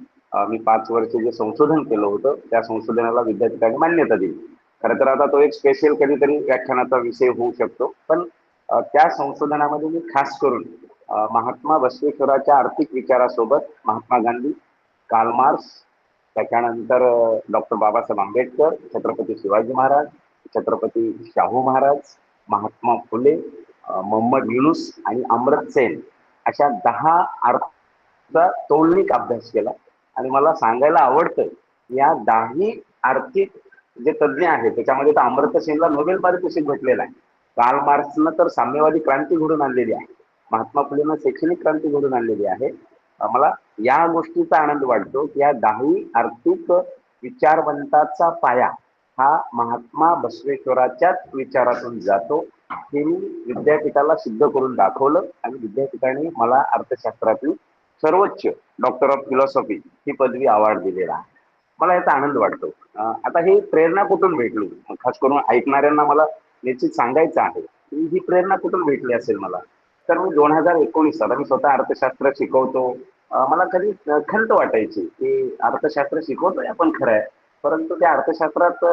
Speaker 6: मी 5 वर्ष जे संशोधन केलं होतं त्या संशोधनाला विद्यापीठाने मान्यता दिली. खरं तर आता तो एक स्पेशल कधीतरी व्याख्यानाचा विषय होऊ शकतो, पण त्या संशोधनामध्ये मी खास करून महात्मा बसवेश्वराच्या आर्थिक विचारासोबत महात्मा गांधी, कार्ल मार्क्स, त्याच्यानंतर डॉक्टर बाबासाहेब आंबेडकर, छत्रपती शिवाजी महाराज, छत्रपती शाहू महाराज, महात्मा फुले, मोहम्मद युनुस आणि अमर्त्य सेन अशा 10 अर्थाचा तौलनिक अभ्यास केला. आणि मला सांगायला आवडतं या 10 आर्थिक जे तज्ज्ञ आहेत त्याच्यामध्ये तर अमर्त्य सेनला नोबेल पारितोषिक भेटलेलं आहे. कार्ल मार्क्सनं तर साम्यवादी क्रांती घडून आणलेली आहे. महात्मा फुलेनं शैक्षणिक क्रांती घडून आणलेली आहे. मला या गोष्टीचा आनंद वाटतो की या 10 आर्थिक विचारवंताचा पाया हा महात्मा बसवेश्वराच्याच विचारातून जातो. हे मी विद्यापीठाला सिद्ध करून दाखवलं आणि विद्यापीठाने मला अर्थशास्त्रातील सर्वोच्च डॉक्टर ऑफ फिलॉसॉफी ही पदवी अवॉर्ड दिलेला आहे. मला याचा आनंद वाटतो. आता ही प्रेरणा कुठून भेटली, खास करून ऐकणाऱ्यांना मला निश्चित सांगायचं आहे की ही प्रेरणा कुठून भेटली असेल मला. तर मी 2019 आता मी स्वतः अर्थशास्त्र शिकवतो. मला कधी खंत वाटायची की अर्थशास्त्र शिकवतोय आपण खरं आहे, परंतु त्या अर्थशास्त्रात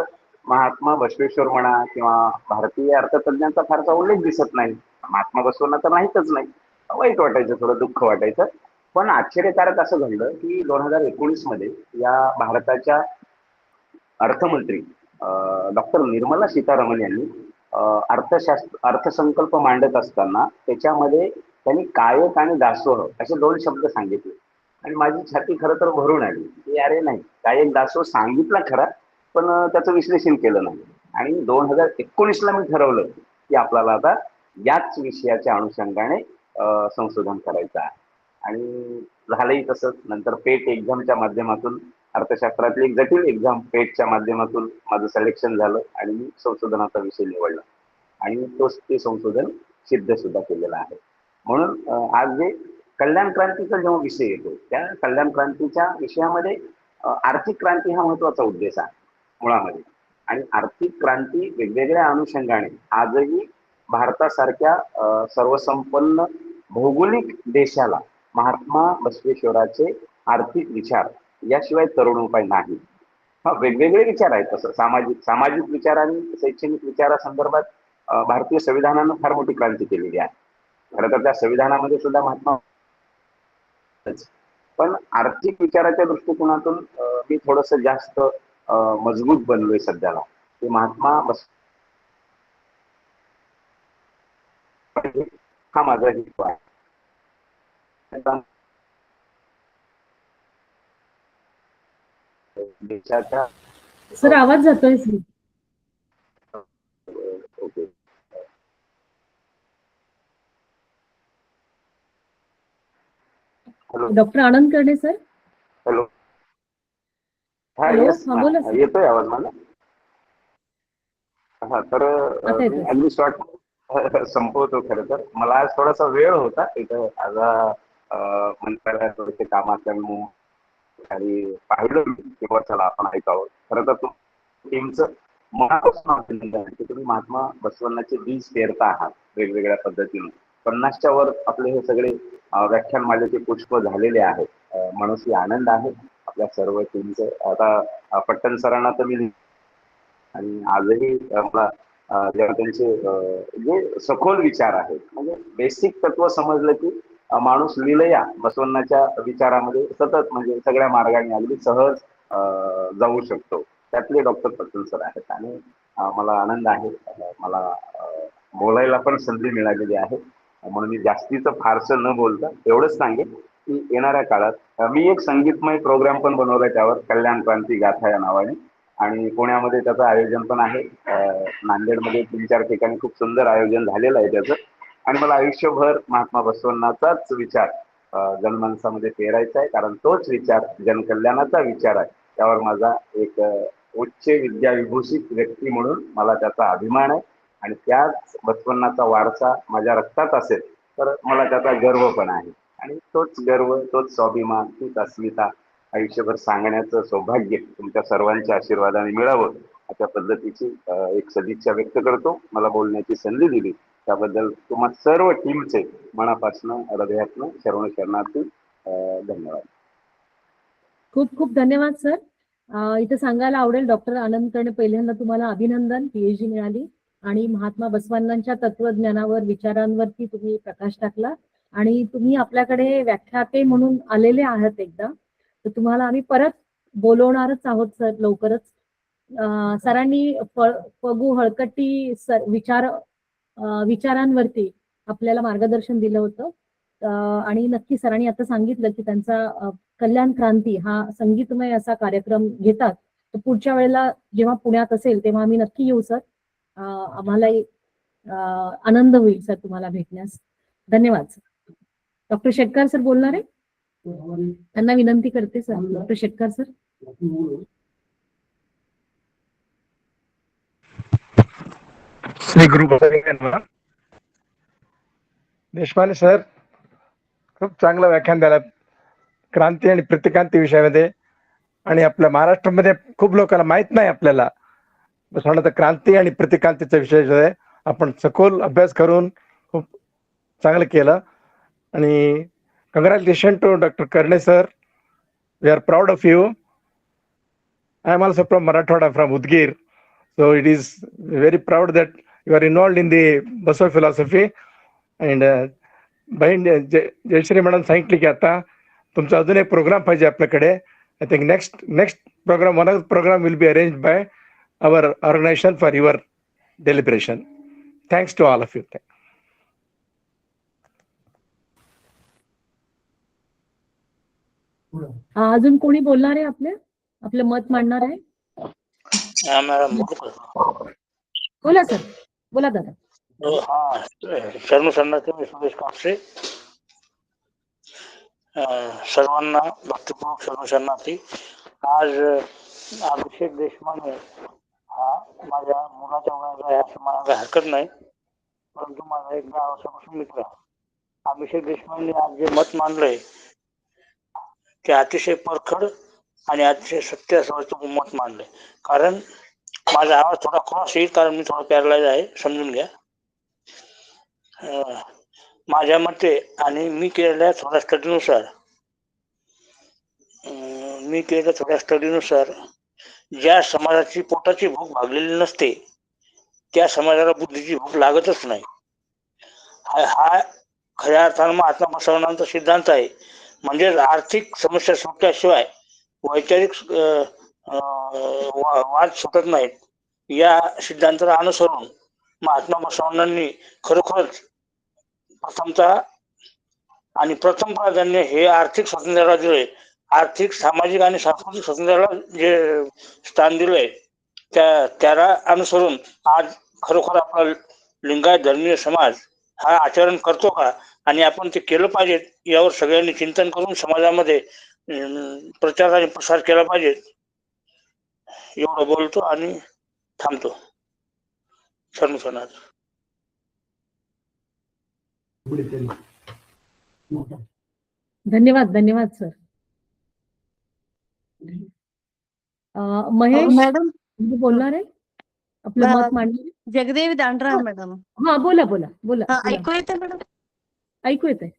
Speaker 6: महात्मा बसवेश्वर म्हणा किंवा भारतीय अर्थतज्ञांचा फारसा उल्लेख दिसत नाही. महात्मा बसवेंना तर माहीतच नाही. वाईट वाटायचं, थोडं दुःख वाटायचं. पण आश्चर्यकारक असं घडलं की 2019 मध्ये या भारताच्या अर्थमंत्री डॉक्टर निर्मला सीतारामन यांनी अर्थसंकल्प मांडत असताना त्याच्यामध्ये त्यांनी कायक आणि दासोह असे 2 शब्द सांगितले आणि माझी छाती खरं तर भरून आली की अरे नाही, कायक दासोह सांगितला खरा पण त्याचं विश्लेषण केलं नाही. आणि 2019ला मी ठरवलं की आपल्याला आता याच विषयाच्या अनुषंगाने संशोधन करायचं आहे आणि झालंही तसंच. नंतर पेट एक्झामच्या माध्यमातून अर्थशास्त्रातली एक जटिल एक्झाम पेटच्या माध्यमातून माझं सिलेक्शन झालं आणि मी संशोधनाचा विषय निवडला आणि ते संशोधन सिद्ध सुद्धा केलेलं आहे. म्हणून आज जे कल्याण क्रांतीचा जेव्हा विषय येतो त्या कल्याण क्रांतीच्या विषयामध्ये आर्थिक क्रांती हा महत्वाचा उद्देश आहे मुळामध्ये. आणि आर्थिक क्रांती वेगवेगळ्या अनुषंगाने आजही भारतासारख्या सर्वसंपन्न भौगोलिक देशाला महात्मा बसवेश्वराचे आर्थिक विचार याशिवाय तरुण उपाय नाही. हा वेगवेगळे विचार आहेत. तसं सामाजिक विचार आणि शैक्षणिक विचारासंदर्भात भारतीय संविधानानं फार मोठी क्रांती केलेली आहे. खरं तर त्या संविधानामध्ये सुद्धा महात्मा, पण आर्थिक विचाराच्या दृष्टिकोनातून मी थोडंसं जास्त मजबूत बनलोय सध्याला. ते महात्मा हा माझा हेतू आहे. देशाच्या
Speaker 3: सर आवाज जातोय सर.
Speaker 6: ओके.
Speaker 3: डॉक्टर आनंद कर्णे सर.
Speaker 6: हॅलो. हा
Speaker 3: हॅलो,
Speaker 6: येस,
Speaker 3: हा बोला सर.
Speaker 6: येतोय आवाज मला. हा तर
Speaker 3: आता येतोय.
Speaker 6: अगदी शॉर्ट संपवतो. खरं तर मला आज थोडासा वेळ होता इथं आज मंत्रालयात थोडेसे काम असल्यामुळे आणि पाहिलं मी तेव्हा चला आपण ऐकावं. खरं तर टीमचं मनापासून अभिनंदन आहे की तुम्ही महात्मा बसवण्णाचे बीज पेरता आहात वेगवेगळ्या पद्धतीने. 50च्या वर आपले हे सगळे व्याख्यान मालेचे पुष्प झालेले आहेत. मनस्वी आनंद आहे आपल्या सर्व टीमचं. आता पट्टण सरांना तर मी आणि आजही मला जेव्हा त्यांचे जे सखोल विचार आहेत म्हणजे बेसिक तत्व समजलं की माणूस लिलया बसवण्णाच्या विचारामध्ये सतत म्हणजे सगळ्या मार्गाने अगदी सहज जाऊ शकतो. त्यातले डॉक्टर पटेल सर आहेत आणि मला आनंद आहे. मला बोलायला पण संधी मिळालेली आहे म्हणून मी जास्तीचं फारसं न बोलता एवढंच सांगेन की येणाऱ्या काळात मी एक संगीतमय प्रोग्राम पण बनवलाय त्यावर कल्याण क्रांती गाथा या नावाने आणि पुण्यामध्ये त्याचं आयोजन पण आहे. नांदेडमध्ये 3-4 ठिकाणी खूप सुंदर आयोजन झालेलं आहे त्याचं आणि मला आयुष्यभर महात्मा बसवण्णाचाच विचार जनमानसामध्ये पेरायचा आहे कारण तोच विचार जनकल्याणाचा विचार आहे. त्यावर माझा एक उच्च विद्याविभूषित व्यक्ती म्हणून मला त्याचा अभिमान आहे आणि त्याच बसवण्णाचा वारसा माझ्या रक्तात असेल तर मला त्याचा गर्व पण आहे आणि तोच गर्व तोच स्वाभिमान तीच अस्मिता आयुष्यभर सांगण्याचं सौभाग्य तुमच्या सर्वांच्या आशीर्वादाने मिळावं अशा पद्धतीची एक सदिच्छा व्यक्त करतो. मला बोलण्याची संधी दिली त्याबद्दल तुम्हा सर्व टीमचे मनापासून हृदयातून शरणार्थी धन्यवाद.
Speaker 3: खूप खूप धन्यवाद सर. इथे सांगायला आवडेल डॉक्टर आनंद कर्णे पहिल्यांदा तुम्हाला अभिनंदन. PhD मिळाली आणि महात्मा बसवण्णांच्या तत्वज्ञानावर विचारांवरती तुम्ही प्रकाश टाकला आणि तुम्ही आपल्याकडे व्याख्याते म्हणून आलेले आहात एकदा तर तुम्हाला आम्ही परत बोलवणारच आहोत सर लवकरच. सरांनी पगू हळकटी विचारांवरती आपल्याला मार्गदर्शन दिलं होतं आणि नक्की सरांनी आता सांगितलं की त्यांचा कल्याण क्रांती हा संगीतमय असा कार्यक्रम घेतात. तर पुढच्या वेळेला जेव्हा पुण्यात असेल तेव्हा आम्ही नक्की येऊ सर. आम्हालाही आनंद होईल सर तुम्हाला भेटण्यास. धन्यवाद सर. डॉक्टर शेटकर सर बोलणार आहे त्यांना विनंती करते sir. Doctor Shetkar sir.
Speaker 9: Shri गुरु बसवलिंगांना. देशपांडे सर खूप चांगलं व्याख्यान द्यायला क्रांती आणि प्रतिक्रांती विषयामध्ये आणि आपल्या महाराष्ट्रामध्ये खूप लोकांना माहित नाही आपल्याला बसवण्याचा क्रांती आणि प्रतिक्रांतीचा विषय आपण सखोल अभ्यास करून खूप चांगलं केलं आणि congratulation to doctor Karne sir. We are proud of you. I am also from Marathwada from Udgir. So it is very proud that you are involved in the Baswa philosophy and Jayashree madam सांगितले की आता तुमचा अजून एक प्रोग्राम पाहिजे आपल्याकडे. I think next program one of program will be arrange by our organization for your deliberation. Thanks to all of you.
Speaker 3: अजून कोणी बोलणार आहे आपलं मत मांडणार आहे? बोला सर. बोला दादा.
Speaker 7: शरणू शरणार्थी मी सुरेश कापसे. सर्वांना भक्तिपूर्वक शरणू शरणार्थी. आज अभिषेक देशमाने हा माझ्या मुलाच्या वयाचा आहे असं म्हणायला हरकत नाही परंतु माझा एक 10 वर्षापासून मित्र. अभिषेक देशमाने आज जे मत मांडलंय ते अतिशय परखड आणि अतिशय सत्य असं मत मांडलंय. कारण माझा आवाज थोडा क्रॉस येईल कारण मी थोडा पॅरलाइज आहे समजून घ्या. माझ्या मते आणि मी केलेल्या थोड्या स्टडीनुसार ज्या समाजाची पोटाची भूक भागलेली नसते त्या समाजाला बुद्धीची भूक लागतच नाही. हा खऱ्या अर्थानं महात्मा बसवण्णांचा सिद्धांत आहे. म्हणजे आर्थिक समस्या सुटल्याशिवाय वैचारिक वाद सुटत नाहीत. या सिद्धांताला अनुसरून महात्मा बसवण्णांनी खरोखरच प्रथम प्राधान्य हे आर्थिक स्वातंत्र्याला दिले. आर्थिक सामाजिक आणि सांस्कृतिक स्वातंत्र्याला जे स्थान दिलंय त्याला अनुसरून आज खरोखर आपला लिंगायत धर्मीय समाज हा आचरण करतो का आणि आपण ते केलं पाहिजे यावर सगळ्यांनी चिंतन करून समाजामध्ये प्रचार आणि प्रसार केला पाहिजे. एवढं बोलतो आणि थांबतो. शरणू शरणार्थी.
Speaker 3: धन्यवाद धन्यवाद सर. महेश
Speaker 10: मॅडम
Speaker 3: तुम्ही बोलणार आहे आपलं मत मांडणार?
Speaker 10: जगदेवी दांडरा मॅडम.
Speaker 3: हा बोला बोला बोला बोला.
Speaker 10: ऐकू येते मॅडम?
Speaker 3: ऐकू येतंय.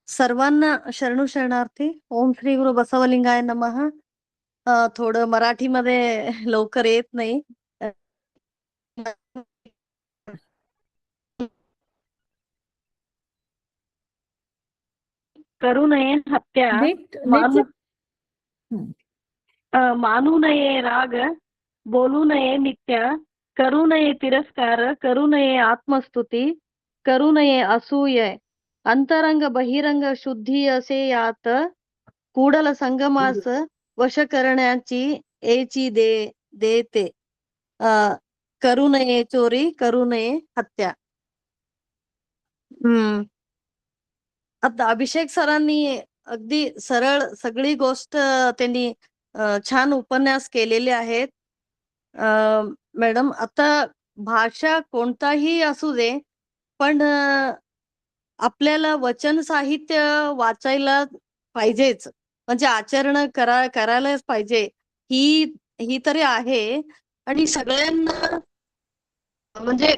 Speaker 10: सर्वांना शरणू शरणार्थी. ओम श्री गुरु बसवलिंगाय नमः. थोडं मराठीमध्ये लवकर येत नाही. करू नये हत्या, मानू नये राग, बोलू नये मिथ्या, करू नये तिरस्कार, करू नये आत्मस्तुती, करू नये असूय, अंतरंग बहिरंग शुद्धी असे यात, कूडल संगमास वश करण्याची एची देते, करू नये चोरी, करू नये हत्या. आता अभिषेक सरांनी अगदी सरळ सगळी गोष्ट त्यांनी छान उपन्यास केलेले आहेत. मॅडम आता भाषा कोणताही असू दे, पण आपल्याला वचन साहित्य वाचायला पाहिजेच, म्हणजे आचरण करायलाच पाहिजे ही तरी आहे. आणि सगळ्यांना म्हणजे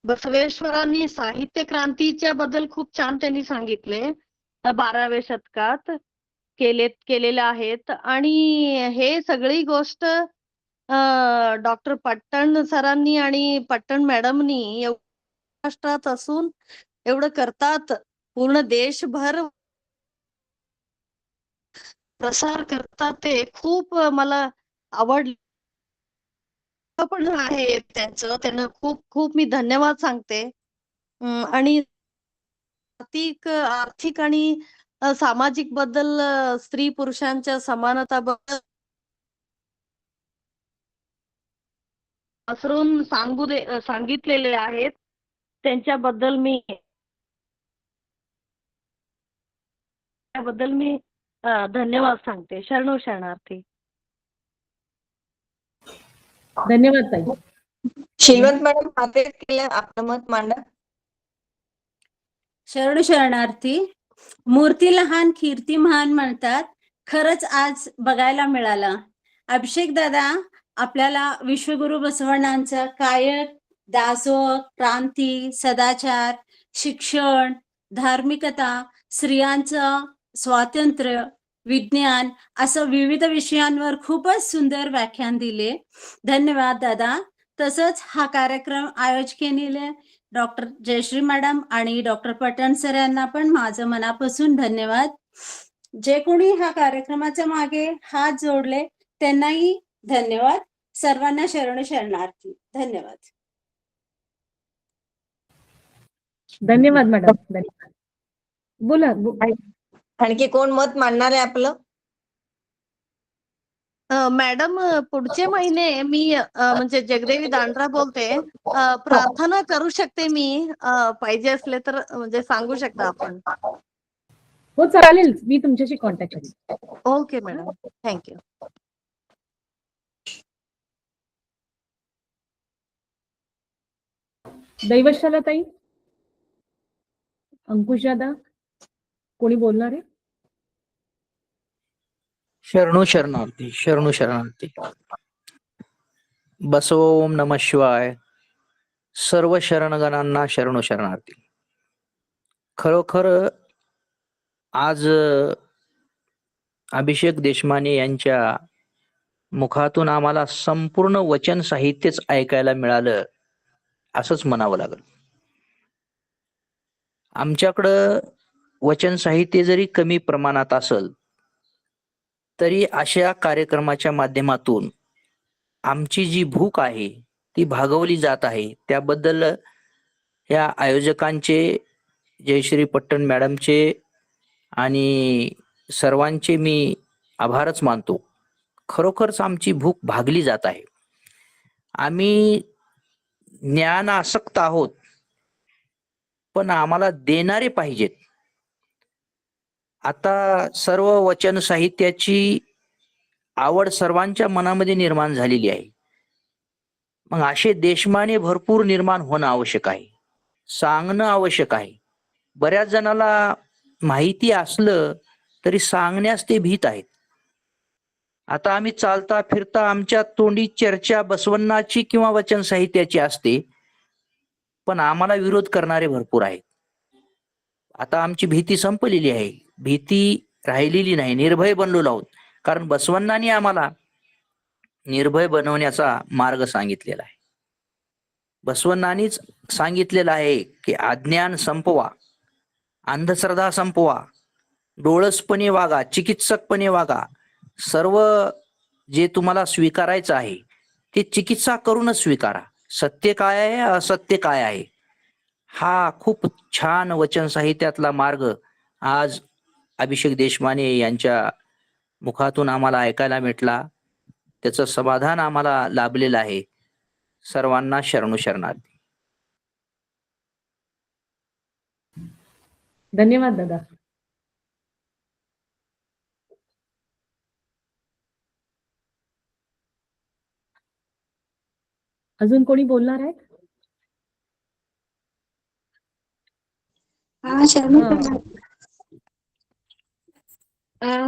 Speaker 10: बसवेश्वरांनी साहित्य क्रांतीच्या बद्दल खूप छान त्यांनी सांगितले. 12व्या शतकात केलेले आहेत. आणि हे सगळी गोष्ट डॉक्टर पट्टण सरांनी आणि पट्टण मॅडमनी महाराष्ट्रात असून एवढं करतात, पूर्ण देशभर प्रसार करतात, ते खूप मला आवडलं पण आहे त्यांचं. त्यांना खूप खूप मी धन्यवाद सांगते. आणि आर्थिक आणि सामाजिक बद्दल, स्त्री पुरुषांच्या समानता बद्दल पसरून सांगितलेले आहेत. त्यांच्याबद्दल मी धन्यवाद सांगते. शरणू शरणार्थी.
Speaker 3: धन्यवाद ताई.
Speaker 1: श्रीवंत मॅडम हात केलं, आपलं मत मांडा.
Speaker 11: शरणू शरणार्थी. मूर्ती लहान कीर्ती महान म्हणतात. खरंच आज बघायला मिळालं. अभिषेक दादा आपल्याला विश्वगुरु बसवण्णांचं कायक, दासोह, क्रांती, सदाचार, शिक्षण, धार्मिकता, स्त्रियांचं स्वातंत्र्य, विज्ञान असं विविध विषयांवर खूपच सुंदर व्याख्यान दिले. धन्यवाद दादा. तसंच हा कार्यक्रम आयोजकांनी डॉक्टर जयश्री मॅडम आणि डॉक्टर पटण सर यांना पण माझं मनापासून धन्यवाद. जे कोणी ह्या कार्यक्रमाच्या मागे हात जोडले त्यांनाही धन्यवाद. सर्वांना शरण शरणार्थी. धन्यवाद.
Speaker 3: धन्यवाद मॅडम. धन्यवाद. बोला.
Speaker 1: आणखी कोण मत मांडणार आहे आपलं?
Speaker 10: मॅडम पुढचे महिने मी म्हणजे जगदेवी दांडरा बोलते. प्रार्थना करू शकते मी, पाहिजे असले तर म्हणजे सांगू शकता आपण.
Speaker 3: हो चालेल, मी तुमच्याशी कॉन्टॅक्ट करेन.
Speaker 10: Okay madam, thank you.
Speaker 3: दैवशाला ताई, अंकुश दादा, कोणी बोलणार आहे?
Speaker 12: शरणू शरणार्थी. शरणू शरणार्थी. बसव ओम नमः शिवाय. सर्व शरणगणांना शरणू शरणार्थी. खरोखर आज अभिषेक देशमाने यांच्या मुखातून आम्हाला संपूर्ण वचन साहित्यच ऐकायला मिळालं असंच म्हणावं लागेल. आमच्याकडं वचन साहित्य जरी कमी प्रमाणात असेल तरी अशा कार्यक्रमाच्या माध्यमातून आमची जी भूक आहे ती भागवली जात आहे. त्याबद्दल या आयोजकांचे, जयश्री पट्टण मॅडमचे आणि सर्वांचे मी आभारच मानतो. खरोखरच आमची भूक भागली जात आहे. आम्ही ज्ञानासक्त आहोत, पण आम्हाला देणारे पाहिजेत. आता सर्व वचन साहित्याची आवड सर्वांच्या मनामध्ये निर्माण झालेली आहे. मग असे देशमाने भरपूर निर्माण होणं आवश्यक आहे. सांगणं आवश्यक आहे. बऱ्याच जणाला माहिती असलं तरी सांगण्यास ते भीत आहेत. आता आम्ही चालता फिरता आमच्या तोंडी चर्चा बसवण्णाची किंवा वचन साहित्याची असते, पण आम्हाला विरोध करणारे भरपूर आहेत. आता आमची भीती संपलेली आहे, भीती राहिलेली नाही, निर्भय बनलेलो आहोत. कारण बसवण्णांनी आम्हाला निर्भय बनवण्याचा मार्ग सांगितलेला आहे. बसवण्णांनीच सांगितलेलं आहे की अज्ञान संपवा, अंधश्रद्धा संपवा, डोळसपणे वागा, चिकित्सकपणे वागा. सर्व जे तुम्हाला स्वीकारायचं आहे ते चिकित्सा करूनच स्वीकारा. सत्य काय आहे, असत्य काय आहे, हा खूप छान वचन साहित्यातला मार्ग आज अभिषेक देशमाने यांच्या मुखातून आम्हाला ऐकायला भेटला. त्याचं समाधान आम्हाला लाभलेलं आहे. सर्वांना शरणू शरणार्थी.
Speaker 3: धन्यवाद दादा. अजून कोणी बोलणार आहेत?
Speaker 4: शरणू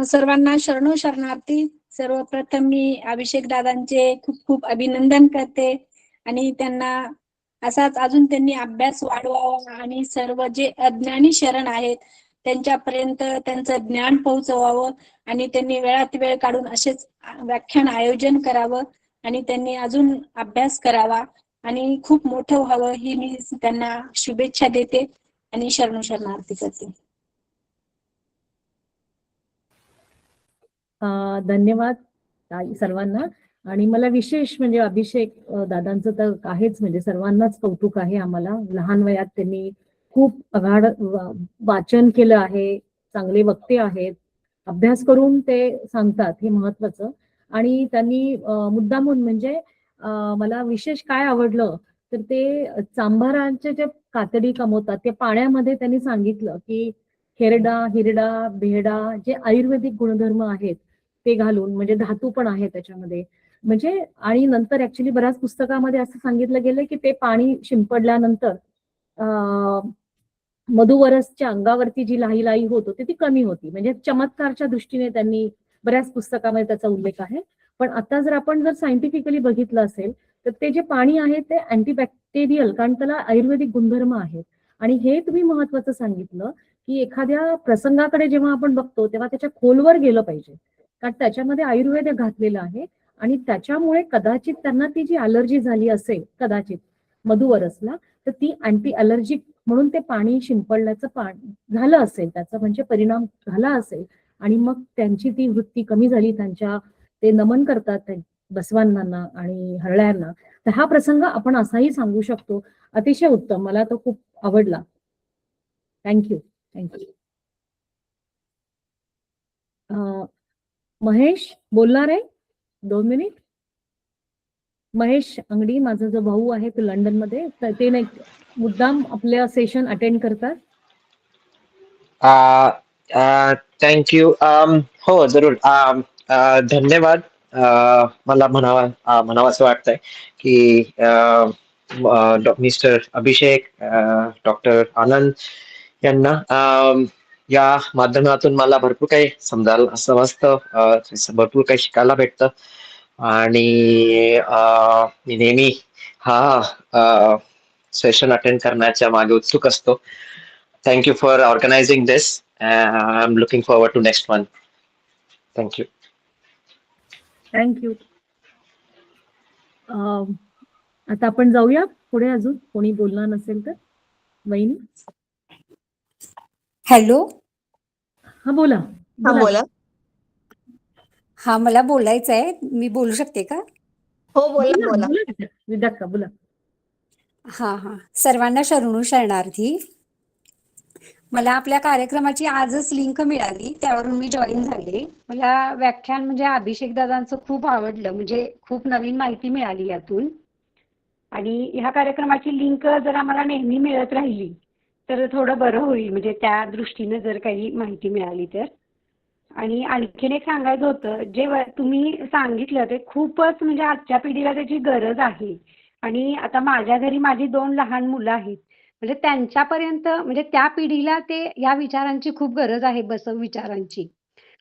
Speaker 4: सर्वांना शरणू शरणार्थी. सर्वप्रथम मी अभिषेक दादांचे खूप खूप अभिनंदन करते आणि त्यांना असाच अजून त्यांनी अभ्यास वाढवावा आणि सर्व जे अज्ञानी शरण आहेत त्यांच्यापर्यंत त्यांचं ज्ञान पोहोचवावं आणि त्यांनी वेळात वेळ काढून असेच व्याख्यान आयोजन करावं आणि त्यांनी अजून अभ्यास करावा आणि खूप मोठं व्हावं ही मी त्यांना शुभेच्छा देते आणि शरणू शरणार्थी करते.
Speaker 3: धन्यवाद सर्वांना. आणि मला विशेष म्हणजे अभिषेक दादांचं तर आहेच, म्हणजे सर्वांनाच कौतुक आहे आम्हाला. लहान वयात त्यांनी खूप अगाध वाचन केलं आहे, चांगले वक्ते आहेत, अभ्यास करून ते सांगतात, हे महत्वाचं. आणि त्यांनी मुद्दामून म्हणजे मला विशेष काय आवडलं तर ते चांभाराचे जे कातडी कमवतात ते पाण्यामध्ये त्यांनी सांगितलं की खेरडा, हिरडा, बेहडा जे आयुर्वेदिक गुणधर्म आहेत ते घालून, म्हणजे धातू पण आहे त्याच्यामध्ये, म्हणजे. आणि नंतर ऍक्च्युली बऱ्याच पुस्तकामध्ये असं सांगितलं गेलं की ते पाणी शिंपडल्यानंतर मधुवरसच्या अंगावरती जी लाही होत होती ती कमी होती. म्हणजे चमत्कारच्या दृष्टीने त्यांनी बऱ्याच पुस्तकामध्ये त्याचा उल्लेख आहे. पण आता जर सायंटिफिकली बघितलं असेल तर ते जे पाणी आहे ते अँटीबॅक्टेरियल, कारण त्याला आयुर्वेदिक गुणधर्म आहेत. आणि हे तुम्ही महत्वाचं सांगितलं की एखाद्या प्रसंगाकडे जेव्हा आपण बघतो तेव्हा त्याच्या खोलवर गेलं पाहिजे, कारण त्याच्यामध्ये आयुर्वेद घातलेलं आहे. आणि त्याच्यामुळे कदाचित त्यांना ती जी अलर्जी झाली असेल कदाचित मधुवरसला, तर ती अँटी अलर्जिक म्हणून ते पाणी शिंपडल्याचं पाणी झालं असेल, त्याचा म्हणजे परिणाम झाला असेल. आणि मग त्यांची ती वृत्ती कमी झाली, त्यांच्या ते नमन करतात बसवांना आणि हरळ्यांना. तर हा प्रसंग आपण असाही सांगू शकतो. अतिशय उत्तम, मला तो खूप आवडला. थँक्यू. महेश बोलणार आहे 2 मिनिट. महेश अंगडी, माझा जो भाऊ आहे तो लंडन मध्ये, तर ते नाही मुद्दाम आपल्या सेशन अटेंड करतात.
Speaker 13: थँक्यू. हो जरूर. धन्यवाद. मला म्हणावंसं वाटतंय की मिस्टर अभिषेक, डॉक्टर आनंद यांना या माध्यमातून मला भरपूर काही समजतं, भरपूर काही शिकायला भेटतं. आणि मी नेहमी हा सेशन अटेंड करण्याच्या मागे उत्सुक असतो. Thank you for organizing this. I'm looking forward to next one. Thank you.
Speaker 3: Thank you. आता आपण जाऊया पुढे, अजून कोणी बोलणार नसेल तर. वहिनी.
Speaker 14: हॅलो.
Speaker 3: हा बोला.
Speaker 1: बोला.
Speaker 14: हा मला बोलायचं आहे, मी बोलू शकते का?
Speaker 1: हो बोला.
Speaker 3: विद्याक्का बोला.
Speaker 14: हा. सर्वांना शरणू शरणार्थी. मला आपल्या कार्यक्रमाची आजच लिंक मिळाली, त्यावरून मी जॉईन झाले. मला व्याख्यान म्हणजे अभिषेक दादांचं खूप आवडलं, म्हणजे खूप नवीन माहिती मिळाली यातून. आणि ह्या कार्यक्रमाची लिंक जर आम्हाला नेहमी मिळत राहिली तर थोडं बरं होईल, म्हणजे त्या दृष्टीने जर काही माहिती मिळाली तर. आणि आणखीन एक सांगायचं होतं, जे तुम्ही सांगितलं ते खूपच म्हणजे आजच्या पिढीला त्याची गरज आहे. आणि आता माझ्या घरी माझी 2 लहान मुलं आहेत, म्हणजे त्यांच्यापर्यंत म्हणजे त्या पिढीला ते या विचारांची खूप गरज आहे, बसव विचारांची.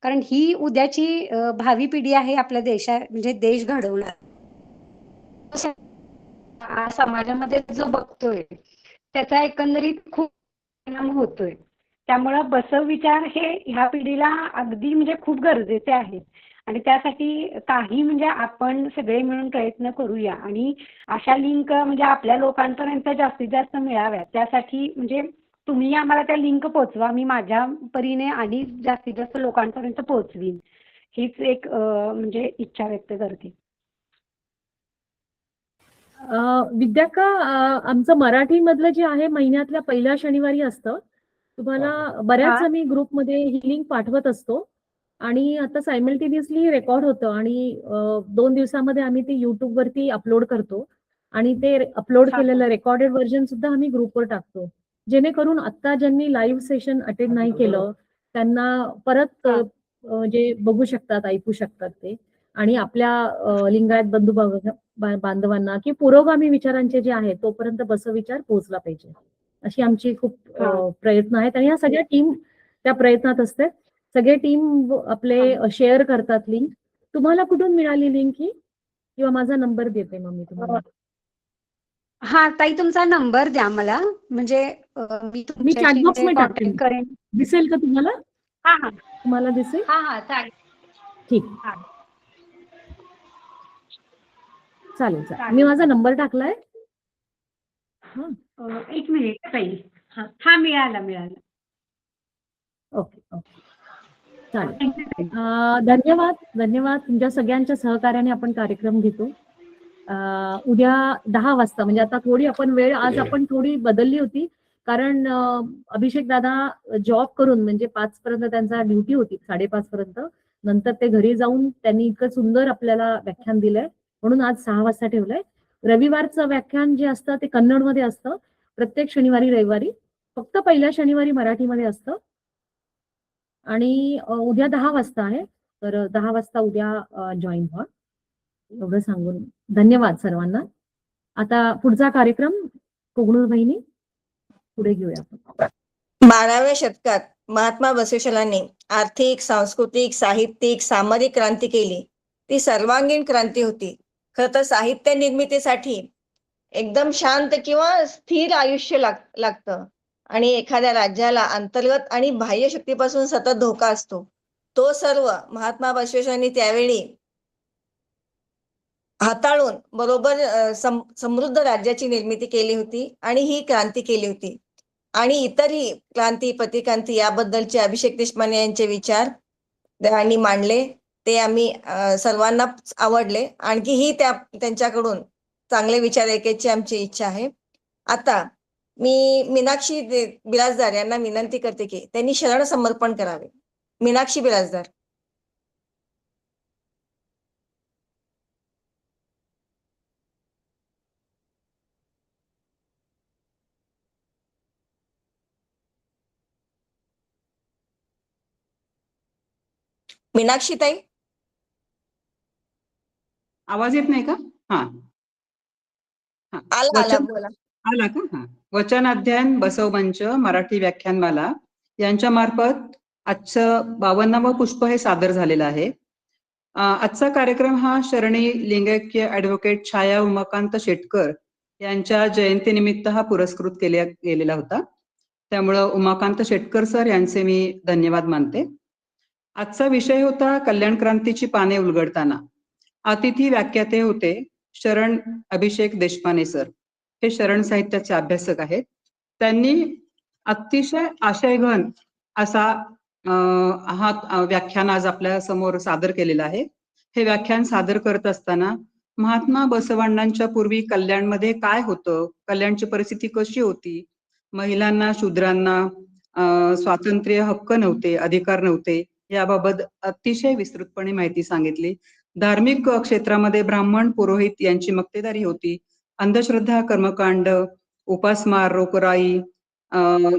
Speaker 14: कारण ही उद्याची भावी पिढी आहे आपल्या म्हणजे देश घडवणार. समाजामध्ये जो बघतोय त्याचा एकंदरीत खूप परिणाम होतोय. त्यामुळं बसव विचार हे ह्या पिढीला अगदी म्हणजे खूप गरजेचे आहेत. आणि त्यासाठी काही म्हणजे आपण सगळे मिळून प्रयत्न करूया आणि अशा लिंक म्हणजे आपल्या लोकांपर्यंत जास्तीत जास्त मिळाव्या. त्यासाठी म्हणजे तुम्ही आम्हाला त्या लिंक पोहोचवा. मी माझ्या परीने आणि जास्तीत जास्त लोकांपर्यंत पोहोचवीन. हीच एक म्हणजे इच्छा व्यक्त करते.
Speaker 3: विद्याका, आमचं मराठी मधलं जे आहे महिन्यातल्या पहिल्या शनिवारी असतं. तुम्हाला बऱ्याच आम्ही ग्रुपमध्ये ही लिंक पाठवत असतो आणि आता सायमल्टेनियसली रेकॉर्ड होतं आणि 2 दिवसामध्ये आम्ही ते YouTube वरती अपलोड करतो आणि ते अपलोड केलेलं रेकॉर्डेड व्हर्जन सुद्धा आम्ही ग्रुपवर टाकतो, जेणेकरून आता ज्यांनी लाईव्ह सेशन अटेंड नाही केलं त्यांना परत जे बघू शकतात, ऐकू शकतात ते. आणि आपल्या लिंगायत बंधू बांधवांना की पुरोगामी विचारांचे जे आहेत तोपर्यंत बसविचार पोहोचला पाहिजे, अशी आमची खूप प्रयत्न आहेत. आणि या सगळ्या टीम त्या प्रयत्नात असतात. सगळे टीम आपले शेअर करतात लिंक. तुम्हाला कुठून मिळाली लिंक ही, किंवा माझा नंबर देते मग मी तुम्हाला.
Speaker 14: हा ताई, तुमचा नंबर द्या मला, म्हणजे मी तुमच्याशी
Speaker 3: चॅटबॉक्स मध्ये टाकते,
Speaker 14: कॉन्टॅक्ट करेन.
Speaker 3: दिसेल का तुम्हाला?
Speaker 14: हा हा
Speaker 3: तुम्हाला दिसेल?
Speaker 14: हा चालेल.
Speaker 3: ठीक, चालेल चालेल. मी माझा नंबर टाकलाय.
Speaker 14: एक मिनिट ताई. हा मिळाला.
Speaker 3: ओके ओके, चालेल. धन्यवाद धन्यवाद. तुमच्या सगळ्यांच्या सहकार्याने आपण कार्यक्रम घेतो. उद्या 10 वाजता, म्हणजे आता थोडी आपण वेळ आज आपण थोडी बदलली होती, कारण अभिषेक दादा जॉब करून म्हणजे 5 पर्यंत त्यांचा ड्युटी होती, 5:30 पर्यंत. नंतर ते घरी जाऊन त्यांनी इतकं सुंदर आपल्याला व्याख्यान दिलंय, म्हणून आज 6 वाजता ठेवलंय. रविवारचं व्याख्यान जे असतं ते कन्नडमध्ये असतं, प्रत्येक शनिवारी रविवारी. फक्त पहिल्या शनिवारी मराठीमध्ये असतं. आणि उद्या 10 वाजता आहे, तर 10 वाजता उद्या जॉईन व्हा, एवढं सांगून धन्यवाद सर्वांना. आता पुढचा कार्यक्रम कोगनूर बहिणी पुढे घेऊया आपण.
Speaker 1: 12व्या शतकात महात्मा बसवेश्वरांनी आर्थिक, सांस्कृतिक, साहित्यिक, सामाजिक क्रांती केली. ती सर्वांगीण क्रांती होती. खरं तर साहित्य निर्मितीसाठी एकदम शांत किंवा स्थिर आयुष्य लागतं आणि एखाद्या राज्याला अंतर्गत आणि बाह्य शक्तीपासून सतत धोका असतो. तो सर्व महात्मा बसवेश्वरांनी त्यावेळी हाताळून बरोबर समृद्ध राज्याची निर्मिती केली होती आणि ही क्रांती केली होती. आणि इतरही क्रांती, प्रतिक्रांती याबद्दलचे अभिषेक देशपांडे यांचे विचार त्यांनी मांडले. ते आम्ही सर्वांना आवडले. आणखीही त्यांच्याकडून चांगले विचार ऐकायची आमची इच्छा आहे. आता मी मीनाक्षी बिराजदार यांना विनंती करते की त्यांनी शरण समर्पण करावे. मीनाक्षी बिराजदार. मीनाक्षी ताई,
Speaker 15: आवाज येत नाही का? हा,
Speaker 1: आला बोला.
Speaker 15: आला का? हा. वचन अध्ययन बसवमंच मराठी व्याख्यानमाला यांच्या मार्फत आजचं 52वं पुष्प हे सादर झालेलं आहे. आजचा कार्यक्रम हा शरणी लिंगैक्य ऍडव्होकेट छाया उमाकांत शेटकर यांच्या जयंतीनिमित्त हा पुरस्कृत केलेला होता. त्यामुळं उमाकांत शेटकर सर यांचे मी धन्यवाद मानते. आजचा विषय होता कल्याण क्रांतीची पाने उलगडताना. अतिथी व्याख्याते होते शरण अभिषेक देशपांडे सर. हे शरण साहित्याचे अभ्यासक आहेत. त्यांनी अतिशय आशयघन असा हा व्याख्यान आज आपल्या समोर सादर केलेला आहे. हे व्याख्यान सादर करत असताना महात्मा बसवांनांच्या पूर्वी कल्याणमध्ये काय होतं, कल्याणची परिस्थिती कशी होती, महिलांना, शूद्रांना स्वातंत्र्य हक्क नव्हते, अधिकार नव्हते, याबाबत अतिशय विस्तृतपणे माहिती सांगितली. धार्मिक क्षेत्रामध्ये ब्राह्मण, पुरोहित यांची मक्तेदारी होती. अंधश्रद्धा, कर्मकांड, उपासमार, रोकराई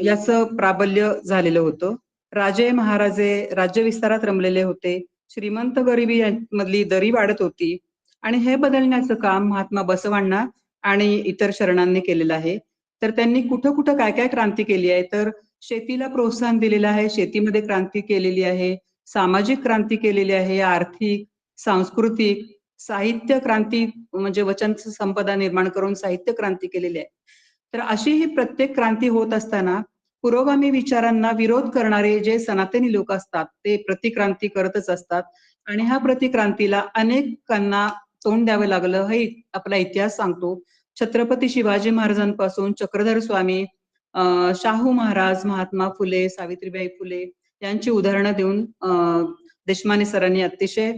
Speaker 15: याचं प्राबल्य झालेलं होतं. राजे महाराजे राज्य विस्तारात रमलेले होते. श्रीमंत गरिबी मधली दरी वाढत होती आणि हे बदलण्याचं काम महात्मा बसवांना आणि इतर शरणांनी केलेलं आहे. तर त्यांनी कुठं कुठं काय काय क्रांती केली आहे, तर शेतीला प्रोत्साहन दिलेलं आहे, शेतीमध्ये क्रांती केलेली आहे, सामाजिक क्रांती केलेली आहे, आर्थिक, सांस्कृतिक, साहित्य क्रांती म्हणजे वचन संपदा निर्माण करून साहित्य क्रांती केलेली आहे. तर अशी ही प्रत्येक क्रांती होत असताना पुरोगामी विचारांना विरोध करणारे जे सनातनी लोक असतात ते प्रतिक्रांती करतच असतात आणि ह्या प्रतिक्रांतीला अनेकांना तोंड द्यावं लागलं हे आपला इतिहास सांगतो. छत्रपती शिवाजी महाराजांपासून चक्रधर स्वामी, शाहू महाराज, महात्मा फुले, सावित्रीबाई फुले यांची उदाहरणं देऊन देशमाने सरांनी अतिशय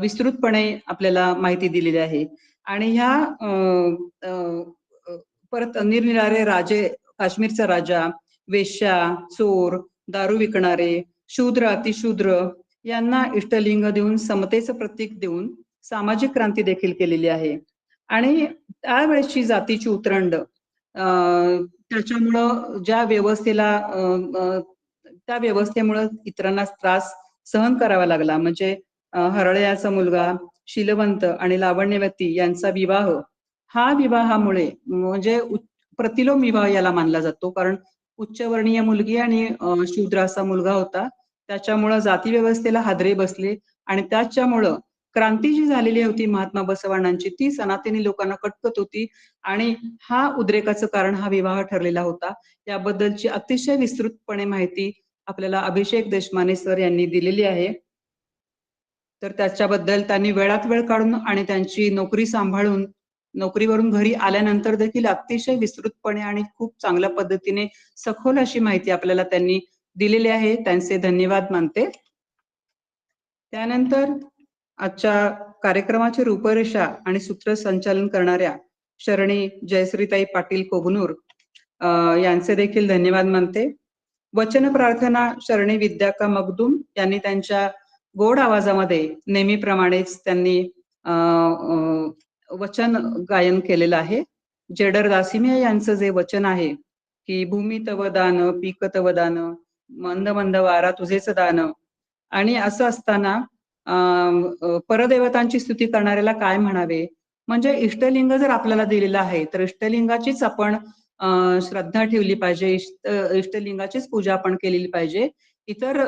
Speaker 15: विस्तृतपणे आपल्याला माहिती दिलेली आहे. आणि ह्या परत निरनिराळे राजे, काश्मीरचा राजा, वेश्या, चोर, दारू विकणारे, शूद्र, अतिशूद्र यांना इष्टलिंग देऊन समतेचं प्रतीक देऊन सामाजिक क्रांती देखील केलेली आहे. आणि त्यावेळेसची जातीची उतरंड त्याच्यामुळं ज्या व्यवस्थेला त्या व्यवस्थेमुळं इतरांना त्रास सहन करावा लागला. म्हणजे हरळयाचा मुलगा शीलवंत आणि लावण्यवती यांचा विवाह, हा विवाहामुळे म्हणजे प्रतिलोम विवाह याला मानला जातो, कारण उच्चवर्णीय मुलगी आणि शूद्र असा मुलगा होता. त्याच्यामुळं जाती व्यवस्थेला हादरे बसले आणि त्याच्यामुळं क्रांती जी झालेली होती महात्मा बसवांनांची ती सनातनी लोकांना कटकत होती आणि हा उद्रेकाचं कारण हा विवाह ठरलेला होता. याबद्दलची अतिशय विस्तृतपणे माहिती आपल्याला अभिषेक देशमाने सर यांनी दिलेली आहे. तर त्याच्याबद्दल त्यांनी वेळात वेळ काढून आणि त्यांची नोकरी सांभाळून नोकरीवरून घरी आल्यानंतर देखील अतिशय विस्तृतपणे आणि खूप चांगल्या पद्धतीने सखोल अशी माहिती आपल्याला त्यांनी दिलेली आहे. त्यांचे धन्यवाद मानते. त्यानंतर आजच्या कार्यक्रमाची रूपरेषा आणि सूत्रसंचालन करणाऱ्या शरणी जयश्रीताई पाटील कोगनूर यांचे देखील धन्यवाद मानते. वचन प्रार्थना शरणी विद्याका मगदूम यांनी त्यांच्या गोड आवाजामध्ये नेहमीप्रमाणेच त्यांनी वचन गायन केलेलं आहे. जेडर दासिमिया यांचं जे वचन आहे की भूमी तव दान, पीक तव दान, मंद मंद वारा तुझेच दान. आणि असं असताना परदेवतांची स्तुती करणाऱ्याला काय म्हणावे, म्हणजे इष्टलिंग जर आपल्याला दिलेलं आहे तर इष्टलिंगाचीच आपण श्रद्धा ठेवली पाहिजे, इष्टलिंगाचीच पूजा आपण केलेली पाहिजे. इतर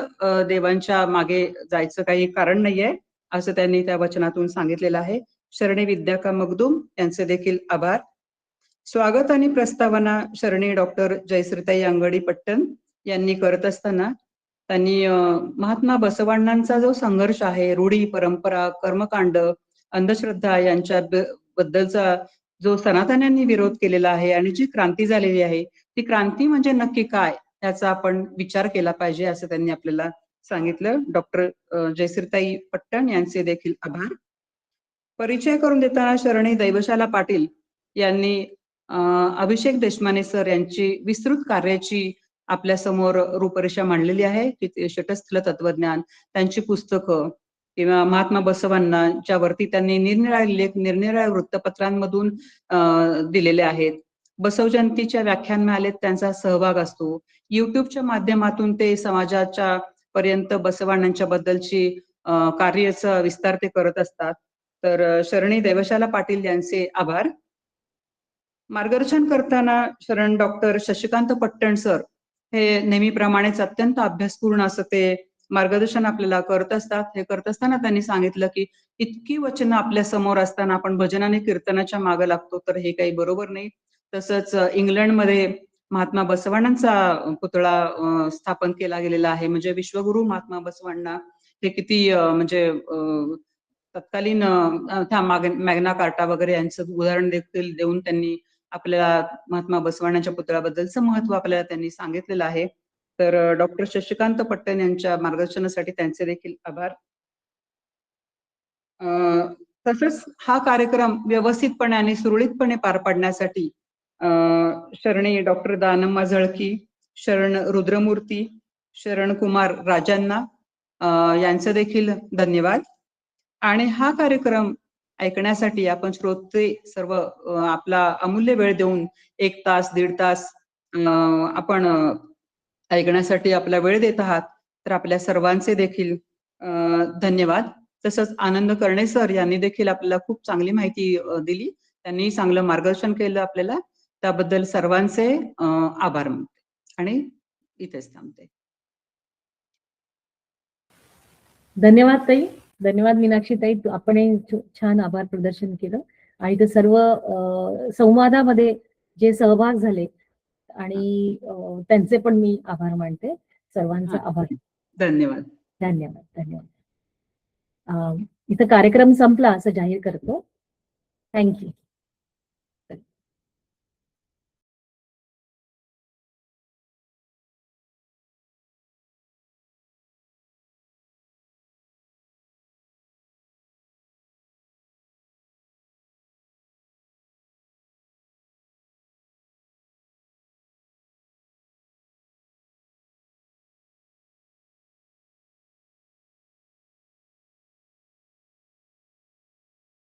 Speaker 15: देवांच्या मागे जायचं काही कारण नाहीये असं त्यांनी त्या वचनातून सांगितलेलं आहे. शरणी विद्याका मगदूम यांचे देखील आभार. स्वागत आणि प्रस्तावना शरणी डॉक्टर जयश्रीताई अंगडी पट्टण यांनी करत असताना त्यांनी महात्मा बसवांनांचा जो संघर्ष आहे, रूढी, परंपरा, कर्मकांड, अंधश्रद्धा यांच्या बद्दलचा जो सनातन्यांनी विरोध केलेला आहे आणि जी क्रांती झालेली आहे ती क्रांती म्हणजे नक्की काय याचा आपण विचार केला पाहिजे असं त्यांनी आपल्याला सांगितलं. डॉक्टर जयश्रीताई पट्टण यांचे देखील आभार. परिचय करून देताना शरणी दैवशाला पाटील यांनी अभिषेक देशमाने सर यांची विस्तृत कार्याची आपल्या समोर रूपरेषा मांडलेली आहे. की षटस्थल तत्वज्ञान, त्यांची पुस्तकं किंवा महात्मा बसवांनाच्या वरती त्यांनी निरनिराळे लेख निरनिराळ्या वृत्तपत्रांमधून दिलेले आहेत. बसव जयंतीच्या व्याख्यानमालेत त्यांचा सहभाग असतो. युट्यूबच्या माध्यमातून ते समाजाच्या पर्यंत बसवांनांच्या बद्दलची कार्याचा विस्तार ते करत असतात. तर शरणी दैवशाला पाटील यांचे आभार. मार्गदर्शन करताना शरण डॉक्टर शशिकांत पट्टण सर हे नेहमीप्रमाणेच अत्यंत अभ्यासपूर्ण असं ते मार्गदर्शन आपल्याला करत असतात. हे करत असताना त्यांनी सांगितलं की इतकी वचनं आपल्या समोर असताना आपण भजन आणि कीर्तनाच्या मागे लागतो तर हे काही बरोबर नाही. तसंच इंग्लंडमध्ये महात्मा बसवांनांचा पुतळा स्थापन केला गेलेला आहे. म्हणजे विश्वगुरु महात्मा बसवांना हे किती म्हणजे तत्कालीन मॅग्ना कार्टा वगैरे यांचं उदाहरण देखील देऊन त्यांनी आपल्याला महात्मा बसवांनाच्या पुतळ्याबद्दलचं महत्व आपल्याला त्यांनी सांगितलेलं आहे. तर डॉक्टर शशिकांत पट्टण यांच्या मार्गदर्शनासाठी त्यांचे देखील आभार. तसंच हा कार्यक्रम व्यवस्थितपणे आणि सुरळीतपणे पार पाडण्यासाठी शरणी डॉक्टर दानम्मा झळकी, शरण रुद्रमूर्ती, शरण कुमार राजांना यांचं देखील धन्यवाद. आणि हा कार्यक्रम ऐकण्यासाठी आपण श्रोते सर्व आपला अमूल्य वेळ देऊन 1 तास 1.5 तास आपण ऐकण्यासाठी आपला वेळ देत आहात तर आपल्या सर्वांचे देखील धन्यवाद. तसंच आनंद कर्णे सर यांनी देखील आपल्याला खूप चांगली माहिती दिली. त्यांनी चांगलं मार्गदर्शन केलं आपल्याला. त्याबद्दल सर्वांचे आभार मानते आणि इथेच थांबते.
Speaker 3: धन्यवाद ताई, धन्यवाद मीनाक्षी ताई, आपण छान आभार प्रदर्शन केलं आणि ते सर्व संवादामध्ये जे सहभाग झाले आणि त्यांचे पण मी आभार मानते. सर्वांचा आभार.
Speaker 15: धन्यवाद.
Speaker 3: धन्यवाद. धन्यवाद. इथं कार्यक्रम संपला असं जाहीर करतो. थँक्यू.